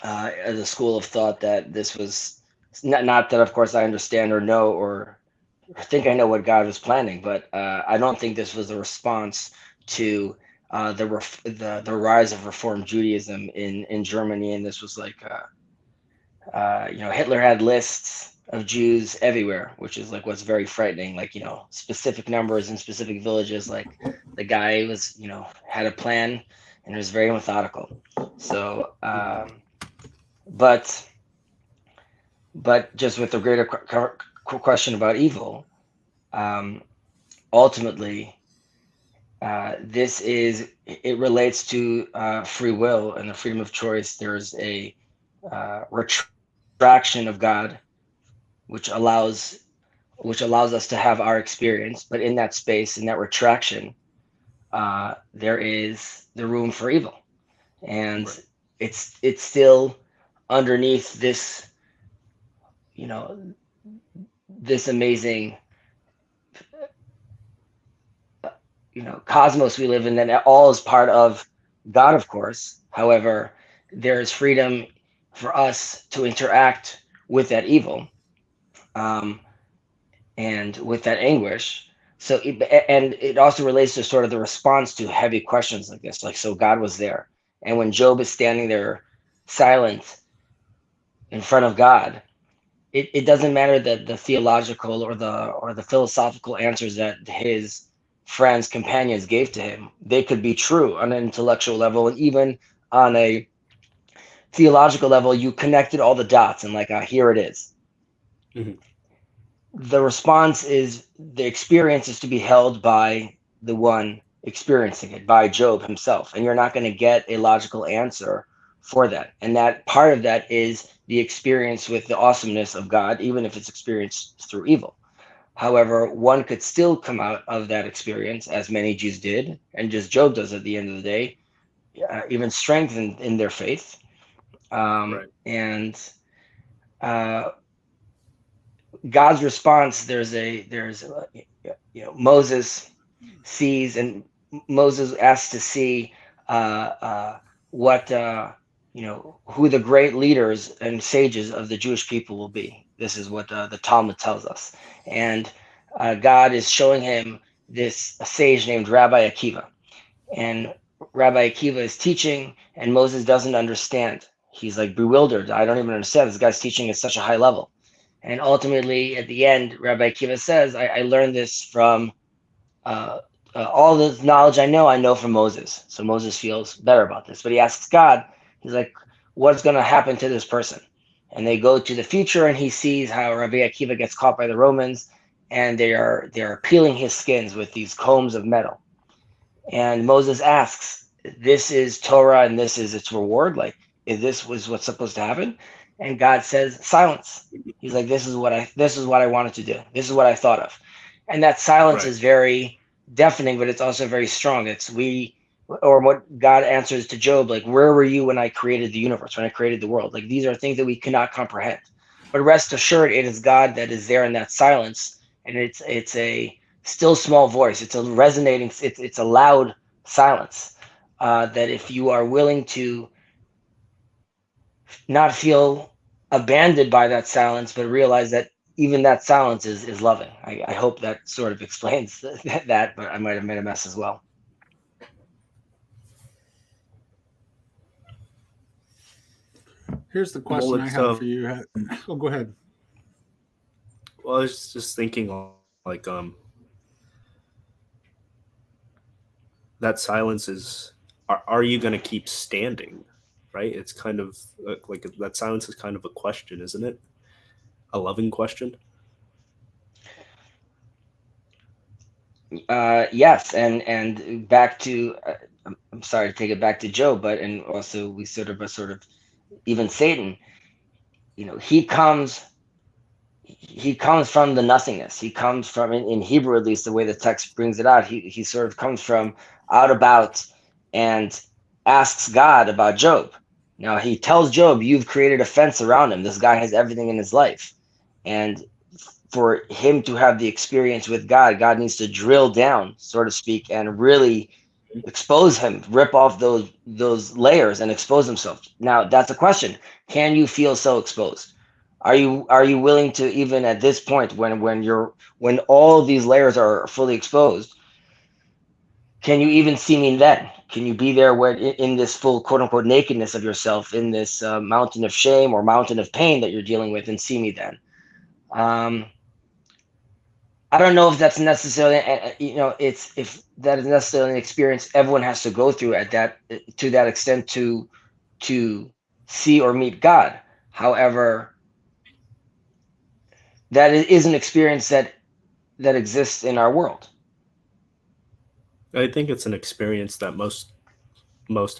of the school of thought that this was not that, of course, I understand or know or think I know what God was planning, but I don't think this was a response to the rise of Reform Judaism in Germany, and this was like Hitler had lists of Jews everywhere, which is like what's very frightening. Like, specific numbers in specific villages. Like the guy was had a plan and it was very methodical. So, but just with the greater question about evil, ultimately. It relates to free will and the freedom of choice. There's a retraction of God which allows us to have our experience. But in that space, in that retraction, there is the room for evil, and Right. it's still underneath this, this amazing, cosmos we live in, that all is part of God, of course. However, there is freedom for us to interact with that evil, and with that anguish. So, and it also relates to sort of the response to heavy questions like this. Like, so God was there, and when Job is standing there silent in front of God, it doesn't matter that the theological or the philosophical answers that his friends, companions gave to him, they could be true on an intellectual level, and even on a theological level, you connected all the dots and like, here it is. Mhm. The response is, the experience is to be held by the one experiencing it, by Job himself, and you're not going to get a logical answer for that. And that part of that is the experience with the awesomeness of God, even if it's experienced through evil. However, one could still come out of that experience, as many Jews did, and just Job does at the end of the day, even strengthened in their faith. Right. And God's response, Moses sees, and Moses asks to see what who the great leaders and sages of the Jewish people will be. This is what the Talmud tells us, and God is showing him this sage named Rabbi Akiva, and Rabbi Akiva is teaching, and Moses doesn't understand. He's like bewildered. I don't even understand. This guy's teaching at such a high level. And ultimately, at the end, Rabbi Akiva says, I learned this from all the knowledge I know from Moses. So Moses feels better about this. But he asks God, he's like, what's going to happen to this person? And they go to the future, and he sees how Rabbi Akiva gets caught by the Romans, and they're peeling his skins with these combs of metal. And Moses asks, this is Torah and this is its reward? Like, is this was what's supposed to happen? And God says, silence. He's like, this is what I wanted to do. This is what I thought of. And that silence Right. is very deafening, but it's also very strong. Or what God answers to Job, like, where were you when I created the universe, when I created the world? Like, these are things that we cannot comprehend. But rest assured, it is God that is there in that silence. And it's a still small voice. It's a resonating, it's a loud silence, that if you are willing to not feel abandoned by that silence, but realize that even that silence is loving. I hope that sort of explains that, but I might have made a mess as well. Here's the question I have for you. Oh, go ahead. Well, I was just thinking, like, that silence is, are you going to keep standing? Right? It's kind of like that silence is kind of a question, isn't it? A loving question. Yes, and back to, I'm sorry to take it back to Job, but and also we sort of even Satan, he comes from the nothingness. He comes from, in Hebrew, at least the way the text brings it out, he sort of comes from out about and asks God about Job. Now he tells Job, you've created a fence around him. This guy has everything in his life. And for him to have the experience with God, God needs to drill down, so to speak, and really expose him, rip off those layers and expose himself. Now that's a question. Can you feel so exposed? Are you willing to, even at this point, when all of these layers are fully exposed, can you even see me then? Can you be there when in this full quote unquote nakedness of yourself, in this mountain of shame or mountain of pain that you're dealing with, and see me then? I don't know if that's necessarily, if that is necessarily an experience everyone has to go through to that extent to see or meet God. However, that is an experience that exists in our world. I think it's an experience that most,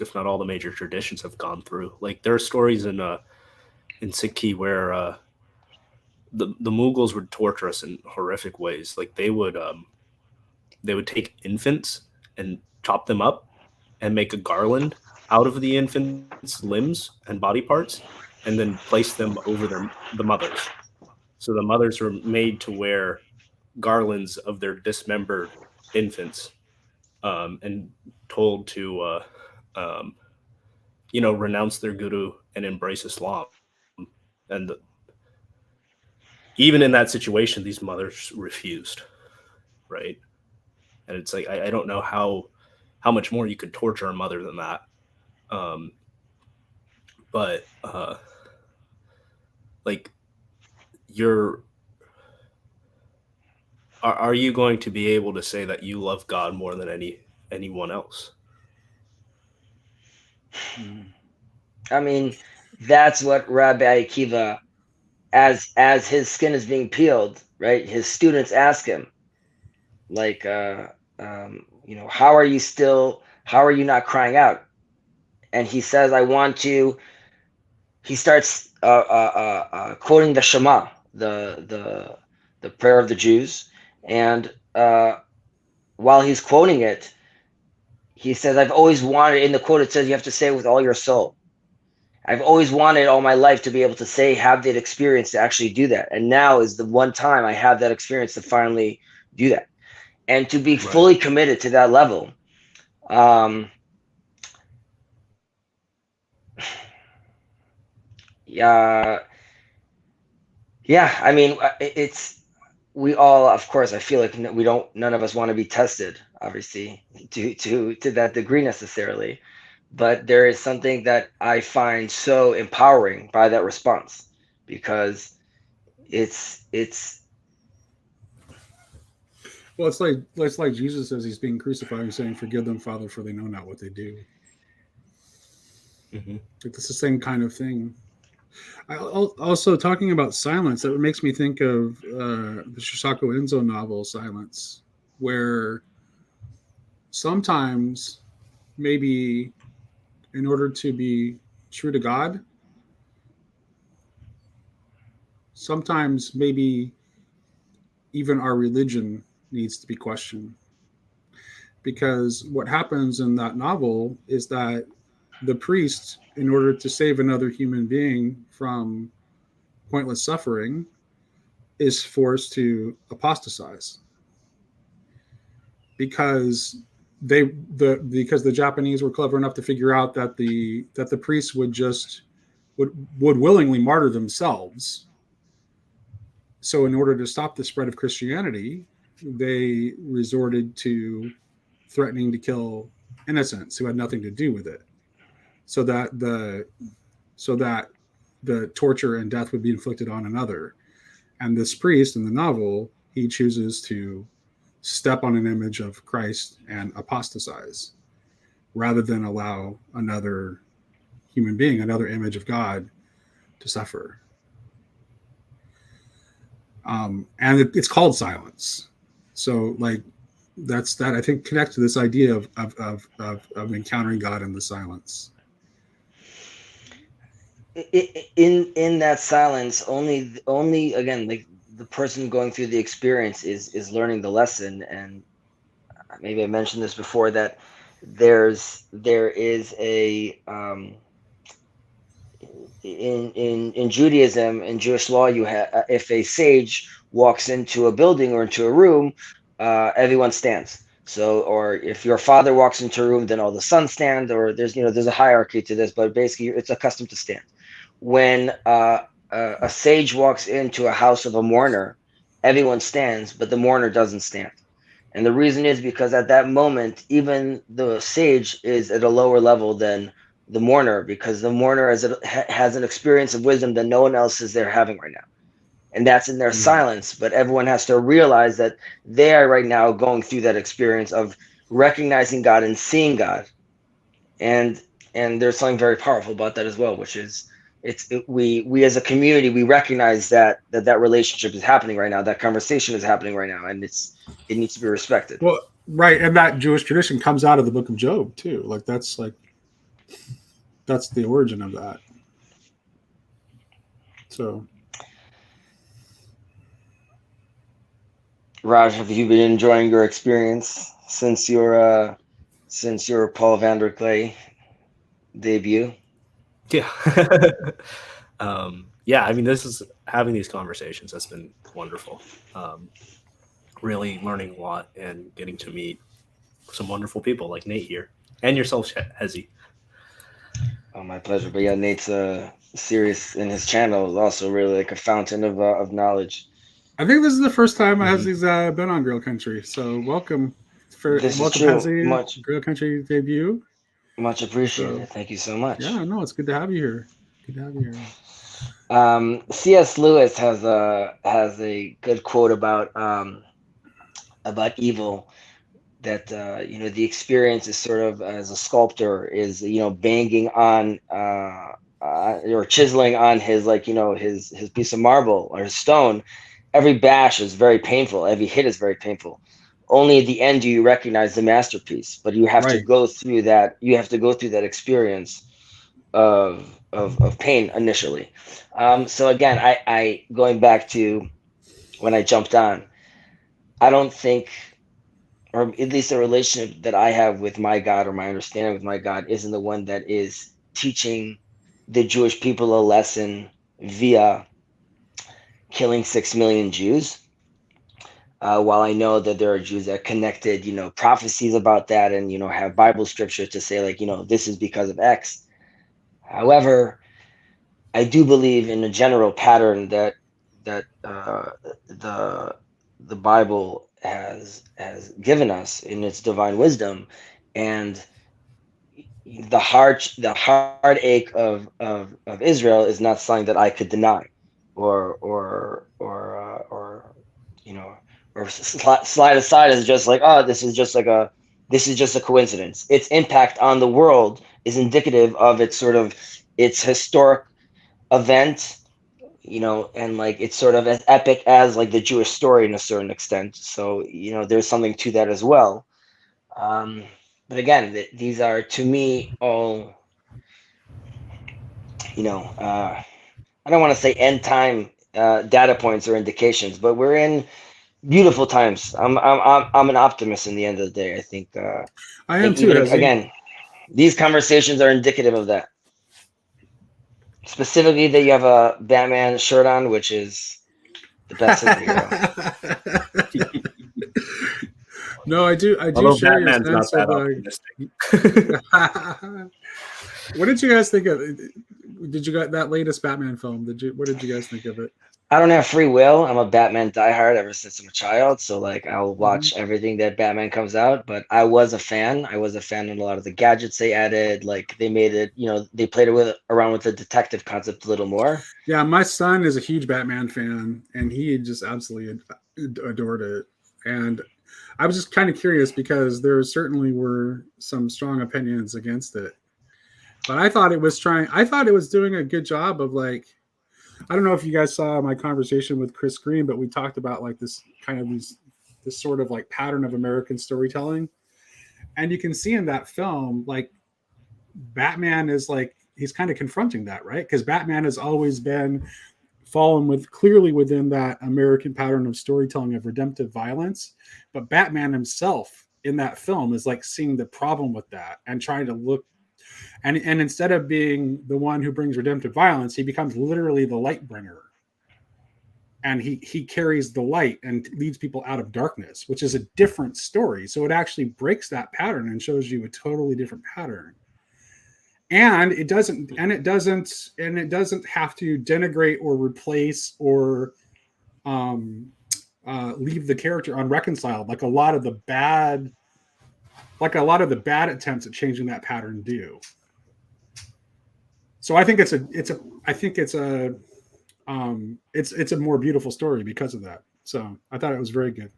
if not all, the major traditions have gone through. Like, there are stories in Sikhi where the Mughals would torture us in horrific ways. Like they would take infants and chop them up and make a garland out of the infants' limbs and body parts, and then place them over the mothers. So the mothers were made to wear garlands of their dismembered infants, and told to renounce their guru and embrace Islam. And even in that situation, these mothers refused, right? And it's like I don't know how much more you could torture a mother than that. But like are you going to be able to say that you love God more than anyone else? I mean, that's what Rabbi Akiva, as his skin is being peeled, right? His students ask him, like, how are you not crying out? And he says, I want to. He starts quoting the Shema, the prayer of the Jews, and while he's quoting it, he says, I've always wanted, in the quote it says you have to say it with all your soul. I've always wanted all my life to be able to have that experience to actually do that. And now is the one time I have that experience to finally do that. And to be fully committed to that level. Yeah, I mean, we all, of course, I feel like none of us want to be tested, obviously, to that degree necessarily. But there is something that I find so empowering by that response, because it's well, it's like Jesus says he's being crucified and saying, "Forgive them, Father, for they know not what they do." Mm-hmm. It's the same kind of thing. Also, talking about silence, that makes me think of the Shisako Enzo novel Silence, where sometimes maybe in order to be true to God, sometimes maybe even our religion needs to be questioned. Because what happens in that novel is that the priest, in order to save another human being from pointless suffering, is forced to apostatize. Because the Japanese were clever enough to figure out that the priests would willingly martyr themselves. So in order to stop the spread of Christianity, they resorted to threatening to kill innocents who had nothing to do with it, so that the torture and death would be inflicted on another. And this priest in the novel, he chooses to step on an image of Christ and apostatize, rather than allow another human being, another image of God, to suffer. And it's called Silence. So like that I think connects to this idea of encountering God in the silence. In that silence, only again, like the person going through the experience is learning the lesson. And maybe I mentioned this before, that there is a in Judaism, in Jewish law, you have, if a sage walks into a building or into a room, everyone stands. So, or if your father walks into a room, then all the sons stand. Or there's a hierarchy to this, but basically it's accustomed to stand. When a sage walks into a house of a mourner, everyone stands, but the mourner doesn't stand. And the reason is because at that moment, even the sage is at a lower level than the mourner, because the mourner has an experience of wisdom that no one else is there having right now. And that's in their silence. But everyone has to realize that they are right now going through that experience of recognizing God and seeing God. And there's something very powerful about that as well, which is we as a community, we recognize that relationship is happening right now, that conversation is happening right now, and it needs to be respected. Well, right, and that Jewish tradition comes out of the Book of Job too. That's the origin of that. So Raj, have you been enjoying your experience since your Paul Vanderklay debut? Yeah. Yeah, I mean, this is having these conversations has been wonderful. Really learning a lot and getting to meet some wonderful people like Nate here and yourself, Hezi. Oh, my pleasure. But yeah, Nate's serious, and his channel is also really like a fountain of knowledge. I think this is the first time Hezi's been on Grail Country, so welcome Hezi, Grail Country debut. Much appreciated. So, thank you so much. Yeah, no, it's good to have you here. Good to have you here. C.S. Lewis has a good quote about evil, that the experience is sort of as a sculptor is banging on or chiseling on his his piece of marble or his stone. Every bash is very painful. Every hit is very painful. Only at the end do you recognize the masterpiece, but you have to go through that. You have to go through that experience of pain initially. So again, I going back to when I jumped on, I don't think, or at least the relationship that I have with my God, or my understanding with my God, isn't the one that is teaching the Jewish people a lesson via killing 6 million Jews. While I know that there are Jews that connected, prophecies about that, and have Bible scripture to say this is because of X. However, I do believe in a general pattern that the Bible has given us in its divine wisdom, and the heartache of Israel is not something that I could deny, or slide aside as just like, oh, this is just a coincidence. Its impact on the world is indicative of its historic event, and it's sort of as epic as the Jewish story in a certain extent. So there's something to that as well. But again, these are, to me, all I don't want to say end time data points or indications, but we're in beautiful times. I'm an optimist in the end of the day. I think I am too. Again, these conversations are indicative of that. Specifically, that you have a Batman shirt on, which is the best superhero. No, I do share your sense of What did you guys think of? Did you got that latest Batman film? What did you guys think of it? I don't have free will. I'm a Batman diehard ever since I'm a child. So I'll watch everything that Batman comes out. But I was a fan. I was a fan of a lot of the gadgets they added. They made it, they played around with the detective concept a little more. Yeah, my son is a huge Batman fan, and he just absolutely adored it. And I was just kind of curious because there certainly were some strong opinions against it. But I thought it was doing a good job of I don't know if you guys saw my conversation with Chris Green, but we talked about this kind of this sort of pattern of American storytelling. And you can see in that film, Batman is he's kind of confronting that, right? Because Batman has always been fallen clearly within that American pattern of storytelling of redemptive violence. But Batman himself in that film is seeing the problem with that and trying to look. And instead of being the one who brings redemptive violence, he becomes literally the light bringer. And he carries the light and leads people out of darkness, which is a different story. So it actually breaks that pattern and shows you a totally different pattern. And it doesn't have to denigrate or replace or leave the character unreconciled like a lot of the bad attempts at changing that pattern do. So I think it's a more beautiful story because of that. So I thought it was very good.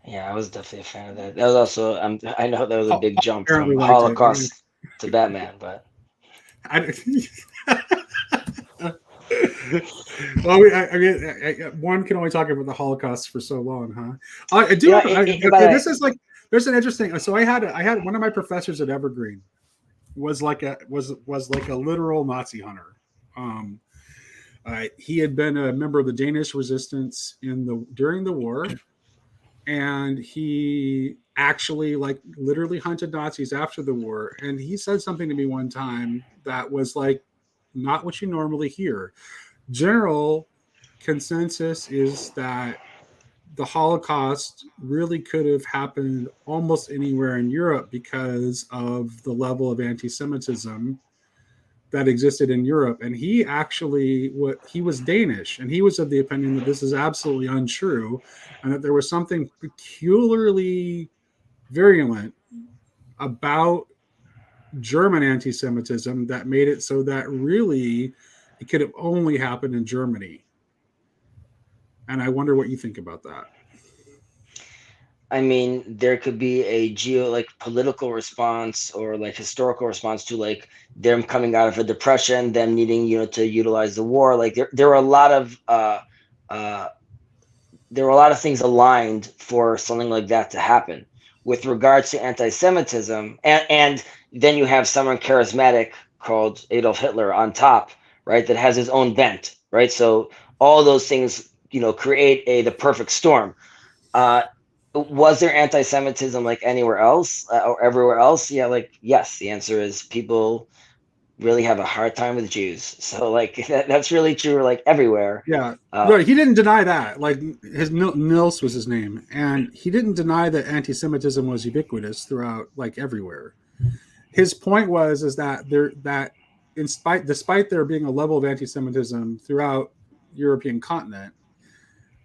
Yeah, I was definitely a fan of that. That was also I know that was a big jump from Holocaust to Batman, but well, one can only talk about the Holocaust for so long, huh? I do. This is there's an interesting. So I had one of my professors at Evergreen was like a literal Nazi hunter. He had been a member of the Danish resistance during the war, and he actually like literally hunted Nazis after the war. And he said something to me one time that was like not what you normally hear. General consensus is that the Holocaust really could have happened almost anywhere in Europe because of the level of anti-Semitism that existed in Europe. And he was Danish, and he was of the opinion that this is absolutely untrue, and that there was something peculiarly virulent about German anti-Semitism that made it so that really it could have only happened in Germany. And I wonder what you think about that. I mean, there could be a political response or like historical response to like them coming out of a depression, them needing, to utilize the war. Like there were a lot of things aligned for something like that to happen. With regards to anti-Semitism, and then you have someone charismatic called Adolf Hitler on top, right? That has his own bent, right? So all those things, create the perfect storm. Was there anti-Semitism like anywhere else or everywhere else? Yeah, yes. The answer is people really have a hard time with Jews. So that's really true, like everywhere. Yeah, no, he didn't deny that. Like Nils was his name, and he didn't deny that anti-Semitism was ubiquitous throughout, like everywhere. His point was that despite there being a level of anti-Semitism throughout European continent,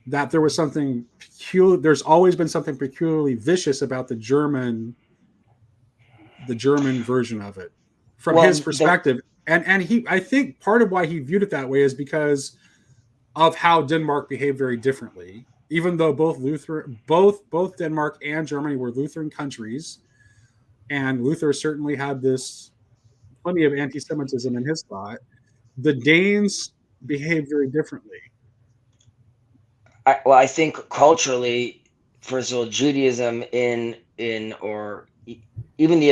that there was something peculiar. There's always been something peculiarly vicious about the German version of it, from his perspective. And I think part of why he viewed it that way is because of how Denmark behaved very differently. Even though both Denmark and Germany were Lutheran countries, and Luther certainly had plenty of anti-Semitism in his thought, the Danes behaved very differently. I think culturally, first of all, Judaism or even the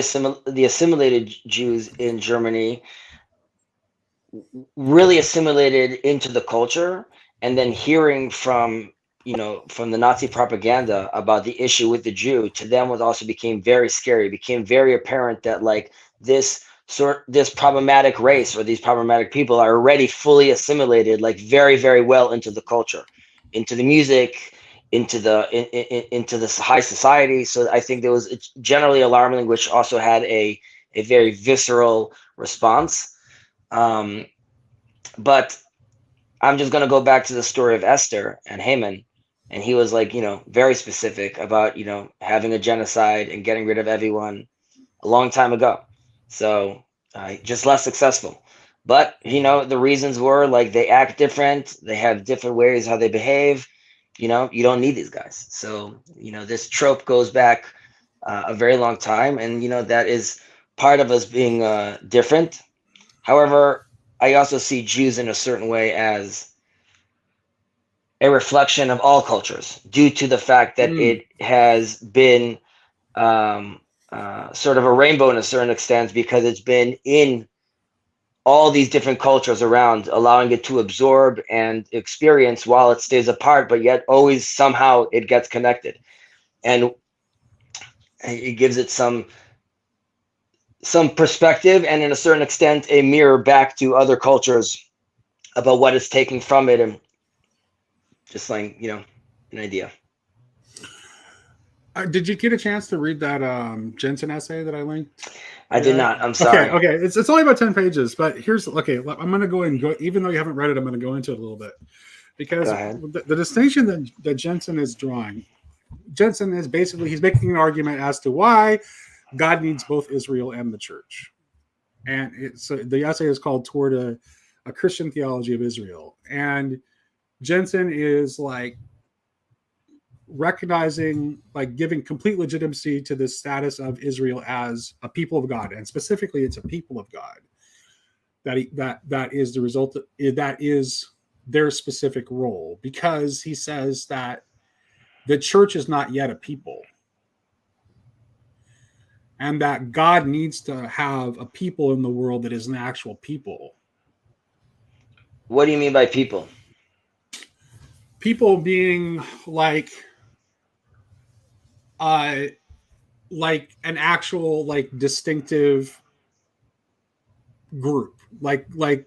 assimilated Jews in Germany really assimilated into the culture, and then hearing from the Nazi propaganda about the issue with the Jew, to them was also became very scary. It became very apparent that like this problematic race or these problematic people are already fully assimilated, like very, very well into the culture, into the music, into the high society. So I think there was generally alarming, which also had a very visceral response. But I'm just going to go back to the story of Esther and Haman. And he was like, very specific about, having a genocide and getting rid of everyone a long time ago. So just less successful. But, the reasons were like they act different. They have different ways how they behave. You don't need these guys. So, this trope goes back a very long time. And, that is part of us being different. However, I also see Jews in a certain way as a reflection of all cultures, due to the fact that it has been sort of a rainbow in a certain extent, because it's been in all these different cultures around, allowing it to absorb and experience while it stays apart, but yet always somehow it gets connected. And it gives it some perspective, and in a certain extent a mirror back to other cultures about what it's taking from it, and just like an idea. Did you get a chance to read that Jensen essay that I linked? I did not. I'm sorry. Okay. It's only about 10 pages, but I'm going to go even though you haven't read it, I'm going to go into it a little bit, because the distinction that Jensen is drawing, Jensen is basically, he's making an argument as to why God needs both Israel and the church. And the essay is called Toward a Christian Theology of Israel. And Jensen is like recognizing, like giving complete legitimacy to the status of Israel as a people of God, and specifically it's a people of God. That is the result that is their specific role, because he says that the church is not yet a people, and that God needs to have a people in the world that is an actual people. What do you mean by people? People being like an actual like distinctive group, like the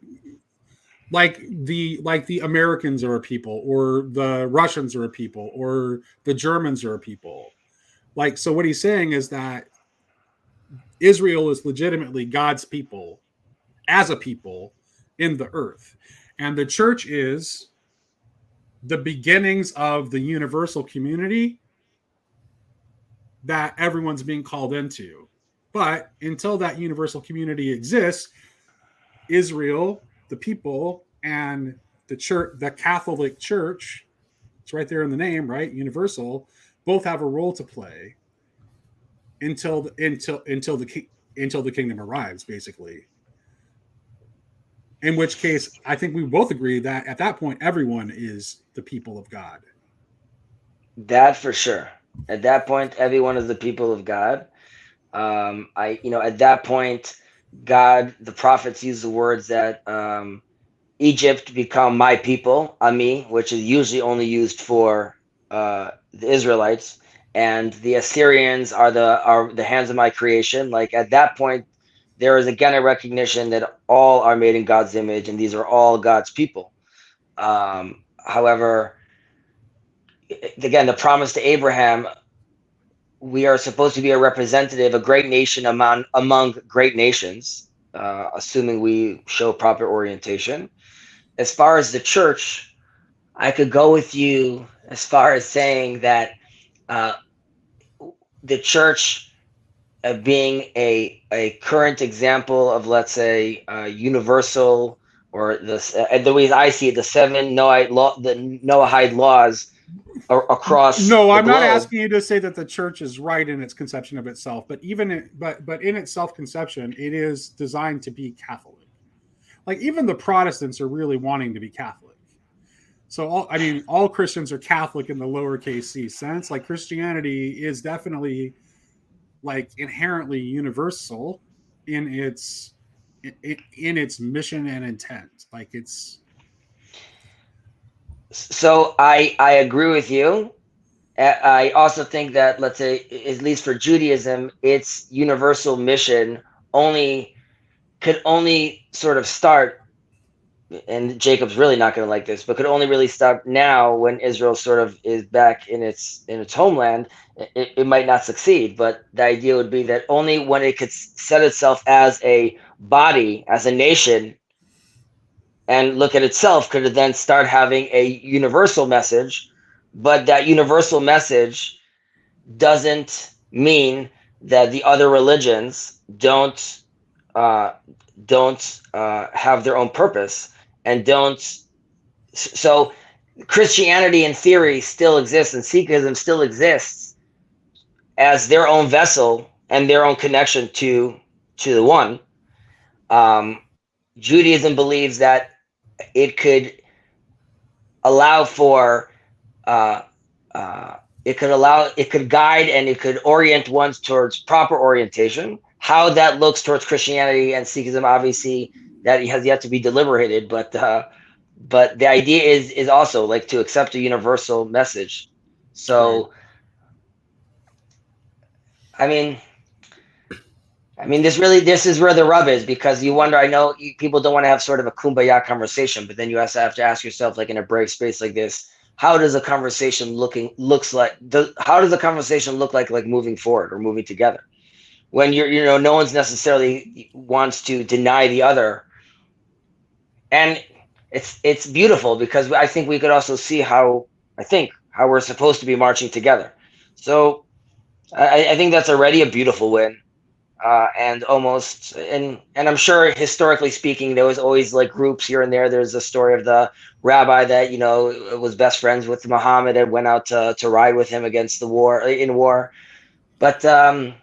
Americans are a people, or the Russians are a people, or the Germans are a people. Like, so what he's saying is that Israel is legitimately God's people as a people in the earth, and the church is the beginnings of the universal community that everyone's being called into. But until that universal community exists, Israel, the people, and the church, the Catholic Church, it's right there in the name, right? Universal, both have a role to play until the kingdom arrives, basically. In which case, I think we both agree that at that point, everyone is the people of God. That for sure. At that point, everyone is the people of God. At that point, God, the prophets use the words that Egypt become my people, Ami, which is usually only used for the Israelites, and the Assyrians are the hands of my creation. Like at that point, there is again a recognition that all are made in God's image, and these are all God's people. However, again, the promise to Abraham, we are supposed to be a representative, a great nation among great nations, assuming we show proper orientation. As far as the church, I could go with you as far as saying that the church being a current example of, let's say, universal, or the way I see it, the seven Noahide laws across. No, I'm not globe. asking you to say that the church is right in its conception of itself, but but in its self-conception, it is designed to be Catholic. Like even the Protestants are really wanting to be Catholic. So all Christians are Catholic in the lowercase c sense. Like Christianity is definitely like inherently universal in its mission and intent. Like it's. So I agree with you. I also think that, let's say, at least for Judaism, its universal mission could only sort of start, and Jacob's really not going to like this, but could only really start now when Israel sort of is back in its homeland. It might not succeed, but the idea would be that only when it could set itself as a body, as a nation, and look at itself, could it then start having a universal message. But that universal message doesn't mean that the other religions don't have their own purpose, and don't. So Christianity in theory still exists, and Sikhism still exists as their own vessel and their own connection to the one. Judaism believes that it could allow for it could guide, and it could orient one towards proper orientation. How that looks towards Christianity and Sikhism, obviously, that has yet to be deliberated. But the idea is also like to accept a universal message. So, I mean, this is where the rub is, because you wonder. I know people don't want to have sort of a kumbaya conversation, but then you also have to ask yourself, like in a brave space like this, how does a conversation look like moving forward or moving together, when no one's necessarily wants to deny the other. And it's beautiful, because I think we could also see how we're supposed to be marching together. So I think that's already a beautiful win. And I'm sure, historically speaking, there was always like groups here and there. There's a story of the rabbi that was best friends with Muhammad and went out to ride with him against the war. But I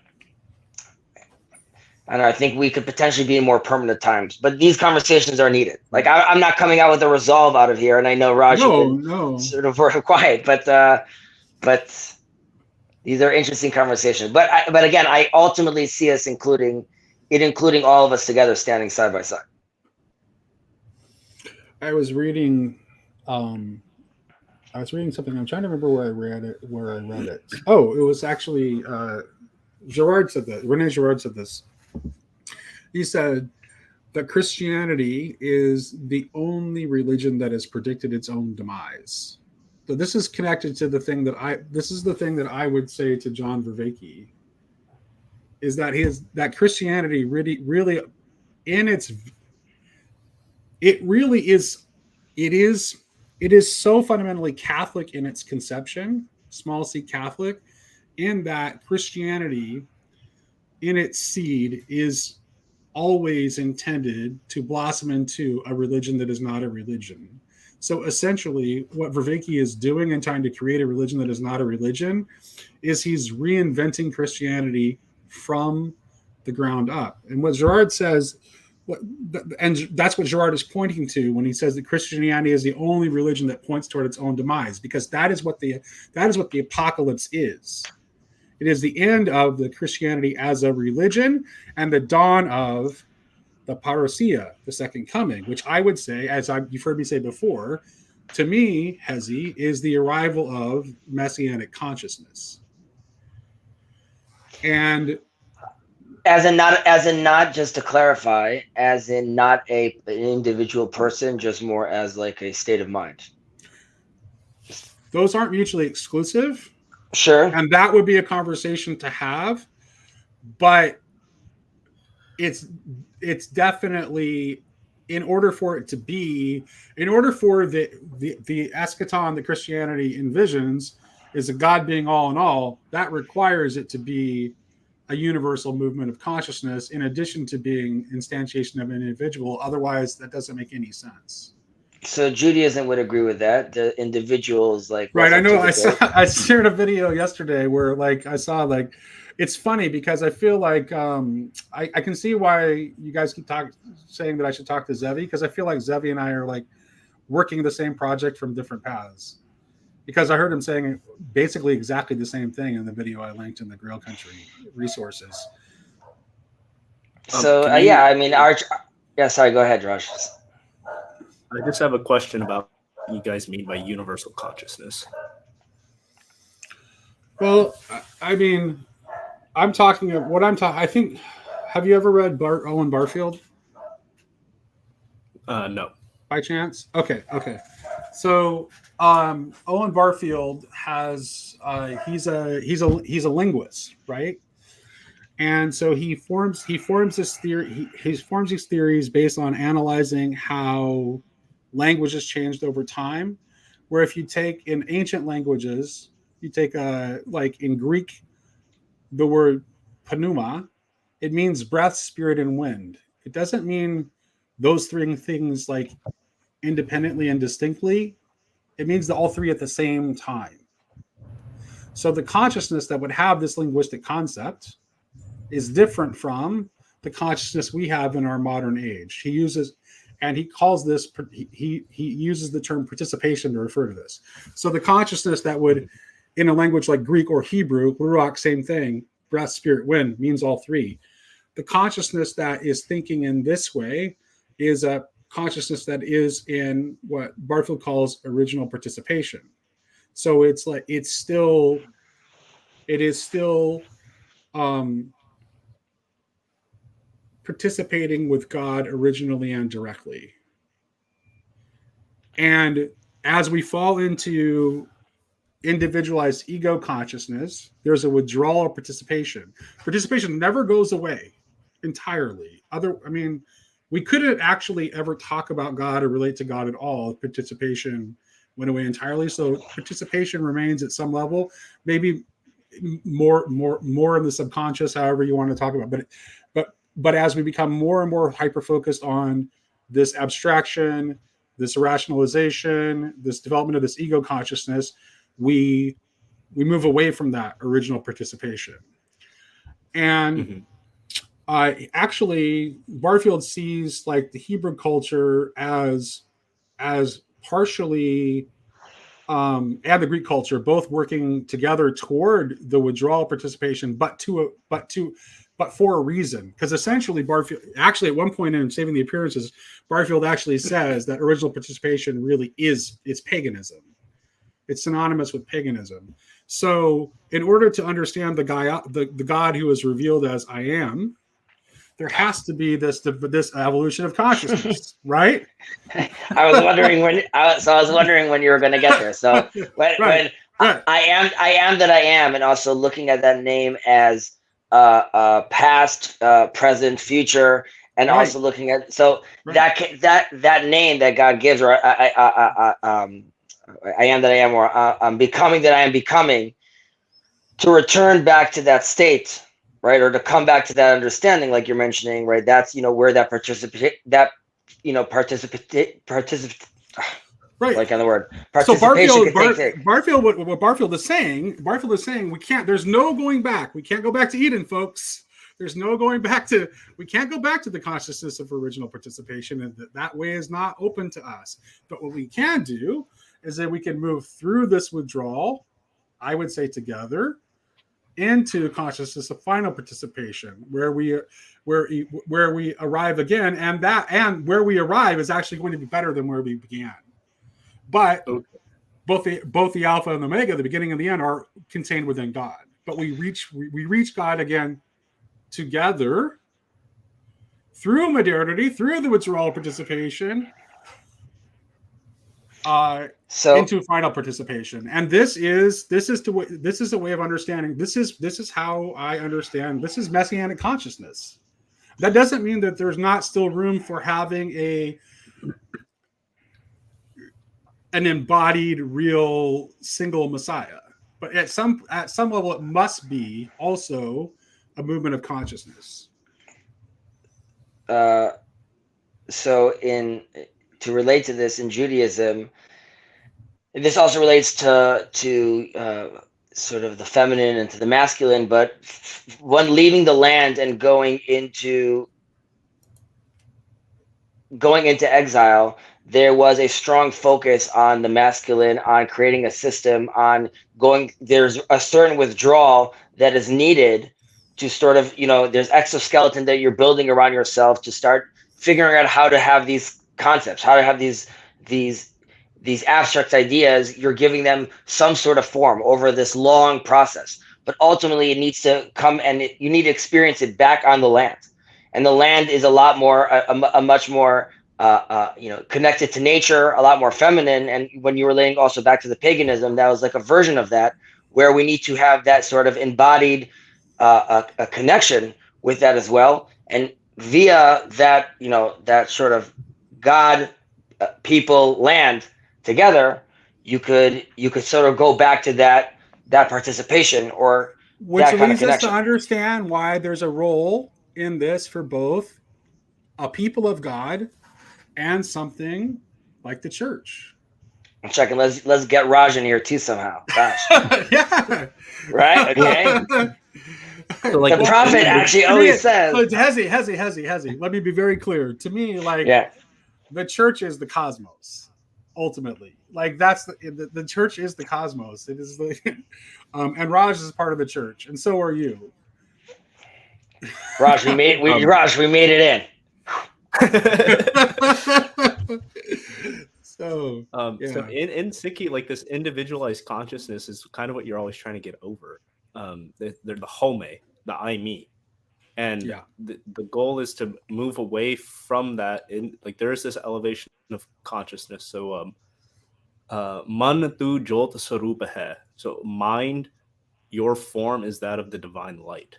don't know, I think we could potentially be in more permanent times. But these conversations are needed. Like I'm not coming out with a resolve out of here, and I know Raj, sort of very quiet, but. These are interesting conversations, but again, I ultimately see us including all of us together, standing side by side. I was reading something. I'm trying to remember where I read it. Oh, it was actually Girard said that. Rene Girard said this. He said that Christianity is the only religion that has predicted its own demise. So this is connected to the thing that I would say to John Vervaeke, is that Christianity really in its it is so fundamentally Catholic in its conception, small c Catholic, in that Christianity in its seed is always intended to blossom into a religion that is not a religion. So essentially, what Vervaeke is doing in trying to create a religion that is not a religion is he's reinventing Christianity from the ground up. And what Girard says, and that's what Girard is pointing to when he says that Christianity is the only religion that points toward its own demise, because that is what the apocalypse is. It is the end of the Christianity as a religion and the dawn of the parousia, the second coming, which I would say, you've heard me say before, to me, Hezi, is the arrival of Messianic consciousness. And as in not just to clarify, as in not an individual person, just more as like a state of mind. Those aren't mutually exclusive. Sure. And that would be a conversation to have, but it's definitely, in order for the eschaton that Christianity envisions is a God being all in all, that requires it to be a universal movement of consciousness in addition to being instantiation of an individual. Otherwise, that doesn't make any sense. So Judaism would agree with that. The individuals, like, right. I know. I shared a video yesterday where, like, I saw, like, it's funny because I feel like I can see why you guys keep saying that I should talk to Zevi, because I feel like Zevi and I are like working the same project from different paths. Because I heard him saying basically exactly the same thing in the video I linked in the Grail Country resources. So I mean, sorry, go ahead, Josh. I just have a question about what you guys mean by universal consciousness. Well, I mean, I think, have you ever read Owen Barfield? No. By chance? Okay. So Owen Barfield has he's a linguist, right? And so he forms this theory. He forms these theories based on analyzing how language has changed over time. Where if you take in ancient languages, you take like in Greek, the word pneuma, it means breath, spirit, and wind. It doesn't mean those three things like independently and distinctly. It means all three at the same time. So the consciousness that would have this linguistic concept is different from the consciousness we have in our modern age. He uses the term participation to refer to this. So the consciousness that would, in a language like Greek or Hebrew, ruach, same thing, breath, spirit, wind, means all three. The consciousness that is thinking in this way is a consciousness that is in what Barfield calls original participation. So it's like it is still participating with God originally and directly. And as we fall into individualized ego consciousness, there's a withdrawal of participation. Participation never goes away entirely. We couldn't actually ever talk about God or relate to God at all if participation went away entirely. So participation remains at some level, maybe more in the subconscious, however you want to talk about. But as we become more and more hyper-focused on this abstraction, this rationalization, this development of this ego consciousness, we move away from that original participation. And actually, Barfield sees like the Hebrew culture as partially and the Greek culture both working together toward the withdrawal participation, but but for a reason. Because essentially, Barfield, actually, at one point in Saving the Appearances, Barfield actually says that original participation really it's paganism. It's synonymous with paganism. So, in order to understand the God who is revealed as I am, there has to be this evolution of consciousness, right? I was wondering when you were going to get there. So when I am that I am, and also looking at that name as past, present, future, and also looking at that name that God gives, or I am that I am, or I'm becoming that I am becoming, to return back to that state, right, or to come back to that understanding, like you're mentioning, right? That's where that right, like on the word so participation. Barfield, what Barfield is saying, we can't. There's no going back. We can't go back to Eden, folks. There's no going back to. We can't go back to the consciousness of original participation, and that way is not open to us. But what we can do is that we can move through this withdrawal, I would say, together, into consciousness of final participation, where we arrive again, and where we arrive is actually going to be better than where we began. But both the alpha and the omega, the beginning and the end, are contained within God. But we reach God again together through modernity, through the withdrawal participation, into final participation. And this is a way of understanding. This is how I understand. This is Messianic consciousness. That doesn't mean that there's not still room for having an embodied, real, single Messiah. But at some level, it must be also a movement of consciousness. So to relate to this in Judaism, this also relates to sort of the feminine and to the masculine, but when leaving the land and going into exile, there was a strong focus on the masculine, on creating a system, there's a certain withdrawal that is needed to sort of, there's exoskeleton that you're building around yourself to start figuring out how to have these concepts, how to have these abstract ideas. You're giving them some sort of form over this long process, but ultimately it needs to come, and you need to experience it back on the land. And the land is a lot more, a much more, connected to nature, a lot more feminine. And when you were relating also back to the paganism, that was like a version of that, where we need to have that sort of embodied a connection with that as well. And via that, that sort of God, people, land together, you could sort of go back to that participation, or which that kind of leads us connection. to understand why there's a role in this for both a people of God and something like the church. I'm checking. Let's get Raj in here too somehow. Gosh. Yeah. Right. Okay. So like the prophet actually always says. Hezi. Let me be very clear. To me, the church is the cosmos. Ultimately, that's the church is the cosmos. It is and Raj is part of the church, and so are you. Raj, we made it in. So in Sikhi, this individualized consciousness is kind of what you're always trying to get over. They're the home, the I me, and the goal is to move away from that. There is this elevation of consciousness. So man tu jot sarup hai. So mind, your form is that of the divine light.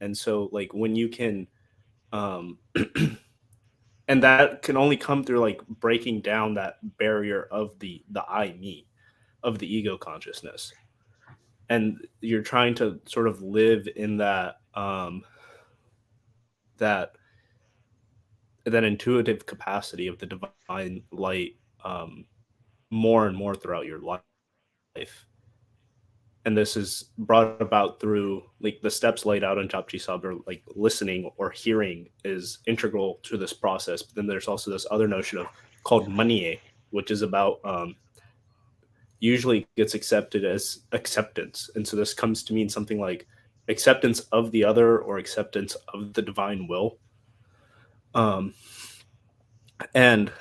And so when you can and that can only come through breaking down that barrier of the I me, of the ego consciousness. And you're trying to sort of live in that that intuitive capacity of the divine light more and more throughout your life. And this is brought about through the steps laid out in Japji Sabra, listening or hearing is integral to this process. But then there's also this other notion called maniye, which is about usually gets accepted as acceptance. And so this comes to mean something like acceptance of the other or acceptance of the divine will. And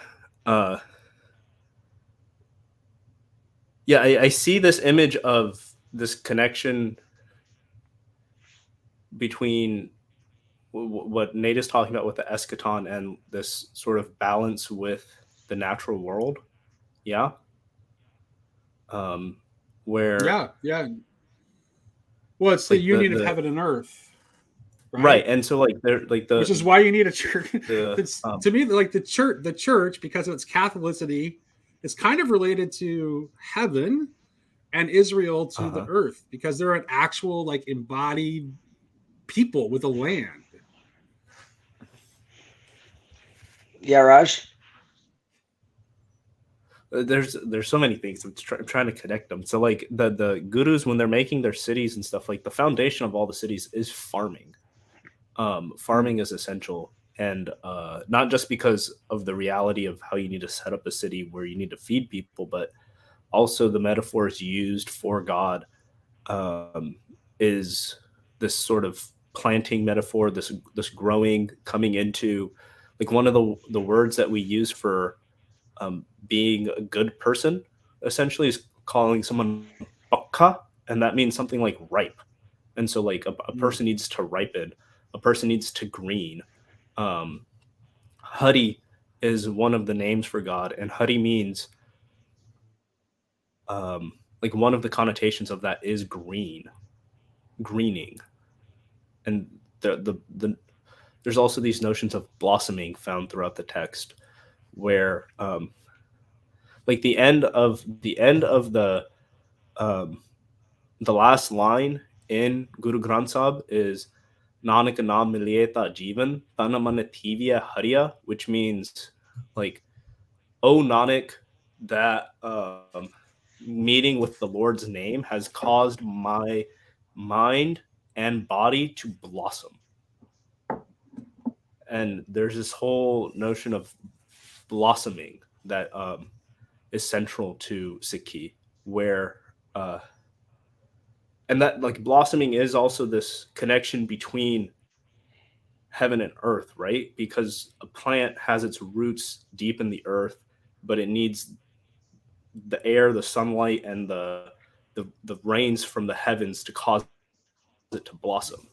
yeah, I see this image of this connection between what Nate is talking about with the eschaton and this sort of balance with the natural world. Yeah. Where yeah. Well, it's the like union of heaven and earth, right? And so like there, like the which is why you need a church. the, To me, like the church, because of its Catholicity, is kind of related to heaven and Israel to the earth, because they're an actual like embodied people with a land. Yeah, Raj. There's so many things. I'm trying to connect them. So like the gurus, when they're making their cities and stuff, like the foundation of all the cities is farming. Farming is essential, and not just because of the reality of how you need to set up a city where you need to feed people, but also the metaphors used for God is this sort of planting metaphor, this growing, coming into, like one of the words that we use for being a good person essentially is calling someone bakka, and that means something like ripe. And so like a person needs to ripen, a person needs to green. Hari is one of the names for God, and Hari means like one of the connotations of that is greening. And there's also these notions of blossoming found throughout the text, where like the end of the last line in Guru Granth Sahib is Nanak naam miliyeta jivan tana mana thivya hariya, which means like, oh Nanak, that meeting with the Lord's name has caused my mind and body to blossom. And there's this whole notion of blossoming that is central to Sikhi, where and that like blossoming is also this connection between heaven and earth, right? Because a plant has its roots deep in the earth, but it needs the air, the sunlight, and the rains from the heavens to cause it to blossom.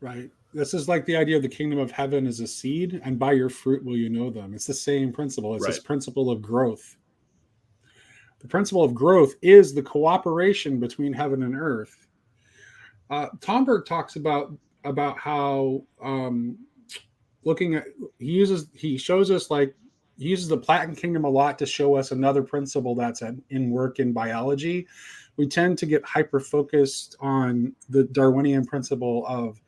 Right. This is like the idea of the kingdom of heaven is a seed, and by your fruit will you know them. It's the same principle. It's this principle of growth. The principle of growth is the cooperation between heaven and earth. Tomberg talks about how looking at he shows us like he uses the Platinum Kingdom a lot to show us another principle that's in work in biology. We tend to get hyper focused on the Darwinian principle of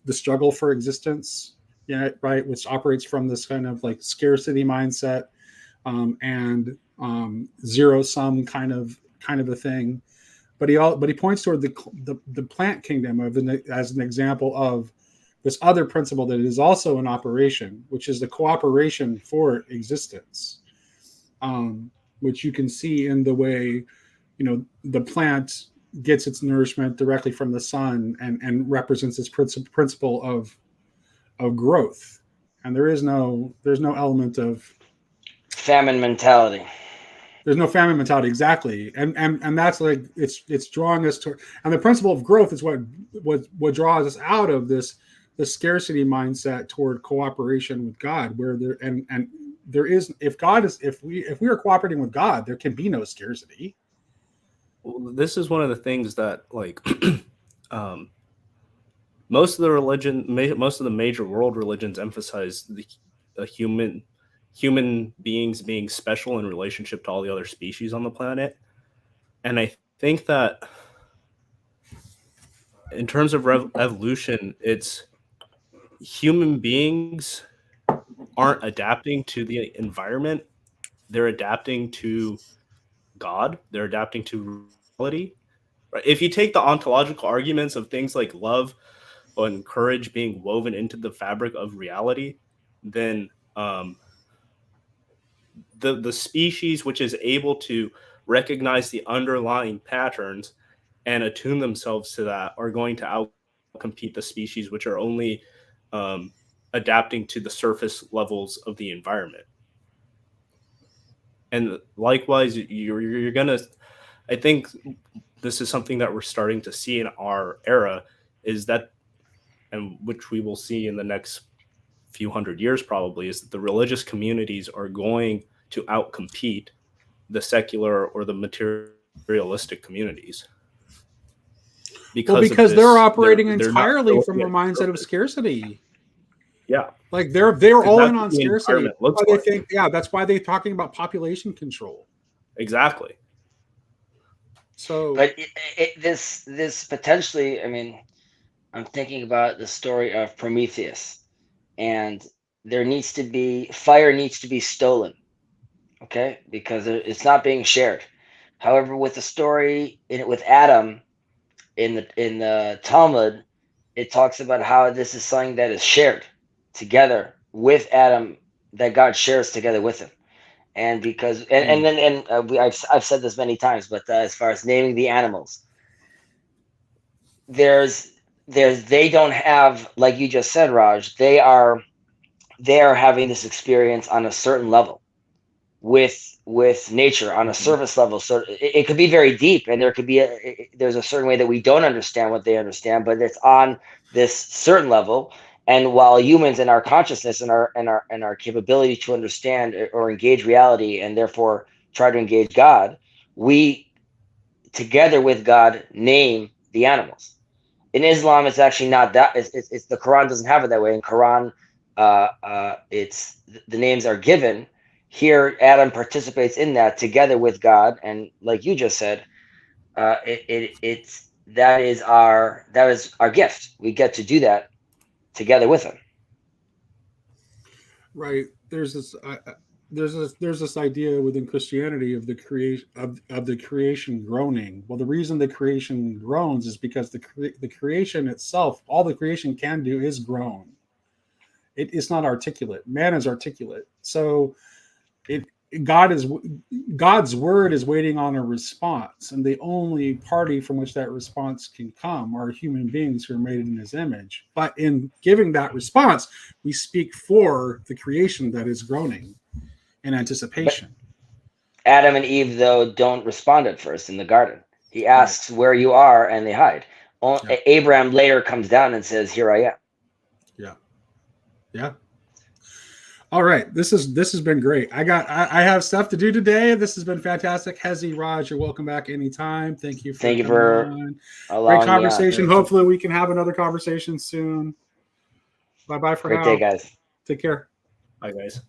the struggle for existence, right, which operates from this kind of like scarcity mindset and zero sum kind of a thing. But he points toward the plant kingdom as an example of this other principle that is also in operation, which is the cooperation for existence, which you can see in the way the plant gets its nourishment directly from the sun and represents this principle of growth. And there's no element of famine mentality. There's no famine mentality, exactly, and that's like it's drawing us to, and the principle of growth is what draws us out of the scarcity mindset toward cooperation with God, where there is, if we are cooperating with God, there can be no scarcity. Well, this is one of the things that like most of the major world religions emphasize the human beings being special in relationship to all the other species on the planet. And I think that in terms of evolution, it's human beings aren't adapting to the environment. They're adapting to God. They're adapting to reality. Right? If you take the ontological arguments of things like love and courage being woven into the fabric of reality, then the species which is able to recognize the underlying patterns and attune themselves to that are going to outcompete the species which are only adapting to the surface levels of the environment. And likewise, you're gonna, I think this is something that we're starting to see in our era, is that, and which we will see in the next few hundred years probably, is that the religious communities are going to outcompete the secular or the materialistic communities. Because they're operating entirely from a mindset of scarcity. Yeah, like they're all in on scarcity. That's why they're talking about population control. Exactly. So, but this potentially, I mean, I'm thinking about the story of Prometheus, and fire needs to be stolen, okay, because it's not being shared. However, with the story with Adam in the Talmud, it talks about how this is something that is shared together with Adam, that God shares together with him. And because I've said this many times, but as far as naming the animals, they don't have, like you just said, Raj, they are having this experience on a certain level with nature on a surface level. So it could be very deep, and there's a certain way that we don't understand what they understand, but it's on this certain level. And while humans in our consciousness and our capability to understand or engage reality, and therefore try to engage God, we together with God name the animals. In Islam, it's actually not that. It's the Quran doesn't have it that way. In Quran, it's the names are given. Here, Adam participates in that together with God, and like you just said, that is our gift. We get to do that together with him. Right. There's this idea within Christianity of the creation of the creation groaning. Well, the reason the creation groans is because the creation itself, all the creation can do is groan. It's not articulate. Man is articulate. So God's word is waiting on a response, and the only party from which that response can come are human beings who are made in his image. But in giving that response, we speak for the creation that is groaning in anticipation. But Adam and Eve, though, don't respond at first in the garden. He asks where you are, and they hide. Abraham later comes down and says, "Here I am." Yeah. All right, this has been great. I have stuff to do today. This has been fantastic. Hezi, Raj, you're welcome back anytime. Thank you for great conversation. Hopefully we can have another conversation soon. Bye for now. Great day, guys. Take care. Bye, guys.